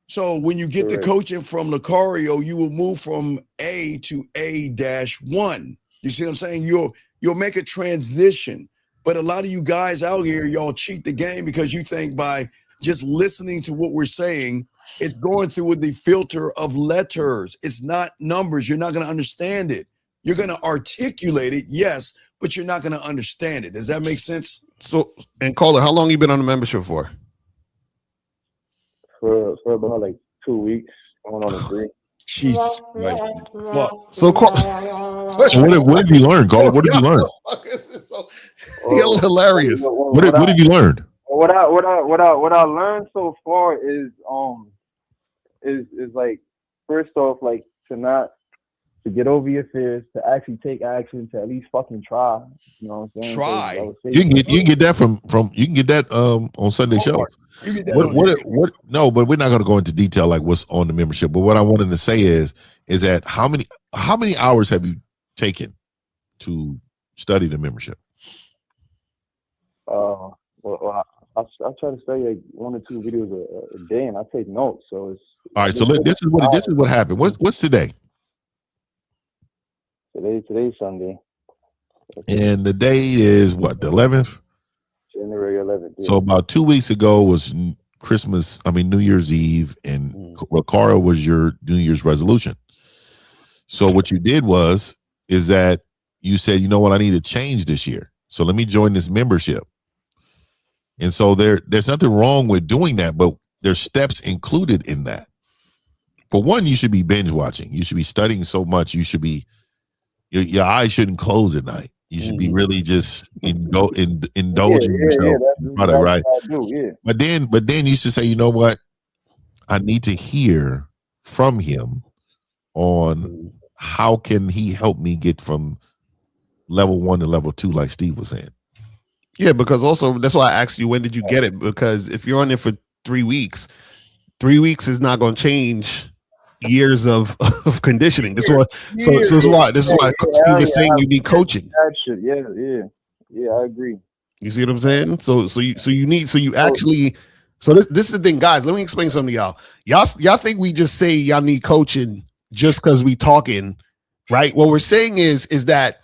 So when you get the coaching from Lucario, you will move from A to A-1. You see what I'm saying? You'll make a transition. But a lot of you guys out here, y'all cheat the game because you think by just listening to what we're saying, it's going through with the filter of letters. It's not numbers. You're not going to understand it. You're going to articulate it, yes, but you're not going to understand it. Does that make sense? So, and caller, how long you been on the membership for? For about like 2 weeks, going on 3. Jesus Christ. So, what did you learn, caller? What did you learn? You're hilarious. What did you learn? What I learned so far is like, first off, like to get over your fears, to actually take action, to at least fucking try. You know what I'm saying? Try. You can get that from you can get that on Sunday shows. You get that what no, but we're not going to go into detail like what's on the membership. But what I wanted to say is that how many hours have you taken to study the membership? Well, I try to study like 1 or 2 videos a day, and I take notes. So it's all right. So this is what happened. What's today? Today's Sunday. And the day is what, the 11th? January 11th. Yeah. So about 2 weeks ago was New Year's Eve, and Lucario was your New Year's resolution. So what you did is that you said, you know what, I need to change this year. So let me join this membership. And so there's nothing wrong with doing that, but there's steps included in that. For one, you should be binge watching. You should be studying so much. You should be your eyes shouldn't close at night. You should be really just indulging yourself in the product, right? What I do, yeah. But then you should say, you know what? I need to hear from him on how can he help me get from level 1 to level 2, like Steve was saying. Yeah, because also that's why I asked you when did you get it? Because if you're on it for 3 weeks, 3 weeks is not going to change years of conditioning. This is why. This is why Steve is saying you need coaching. Yeah, I agree. You see what I'm saying? So this is the thing, guys. Let me explain something to y'all. Y'all think we just say y'all need coaching just because we talking, right? What we're saying is that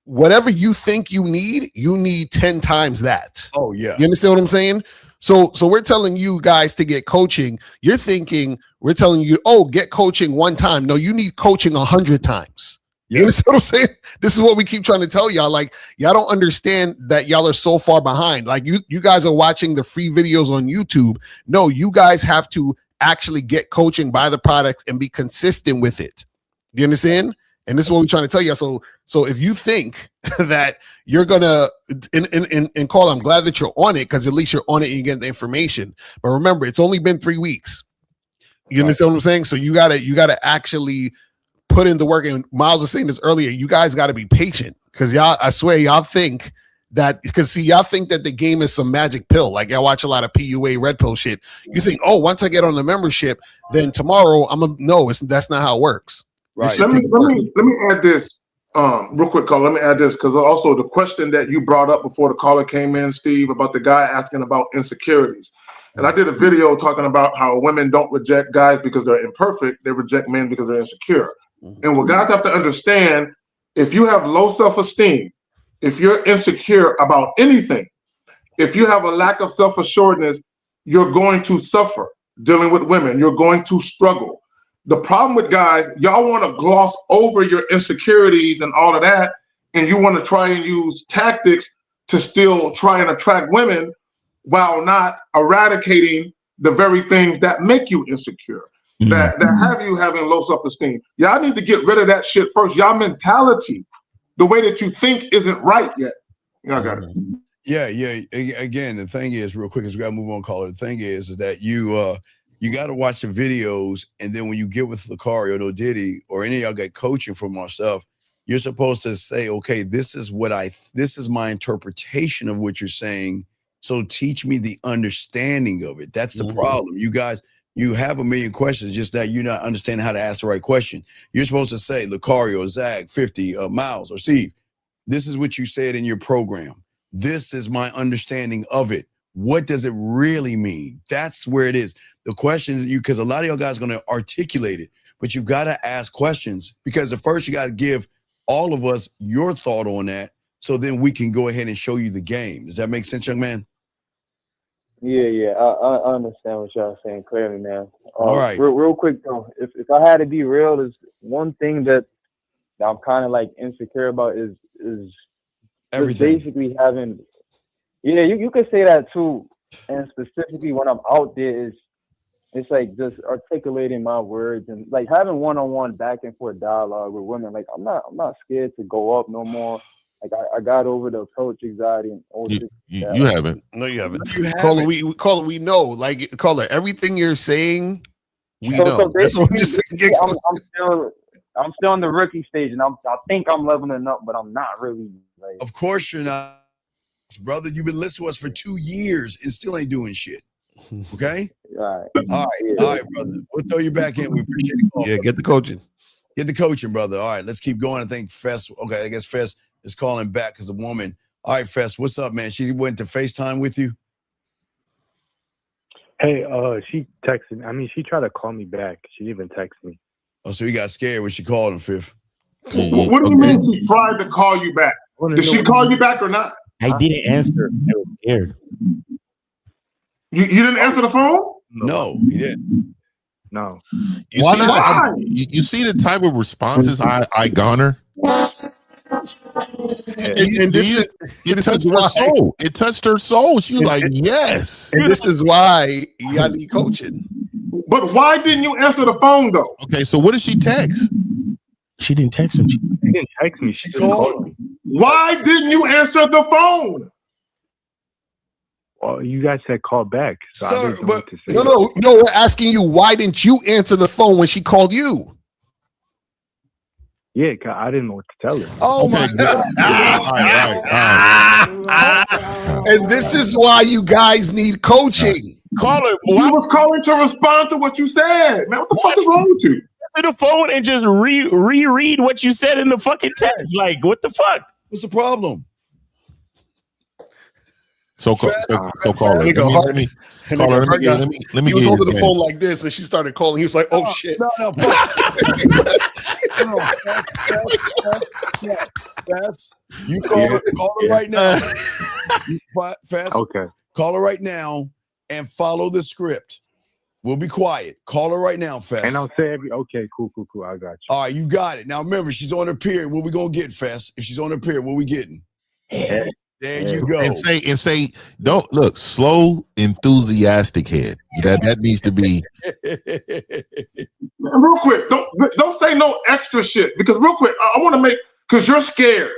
whatever you think you need 10 times that. Oh yeah. You understand what I'm saying? So we're telling you guys to get coaching. You're thinking we're telling you, oh, get coaching 1 time. No, you need coaching 100 times. You understand what I'm saying? This is what we keep trying to tell y'all. Like, y'all don't understand that y'all are so far behind. Like, you guys are watching the free videos on YouTube. No, you guys have to actually get coaching, buy the products, and be consistent with it. Do you understand? And this is what we're trying to tell you. So if you think that you're gonna and call, I'm glad that you're on it, because at least you're on it and you get the information. But remember, it's only been 3 weeks. You understand what I'm saying? So you gotta actually put in the work. And Miles was saying this earlier. You guys got to be patient, because I swear y'all think that, because y'all think that the game is some magic pill. Like, y'all watch a lot of PUA red pill shit. You think, oh, once I get on the membership, then tomorrow that's not how it works. Right. Let me add this real quick, Carl. Let me add this, because also the question that you brought up before the caller came in, Steve, about the guy asking about insecurities. And I did a video talking about how women don't reject guys because they're imperfect. They reject men because they're insecure. And what guys have to understand, if you have low self-esteem, if you're insecure about anything, if you have a lack of self-assuredness, you're going to suffer dealing with women. You're going to struggle. The problem with guys, y'all want to gloss over your insecurities and all of that, and you want to try and use tactics to still try and attract women while not eradicating the very things that make you insecure, that have you having low self-esteem. Y'all need to get rid of that shit first. Y'all mentality, the way that you think, isn't right yet. Y'all got it. Yeah. Again, the thing is, real quick, as we got to move on, caller. The thing is that you got to watch the videos, and then when you get with Lucario, No Diddy, or any of y'all get coaching from ourselves, you're supposed to say, okay, this is my interpretation of what you're saying. So teach me the understanding of it. That's the problem. You guys, you have a million questions, just that you're not understanding how to ask the right question. You're supposed to say, Lucario, Zach, 50, Miles, or Steve, this is what you said in your program. This is my understanding of it. What does it really mean? That's where it is. The question is because a lot of y'all guys are going to articulate it, but you got to ask questions, because at first you got to give all of us your thought on that, so then we can go ahead and show you the game. Does that make sense, young man? Yeah, I understand what y'all saying clearly, man. All right. Real quick though, if I had to be real, is one thing that I'm kind of like insecure about is everything. Basically having. Yeah, you could say that too, and specifically when I'm out there, it's like just articulating my words and like having one-on-one back and forth dialogue with women. Like I'm not scared to go up no more. Like I got over the approach anxiety and all this. You haven't. No, you haven't. Caller, we know. Like, caller, everything you're saying, we know. So that's what we're just saying. I'm still in the rookie stage, and I think I'm leveling up, but I'm not really. Like, of course you're not, brother. You've been listening to us for 2 years and still ain't doing shit. Okay. All right, brother. We'll throw you back in. We appreciate it. Yeah, brother. Get the coaching. Get the coaching, brother. All right, let's keep going. I think Fess. Okay, I guess Fess is calling back because a woman. All right, Fess, what's up, man? She went to FaceTime with you. Hey, she texted. I mean, she tried to call me back. She didn't even text me. Oh, so you got scared when she called him, Fifth. What do you mean she tried to call you back? Did she call you back or not? I didn't answer. I was scared. You didn't answer the phone? No, he didn't. No. You see the type of responses I garner? And it touched her soul. It touched her soul. She was like, yes. And this is why y'all need coaching. But why didn't you answer the phone though? Okay, so what did she text? She didn't text him. She didn't text me. She called me. Why didn't you answer the phone? Well, you guys said call back, so I didn't know what to say. No. We're asking you, why didn't you answer the phone when she called you? Yeah, 'cause I didn't know what to tell her. Oh my God! And this is why you guys need coaching. Caller, she was calling to respond to what you said. Man, what the fuck is wrong with you? Answer the phone and just reread what you said in the fucking text. Like, what the fuck? What's the problem? So call her. Let me. He was holding the phone like this, and she started calling. He was like, "Oh shit!" No. Fast. You call her right now. Fast. Okay. Call her right now and follow the script. We'll be quiet. Call her right now, Fast. And I'll say okay, cool. I got you. All right, you got it. Now remember, she's on her period. What we gonna get, Fast? If she's on her period, what we getting? There you go. And say, don't look, slow, enthusiastic head. That needs to be. Real quick, don't say no extra shit, because real quick, I want to make, because you're scared.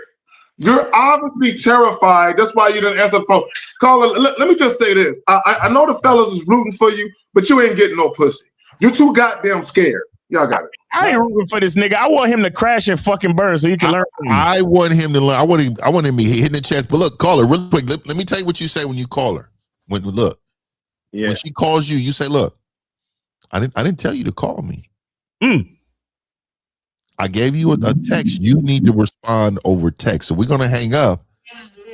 You're obviously terrified. That's why you didn't answer the phone. Caller, let me just say this. I know the fellas is rooting for you, but you ain't getting no pussy. You're too goddamn scared. Y'all got it. I ain't rooting for this nigga. I want him to crash and fucking burn so you can learn from me. I want him to learn. I want him to be hitting the chest. But look, call her real quick. Let me tell you what you say when you call her. When she calls you, you say, "Look, I didn't tell you to call me. I gave you a text. You need to respond over text. So we're gonna hang up,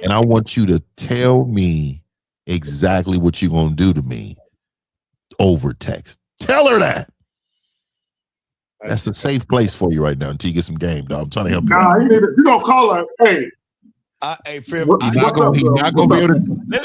and I want you to tell me exactly what you're gonna do to me over text. Tell her that." That's a safe place for you right now until you get some game, dog. I'm trying to help you. Nah, you gonna call her. Hey, Fib, he's not gonna be able to.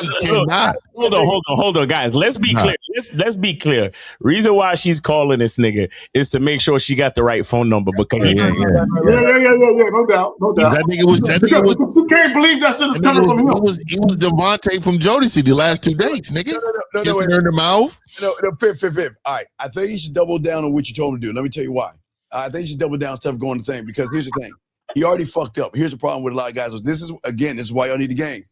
He cannot. Hold on, guys. Let's be clear. Let's be clear. Reason why she's calling this nigga is to make sure she got the right phone number. Because yeah, no doubt. That nigga was. Because you can't believe that shit is coming from him. He was Devontae from Jodeci the last 2 dates, nigga. No, in the mouth. No, Fib. All right, I think you should double down on what you told him to do. Let me tell you why. I think you should double down stuff going to thing, because here's the thing. He already fucked up. Here's the problem with a lot of guys. This is why y'all need the game.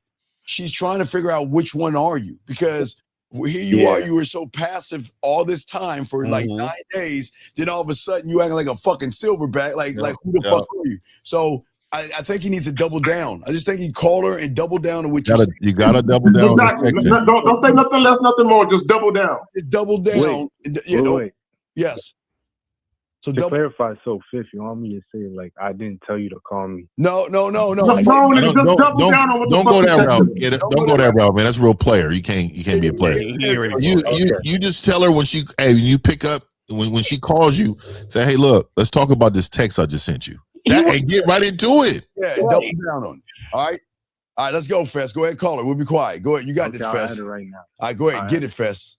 She's trying to figure out which one are you, because here you are. You were so passive all this time for like 9 days. Then all of a sudden you acting like a fucking silverback. Like who the fuck are you? So I think he needs to double down. I just think he called her and double down on what you gotta double down. Don't say nothing less, nothing more. Just double down. Just double down. Wait. Yes. So to clarify, so Fifth, you want me to say like I didn't tell you to call me? No. Don't go that route. Don't go that route, man. That's a real player. You can't be a player. You just tell her when you pick up when she calls you, say, "Hey, look, let's talk about this text I just sent you." And get right into it. Yeah, double down on it. All right, let's go, Fest. Go ahead, call her. We'll be quiet. Go ahead. You got this, Fest. Right now. All right, go ahead. Get it, Fest.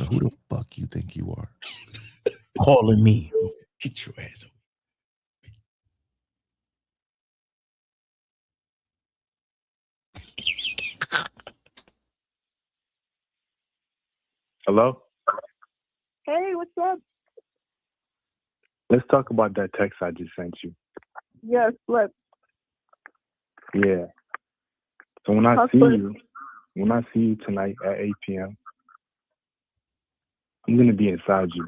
Who the fuck you think you are? Calling me. Get your ass over. Hello? Hey, what's up? Let's talk about that text I just sent you. Yes, let's. Yeah. So when I see you tonight at 8 p.m., I'm gonna be inside you.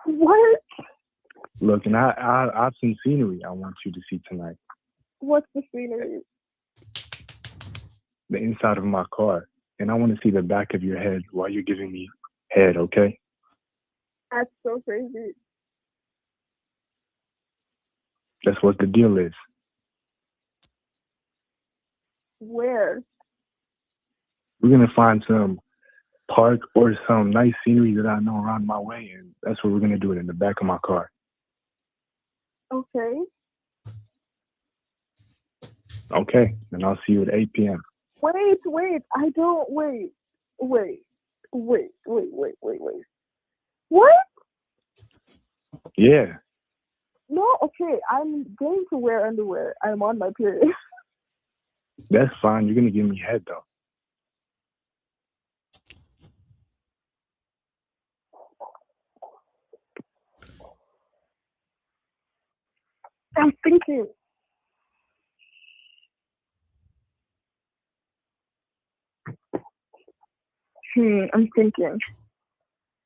What? Look, and I have some scenery I want you to see tonight. What's the scenery? The inside of my car. And I want to see the back of your head while you're giving me head, okay? That's so crazy. That's what the deal is. Where? We're gonna find some park or some nice scenery that I know around my way, and that's where we're gonna do it, in the back of my car. Okay. Okay, then I'll see you at 8 p.m. Wait. I don't wait. Wait. What? Yeah. No, okay. I'm going to wear underwear. I'm on my period. That's fine. You're gonna give me head though. Okay. I'm thinking.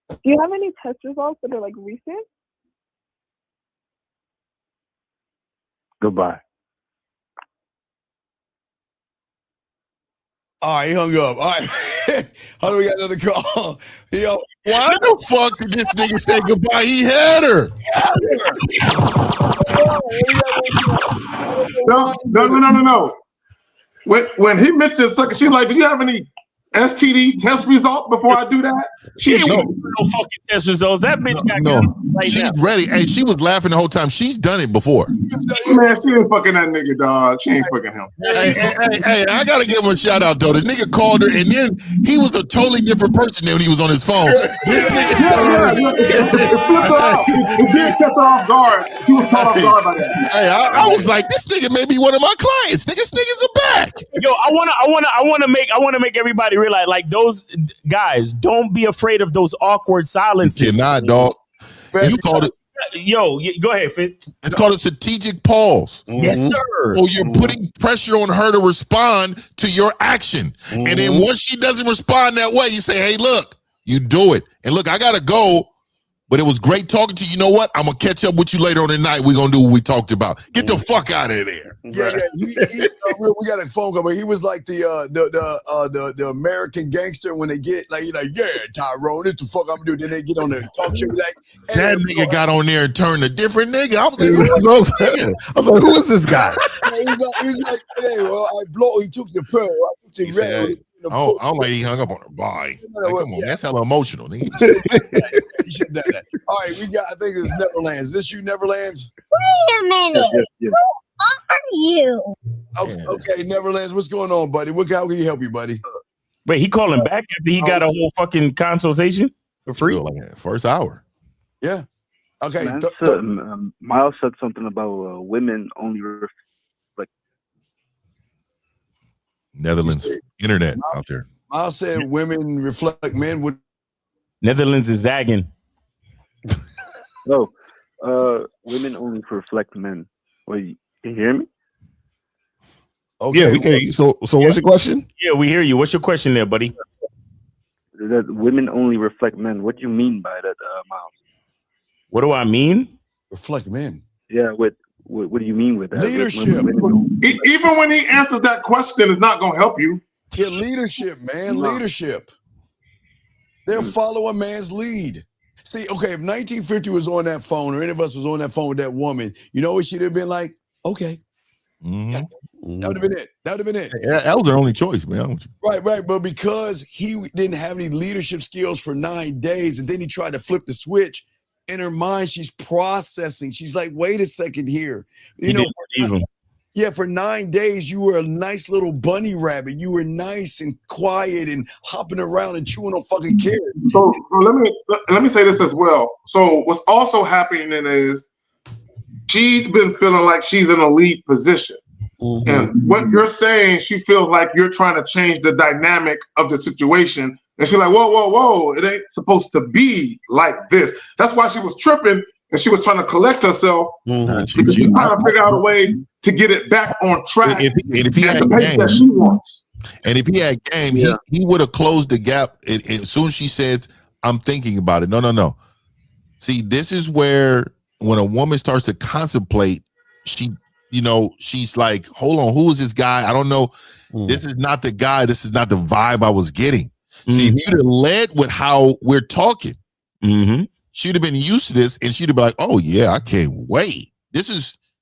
Do you have any test results that are like recent? Goodbye. All right, he hung up. All right. How do we got another call? Yo, why the fuck did this nigga say goodbye? He had her. No. When he mentioned sucker, she's like, "Do you have any STD test result before I do that?" She ain't waiting for no fucking test results. That bitch got right she's now. ready. Hey, she was laughing the whole time. She's done it before. Man, she ain't fucking that nigga, dog. She ain't fucking him. Hey, I gotta give him a shout out though. The nigga called her, and then he was a totally different person than when he was on his phone. This nigga, it flipped her off. It did catch her off guard. She was caught off guard by that. Hey, I was like, this nigga may be one of my clients. Niggas are back. Yo, I wanna make everybody realize, like, those guys, don't be afraid of those awkward silences. You're not, dog. It's called it. Yo, go ahead, Fit. It's called a strategic pause. Yes, sir. So you're putting pressure on her to respond to your action. And then once she doesn't respond that way, you say, hey, look, you do it. And look, I got to go, but it was great talking to you. You know what? I'm going to catch up with you later on tonight. We're going to do what we talked about. Get the fuck out of there. Yeah. We got a phone call, but he was like the American gangster when they get like, yeah, Tyrone, this the fuck I'm gonna do. Then they get on the talk show like, hey, that nigga got on there and turned a different nigga. I was like, who is this guy? He's like, hey, well, he took the pearl. I took the red. I'm like, he hung up on her. Bye. Like, come on, that's hella emotional. Nigga. You should have done that. All right, I think this is Neverlands. Is this you, Neverlands? Wait a minute. Yes. Who are you? Okay, Neverlands, what's going on, buddy? How can you help you, buddy? Wait, he calling back after he got a whole fucking consultation for free? Like first hour. Yeah. Okay. Miles said something about women only reflect. Netherlands internet out there. Miles said women reflect men. Would Netherlands is zagging. No, women only reflect men. Wait, can you hear me? Okay. Yeah, we can. So what's your question? Yeah, we hear you. What's your question there, buddy? That women only reflect men. What do you mean by that, Miles? What do I mean? Reflect men. Yeah, what do you mean with that? Leadership. Even when he answers that question, it's not going to help you. Yeah, leadership, man. Leadership. They'll follow a man's lead. See, okay, if 1950 was on that phone, or any of us was on that phone with that woman, you know what she'd have been like? Okay. That would have been it. That would have been it. Yeah, that was their only choice, man. Right. But because he didn't have any leadership skills for 9 days, and then he tried to flip the switch, in her mind, she's processing. She's like, wait a second here. For 9 days, you were a nice little bunny rabbit. You were nice and quiet and hopping around and chewing on fucking carrots. So let me say this as well. So what's also happening is she's been feeling like she's in a lead position. And what you're saying, she feels like you're trying to change the dynamic of the situation. And she's like, whoa, it ain't supposed to be like this. That's why she was tripping and she was trying to collect herself because she's trying to figure out a way to get it back on track if he had the pace that she wants. And if he had game, he would have closed the gap. As soon as she says, I'm thinking about it. No. See, this is where when a woman starts to contemplate, she's like, hold on, who is this guy? I don't know. This is not the guy. This is not the vibe I was getting. See, if you'd have led with how we're talking, she'd have been used to this and she'd have been like, oh, yeah, I can't wait.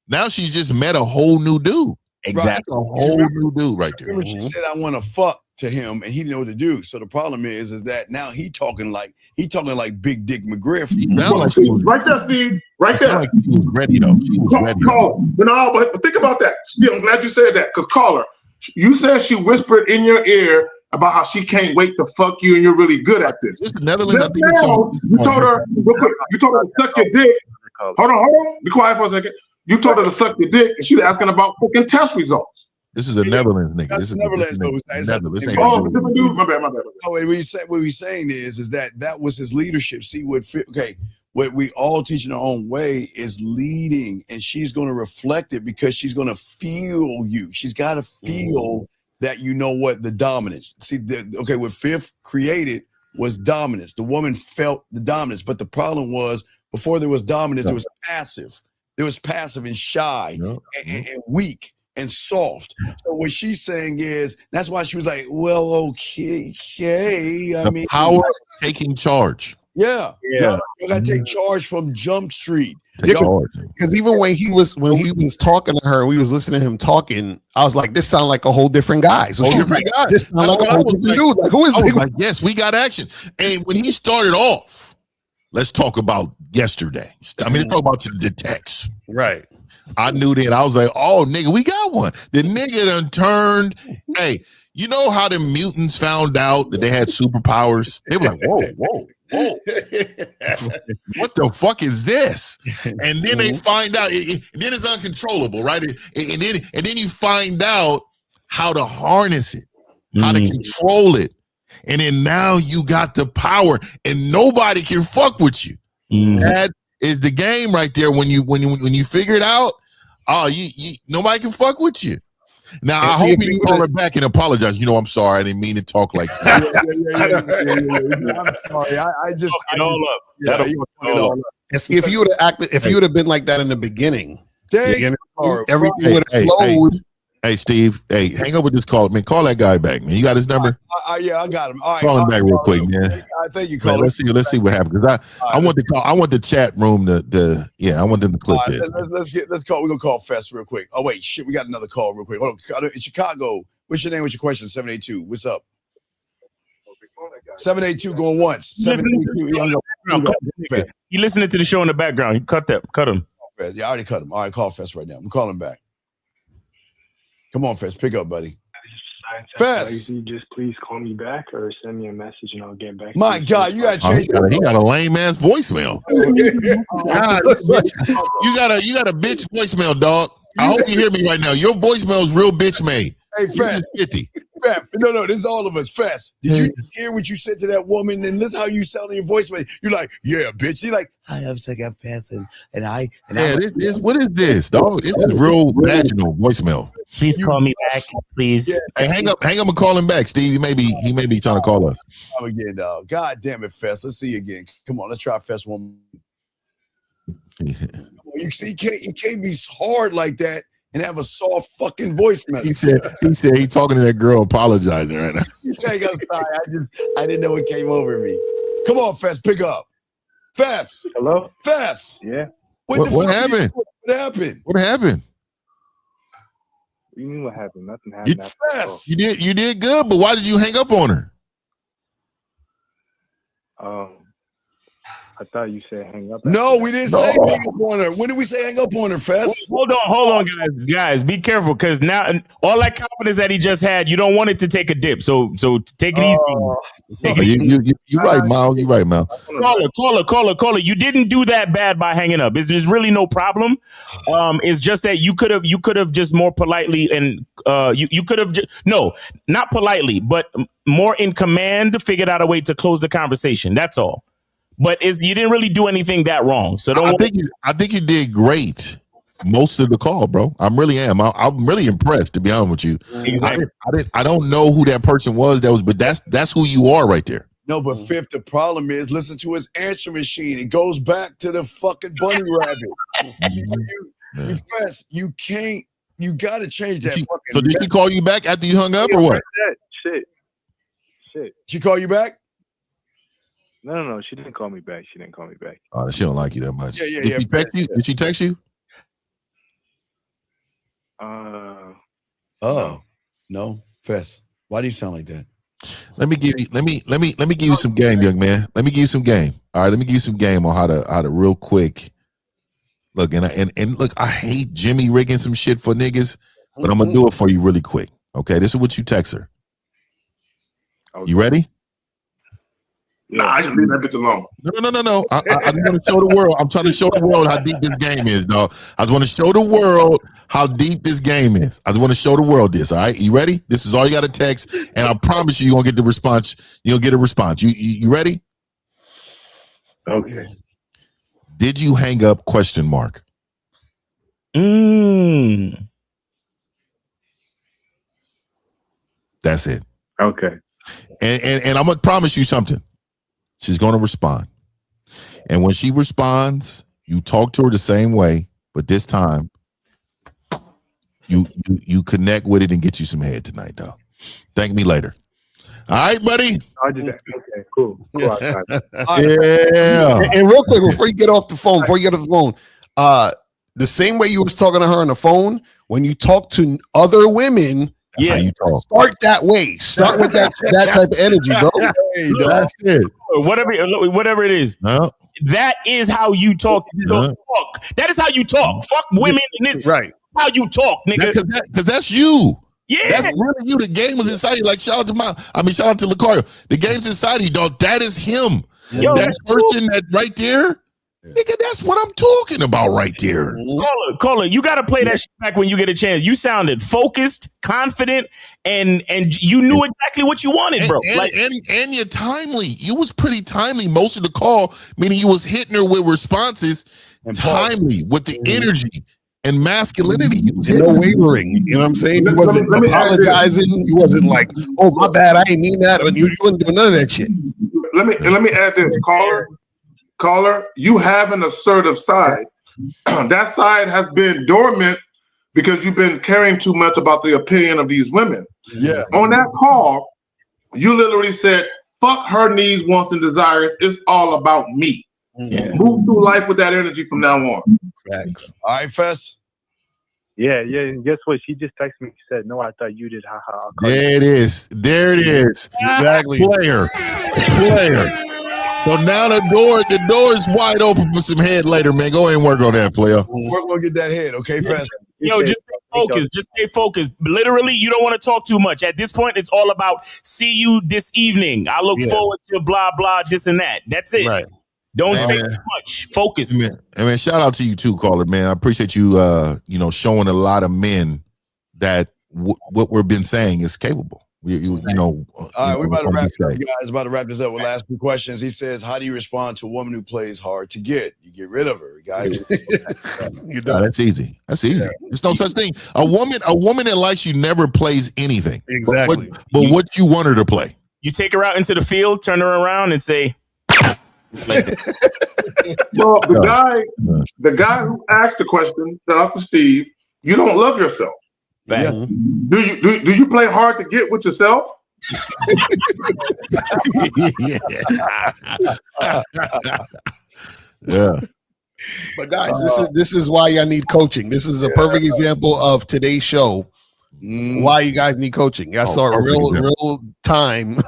Now she's just met a whole new dude. Exactly. A whole new dude right there. Remember, she said, I want to fuck to him, and he didn't know what to do. So the problem is that now he talking like Big Dick McGriff. Right there, Steve. Right there. Like she was ready, though. She was ready. No, but think about that. Steve, I'm glad you said that, because caller, you said she whispered in your ear about how she can't wait to fuck you and you're really good at this. This Netherlands, you told her to suck your dick. Hold on. Be quiet for a second. You told her to suck your dick and she's asking about fucking test results. This is a Netherlands nigga. This is Netherlands. Different dude. My bad. No, what he's saying is that was his leadership. See, what we all teach in our own way is leading, and she's going to reflect it because she's going to feel you. She's got to feel that the dominance. See, what Fifth created was dominance. The woman felt the dominance, but the problem was before there was dominance, there was passive. There was passive and shy and weak and soft. So what she's saying is that's why she was like, well, okay. I mean, power of taking charge. Yeah. You gotta take charge from Jump Street. Because even when he was talking to her, we was listening to him talking. I was like, this sounds like a whole different guy. So she's like, this sounds like a whole different dude. Like, who is this? Like, yes, we got action. And when he started off, let's talk about yesterday. I mean, let's talk about the text. Right. I knew that. I was like, oh, nigga, we got one. The nigga done turned. Hey, you know how the mutants found out that they had superpowers? They were like, whoa. What the fuck is this? And then they find out, then it's uncontrollable, right? And then you find out how to harness it, how to control it. And then now you got the power and nobody can fuck with you. That is the game right there. When you figure it out, nobody can fuck with you. Now, I hope you call her back and apologize. I'm sorry. I didn't mean to talk like that. I'm sorry. And see, if you would have acted, if you would have been like that in the beginning, everything would have flowed. Hey, Steve. Hey, hang up with this call, man. Call that guy back, man. You got his number? Yeah, I got him. All right, call him back real quick, man. Thank you, man, let's see what happens. Because I want the call. I want the chat room I want them to clip this. Let's call. We're gonna call Fest real quick. Oh wait, shit, we got another call real quick. Hold on. In Chicago, what's your name? What's your question? 782. What's up? 782 going once. 782. He listening to the show in the background. He cut him. Yeah, I already cut him. All right, call Fest right now. I'm calling back. Come on, Fest. Pick up, buddy. Fest. Just please call me back or send me a message and I'll get back. My God, you got to change. He got a lame ass voicemail. You got a bitch voicemail, dog. I hope you hear me right now. Your voicemail is real bitch made. Hey, Fest. 50. No, this is all of us. Fest. Did you hear what you said to that woman? And listen how you sound in your voicemail. You're like, yeah, bitch. You're like, hi, I'm Fest, and I. What is this, dog? This is real vaginal voicemail. Please call me back, please. Yeah. Hey, hang up and call him back, Steve. He may be trying to call us. Oh, again, dog. God damn it, Fest. Let's see you again. Come on, let's try Fest one. You see, you can't be hard like that and have a soft fucking voicemail. He said he's talking to that girl apologizing right now. I'm sorry. I didn't know it came over me. Come on, Fest, pick up. Fest. Hello? Fest. Yeah. What happened? What happened? What happened? What do you mean what happened? Nothing happened. You did good, but why did you hang up on her? I thought you said hang up. No, we didn't say hang up on her. When did we say hang up on her, Fest? Hold on, guys, be careful because now all that confidence that he just had, you don't want it to take a dip. So take it easy. Take it easy. You're right, Mal. You're right, Mal. Caller. You didn't do that bad by hanging up. There's really no problem. It's just that you could have just more politely and you could have not politely, but more in command, figured out a way to close the conversation. That's all. But you didn't really do anything that wrong. So I think you did great most of the call, bro. I'm really impressed, to be honest with you. Exactly. I don't know who that person was. But that's who you are right there. No, but Fifth, the problem is listen to his answer machine. It goes back to the fucking bunny rabbit. You can't. You got to change that. So did she call you back after you hung up or what? Shit. She call you back? No, she didn't call me back. Oh, she don't like you that much. Yeah. Did she text you? Did she text you? No, Fest. Why do you sound like that? Let me give you some game, young man. Let me give you some game. All right, let me give you some game on how to real quick. Look, and look, I hate Jimmy rigging some shit for niggas, but I'm gonna do it for you really quick. Okay, this is what you text her. Okay. You ready? Nah, I just leave that bitch alone. No. I want to show the world. I'm trying to show the world how deep this game is, dog. I just want to show the world how deep this game is. I just want to show the world this. All right, you ready? This is all you got to text, and I promise you're gonna get the response. You'll get a response. You ready? Okay. Did you hang up? Question mark. That's it. Okay. And I'm gonna promise you something. She's gonna respond. And when she responds, you talk to her the same way, but this time you connect with it and get you some head tonight, dog. Thank me later. All right, buddy. Okay, cool. Yeah. Yeah. And real quick, before you get off the phone, the same way you was talking to her on the phone, when you talk to other women, how you talk. Start that way. Start with that type of energy, bro. That's it. Whatever it is. No. That is how you talk. You don't talk. That is how you talk. Fuck women. And this. Right. How you talk, nigga. Because that's you. Yeah. That's really you. The game was inside you. Like, shout out to Lucario. The game's inside you, dog. That is him. Yo, that person that right there. Nigga, that's what I'm talking about right there. Caller, you got to play that shit back when you get a chance. You sounded focused, confident, and you knew exactly what you wanted, bro. And you're timely. You was pretty timely most of the call, meaning you was hitting her with responses, timely with the energy and masculinity. No wavering. You know what I'm saying? He wasn't apologizing. He wasn't like, oh, my bad, I didn't mean that. You wasn't doing none of that shit. Let me add this, caller, you have an assertive side. That side has been dormant because you've been caring too much about the opinion of these women. Yeah. On that call, you literally said, fuck her needs, wants, and desires. It's all about me. Yeah. Move through life with that energy from now on. Facts. All right, Fess. Yeah. And guess what? She just texted me. She said, "No, I thought you did." Haha. There it is. There it is. Exactly. Player. So now the door is wide open for some head later, man. Go ahead and work on that, player. We're gonna get that head, okay, Fess? Yo, just stay focused. Just stay focused. Literally, you don't want to talk too much. At this point, it's all about see you this evening. I look forward to blah, blah, this and that. That's it. Right. Don't say too much. Focus. Man, shout out to you too, caller, man. I appreciate you, showing a lot of men that what we've been saying is capable. All right, we're about to wrap this up, guys. About to wrap this up with last two questions. He says, how do you respond to a woman who plays hard to get? You get rid of her, guys. That's easy. That's easy. There's no such thing. A woman that likes you never plays anything. Exactly. But what you want her to play. You take her out into the field, turn her around, and say, it's like well, the guy who asked the question, shout out to Steve, you don't love yourself. Yes. Do you play hard to get with yourself? Yeah. But guys, this is why y'all need coaching. This is a perfect example of today's show. Why you guys need coaching. Y'all saw real time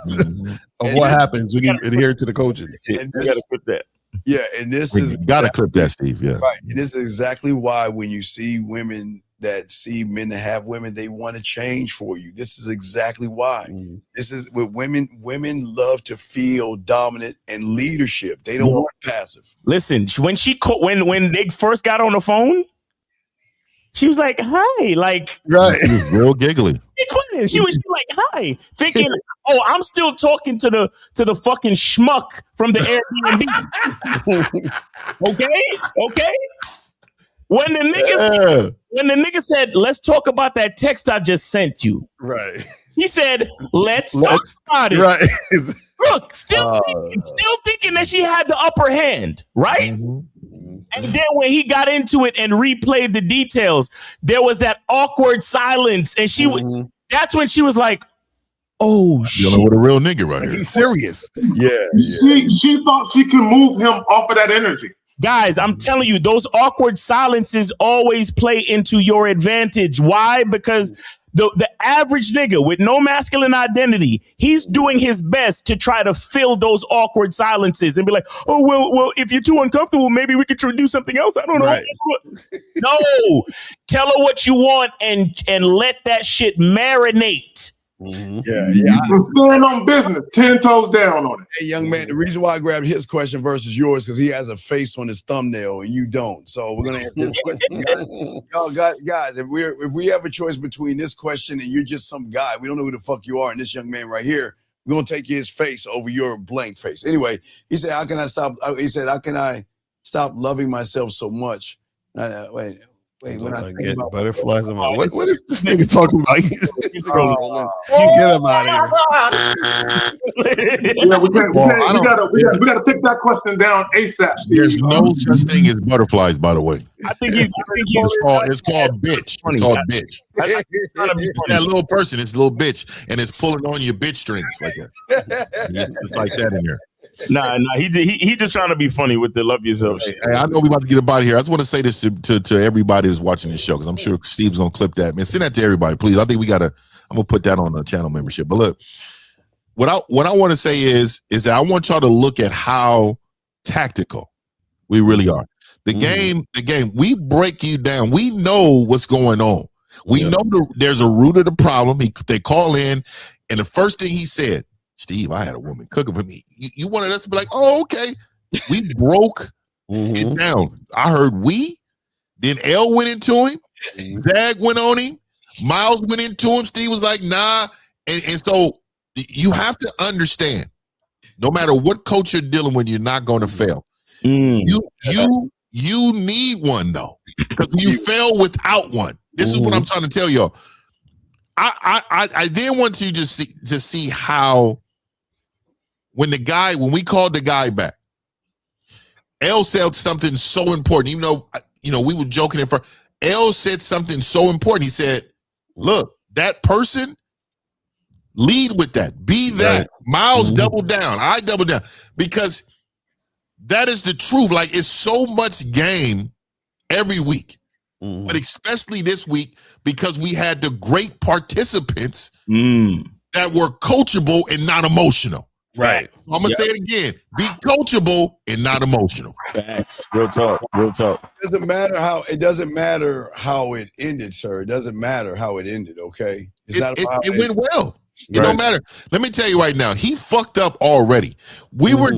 of what happens when you adhere to the coaching. You gotta put that. Yeah, and this is gotta clip that, Steve. Yeah. Right. And this is exactly why when you see women that see men that have women, they want to change for you. This is exactly why. This is what women love to feel dominant and leadership. They don't want passive. Listen, when they first got on the phone, she was like, "Hi," like right, real giggly. She was like, "Hi," thinking, "Oh, I'm still talking to the fucking schmuck from the Airbnb." Okay. When the nigga said, "Let's talk about that text I just sent you," right? He said, "Let's talk about it." Right. Look, still thinking that she had the upper hand, right? And then when he got into it and replayed the details, there was that awkward silence, and that's when she was like, "Oh shit!" Dealing with a real nigga right here. He's serious. Yeah. She thought she could move him off of that energy. Guys, I'm telling you, those awkward silences always play into your advantage. Why? Because the average nigga with no masculine identity, he's doing his best to try to fill those awkward silences and be like, "Oh, well, if you're too uncomfortable, maybe we could do something else. I don't know." Right. No, tell her what you want and let that shit marinate. Yeah. I'm staying on business, 10 toes down on it. Hey, young man, the reason why I grabbed his question versus yours because he has a face on his thumbnail and you don't. So we're gonna answer this question. Y'all guys, if we have a choice between this question and you're just some guy, we don't know who the fuck you are, and this young man right here, we're gonna take his face over your blank face. Anyway, he said, "How can I stop stop loving myself so much. Wait. When I get butterflies in my what is this nigga talking about? Get him out of here. Yeah, we gotta take that question down ASAP, Steve. There's no such thing as butterflies, by the way. I think he's it's called bitch. It's called bitch. It's that little person. It's a little bitch, and it's pulling on your bitch strings like that. It's like that in there. Nah, he just trying to be funny with the love yourself shit. Hey, I know we about to get up out of here. I just want to say this to everybody that's watching this show, because I'm sure Steve's gonna clip that. Man, send that to everybody, please. I think I'm gonna put that on the channel membership. But look, what I want to say is that I want y'all to look at how tactical we really are. The game, we break you down. We know what's going on. We know there's a root of the problem. They call in, and the first thing he said, Steve, I had a woman cooking for me. You wanted us to be like, oh, okay. We broke it down. I heard then L went into him, Zag went on him, Miles went into him, Steve was like, nah. And so you have to understand, no matter what coach you're dealing with, you're not going to fail. You need one, though, because you fail without one. This is what I'm trying to tell y'all. I then want you to see how when we called the guy back, L said something so important. Even though we were joking at first, L said something so important. He said, "Look, that person, lead with that. Be that." Right. Miles doubled down. I doubled down because that is the truth. Like, it's so much game every week, but especially this week because we had the great participants that were coachable and not emotional. Right. I'm gonna say it again: be coachable and not emotional. Facts. Real talk. Real talk. It doesn't matter how it ended, sir. It doesn't matter how it ended. Okay. It went well. It don't matter. Let me tell you right now, he fucked up already. We were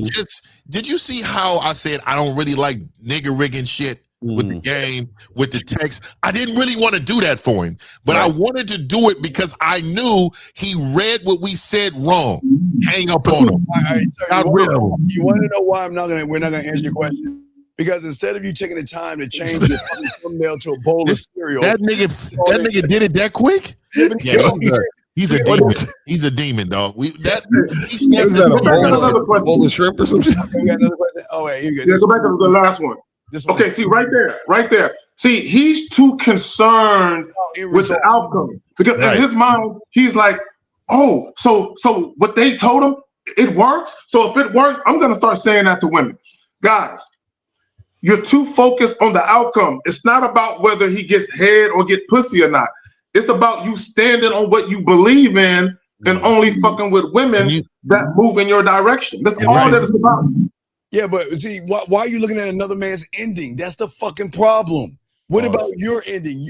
did you see how I said I don't really like nigger rigging shit with the game, with the text? I didn't really want to do that for him, but I wanted to do it because I knew he read what we said wrong. Hang up on him. You want to know why we're not gonna answer your question? Because instead of you taking the time to change your thumbnail to a bowl of cereal, that nigga did it that quick? Yeah, he's a demon. He's a demon, dog. Is that a bowl of shrimp or something? Oh, wait, you good. Go back to the last one. Okay, see right there. See, he's too concerned with the outcome because in his mind, he's like, "Oh, so what they told him, it works. So if it works, I'm gonna start saying that to women, guys." You're too focused on the outcome. It's not about whether he gets head or get pussy or not. It's about you standing on what you believe in and only fucking with women that move in your direction. That's all that it's about. Yeah, but see, why are you looking at another man's ending? That's the fucking problem. What about your ending?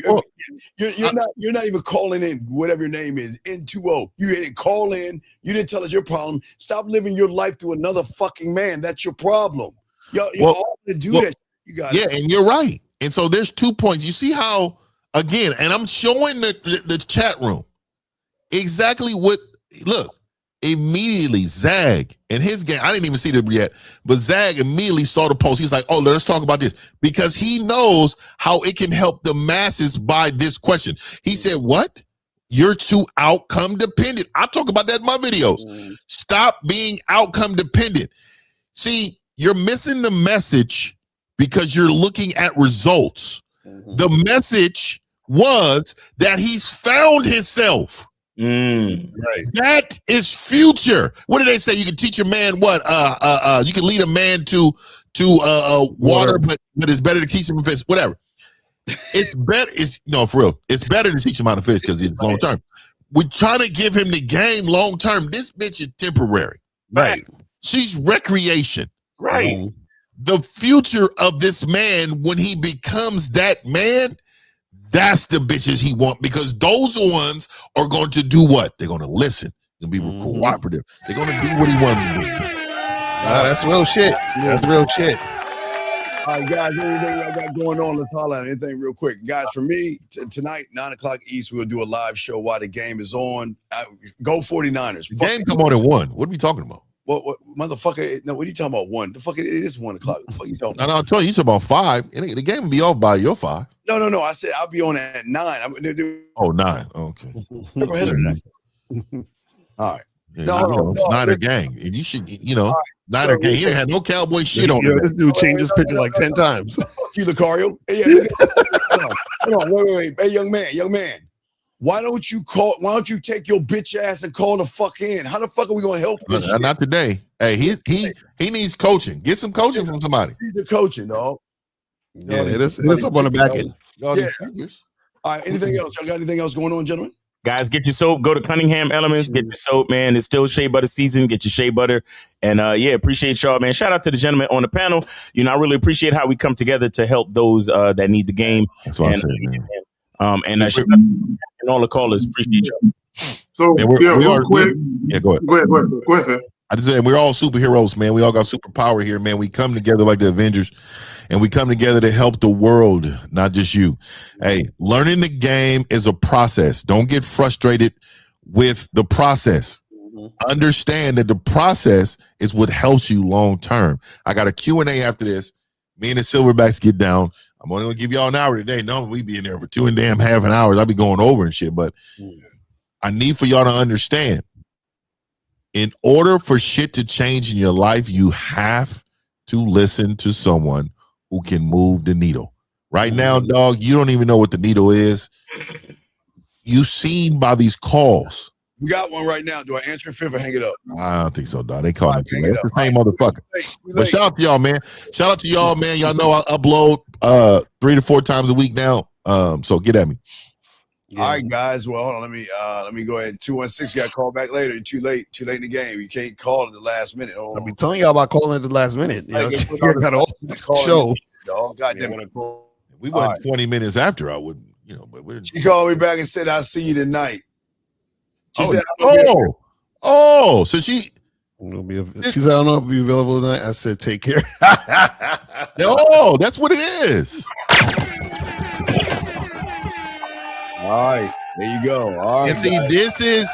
You're not even calling in whatever your name is, N2O. You didn't call in. You didn't tell us your problem. Stop living your life through another fucking man. That's your problem. You're all to do that. You got it. And you're right. And so there's 2 points. You see how, again, and I'm showing the chat room exactly what, look, immediately Zag and his gang, I didn't even see them yet, but Zag immediately saw the post. He's like, oh, let's talk about this, because he knows how it can help the masses by this question. He said, what? You're too outcome dependent. I talk about that in my videos. Stop being outcome dependent. See, you're missing the message because you're looking at results. The message was that he's found himself. Right. That is future. What did they say? You can teach a man what? You can lead a man to water, but it's better to teach him fish. Whatever. It's better. For real. It's better to teach him how to fish because it's long term. We're trying to give him the game long term. This bitch is temporary. Right. She's recreation. Right. The future of this man, when he becomes that man, that's the bitches he want, because those ones are going to do what? They're going to listen and be cooperative. They're going to do what he wants to do. That's real shit. That's real shit. All right, guys, anything I got going on, let's holler at anything real quick. Guys, for me, tonight, 9 o'clock East, we'll do a live show while the game is on. Go 49ers. The game come on at 1. What are we talking about? What motherfucker? No, what are you talking about? One. The fuck it is 1 o'clock. What the fuck you talking about? No, I told you, about 5. The game will be off by your 5. No. I said I'll be on at 9. Oh, 9. Okay. All right. No, it's Niner gang, and you should, Niner gang. He ain't had no cowboy shit on it. This dude changed his picture like 10 times. Fuck you, Lucario. Hey, hold on, wait. Hey, young man. Why don't you take your bitch ass and call the fuck in? How the fuck are we gonna help this shit? Not today. Hey, he needs coaching. Get some coaching from somebody. He's the coaching, dog. Yeah, it is up on the back end. All right. Anything else? Y'all got anything else going on, gentlemen? Guys, get your soap. Go to Cunningham Elements. Get your soap, man. It's still shea butter season. Get your shea butter. And appreciate y'all, man. Shout out to the gentleman on the panel. I really appreciate how we come together to help those that need the game. That's what I said, man. And all the callers, appreciate y'all. So real quick. Yeah, go ahead. Go ahead. I just said we're all superheroes, man. We all got superpower here, man. We come together like the Avengers, and we come together to help the world, not just you. Hey, learning the game is a process. Don't get frustrated with the process. Understand that the process is what helps you long term. I got a Q&A after this. Me and the Silverbacks get down. I'm only gonna give y'all an hour today. No, we be in there for 2.5 hours. I'll be going over and shit, but I need for y'all to understand. In order for shit to change in your life, you have to listen to someone who can move the needle. Right now, dog, you don't even know what the needle is. You seen by these calls. We got one right now. Do I answer it fifth or hang it up? I don't think so, dog. They call it. It's the same motherfucker. But shout out to y'all, man. Shout out to y'all, man. Y'all know I upload 3 to 4 times a week now. So get at me. All right, guys. Well, hold on. Let me go ahead. 216 got called back later. Too late in the game. You can't call at the last minute. I'll be telling y'all about calling at the last minute. You got all this show. God damn it. We went 20 minutes after. I wouldn't, but we're. She called me back and said, "I'll see you tonight." She said, so she. She said, "I don't know if you're available tonight." I said, "Take care." That's what it is. All right, there you go. All right, and see, this is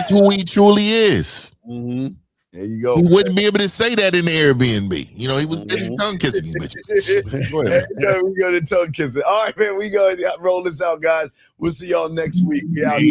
who he truly is. Mm-hmm. There you go. He wouldn't be able to say that in the Airbnb. He was busy tongue kissing these bitches. Go ahead. We go to tongue kissing. All right, man. We go roll this out, guys. We'll see y'all next week. We out.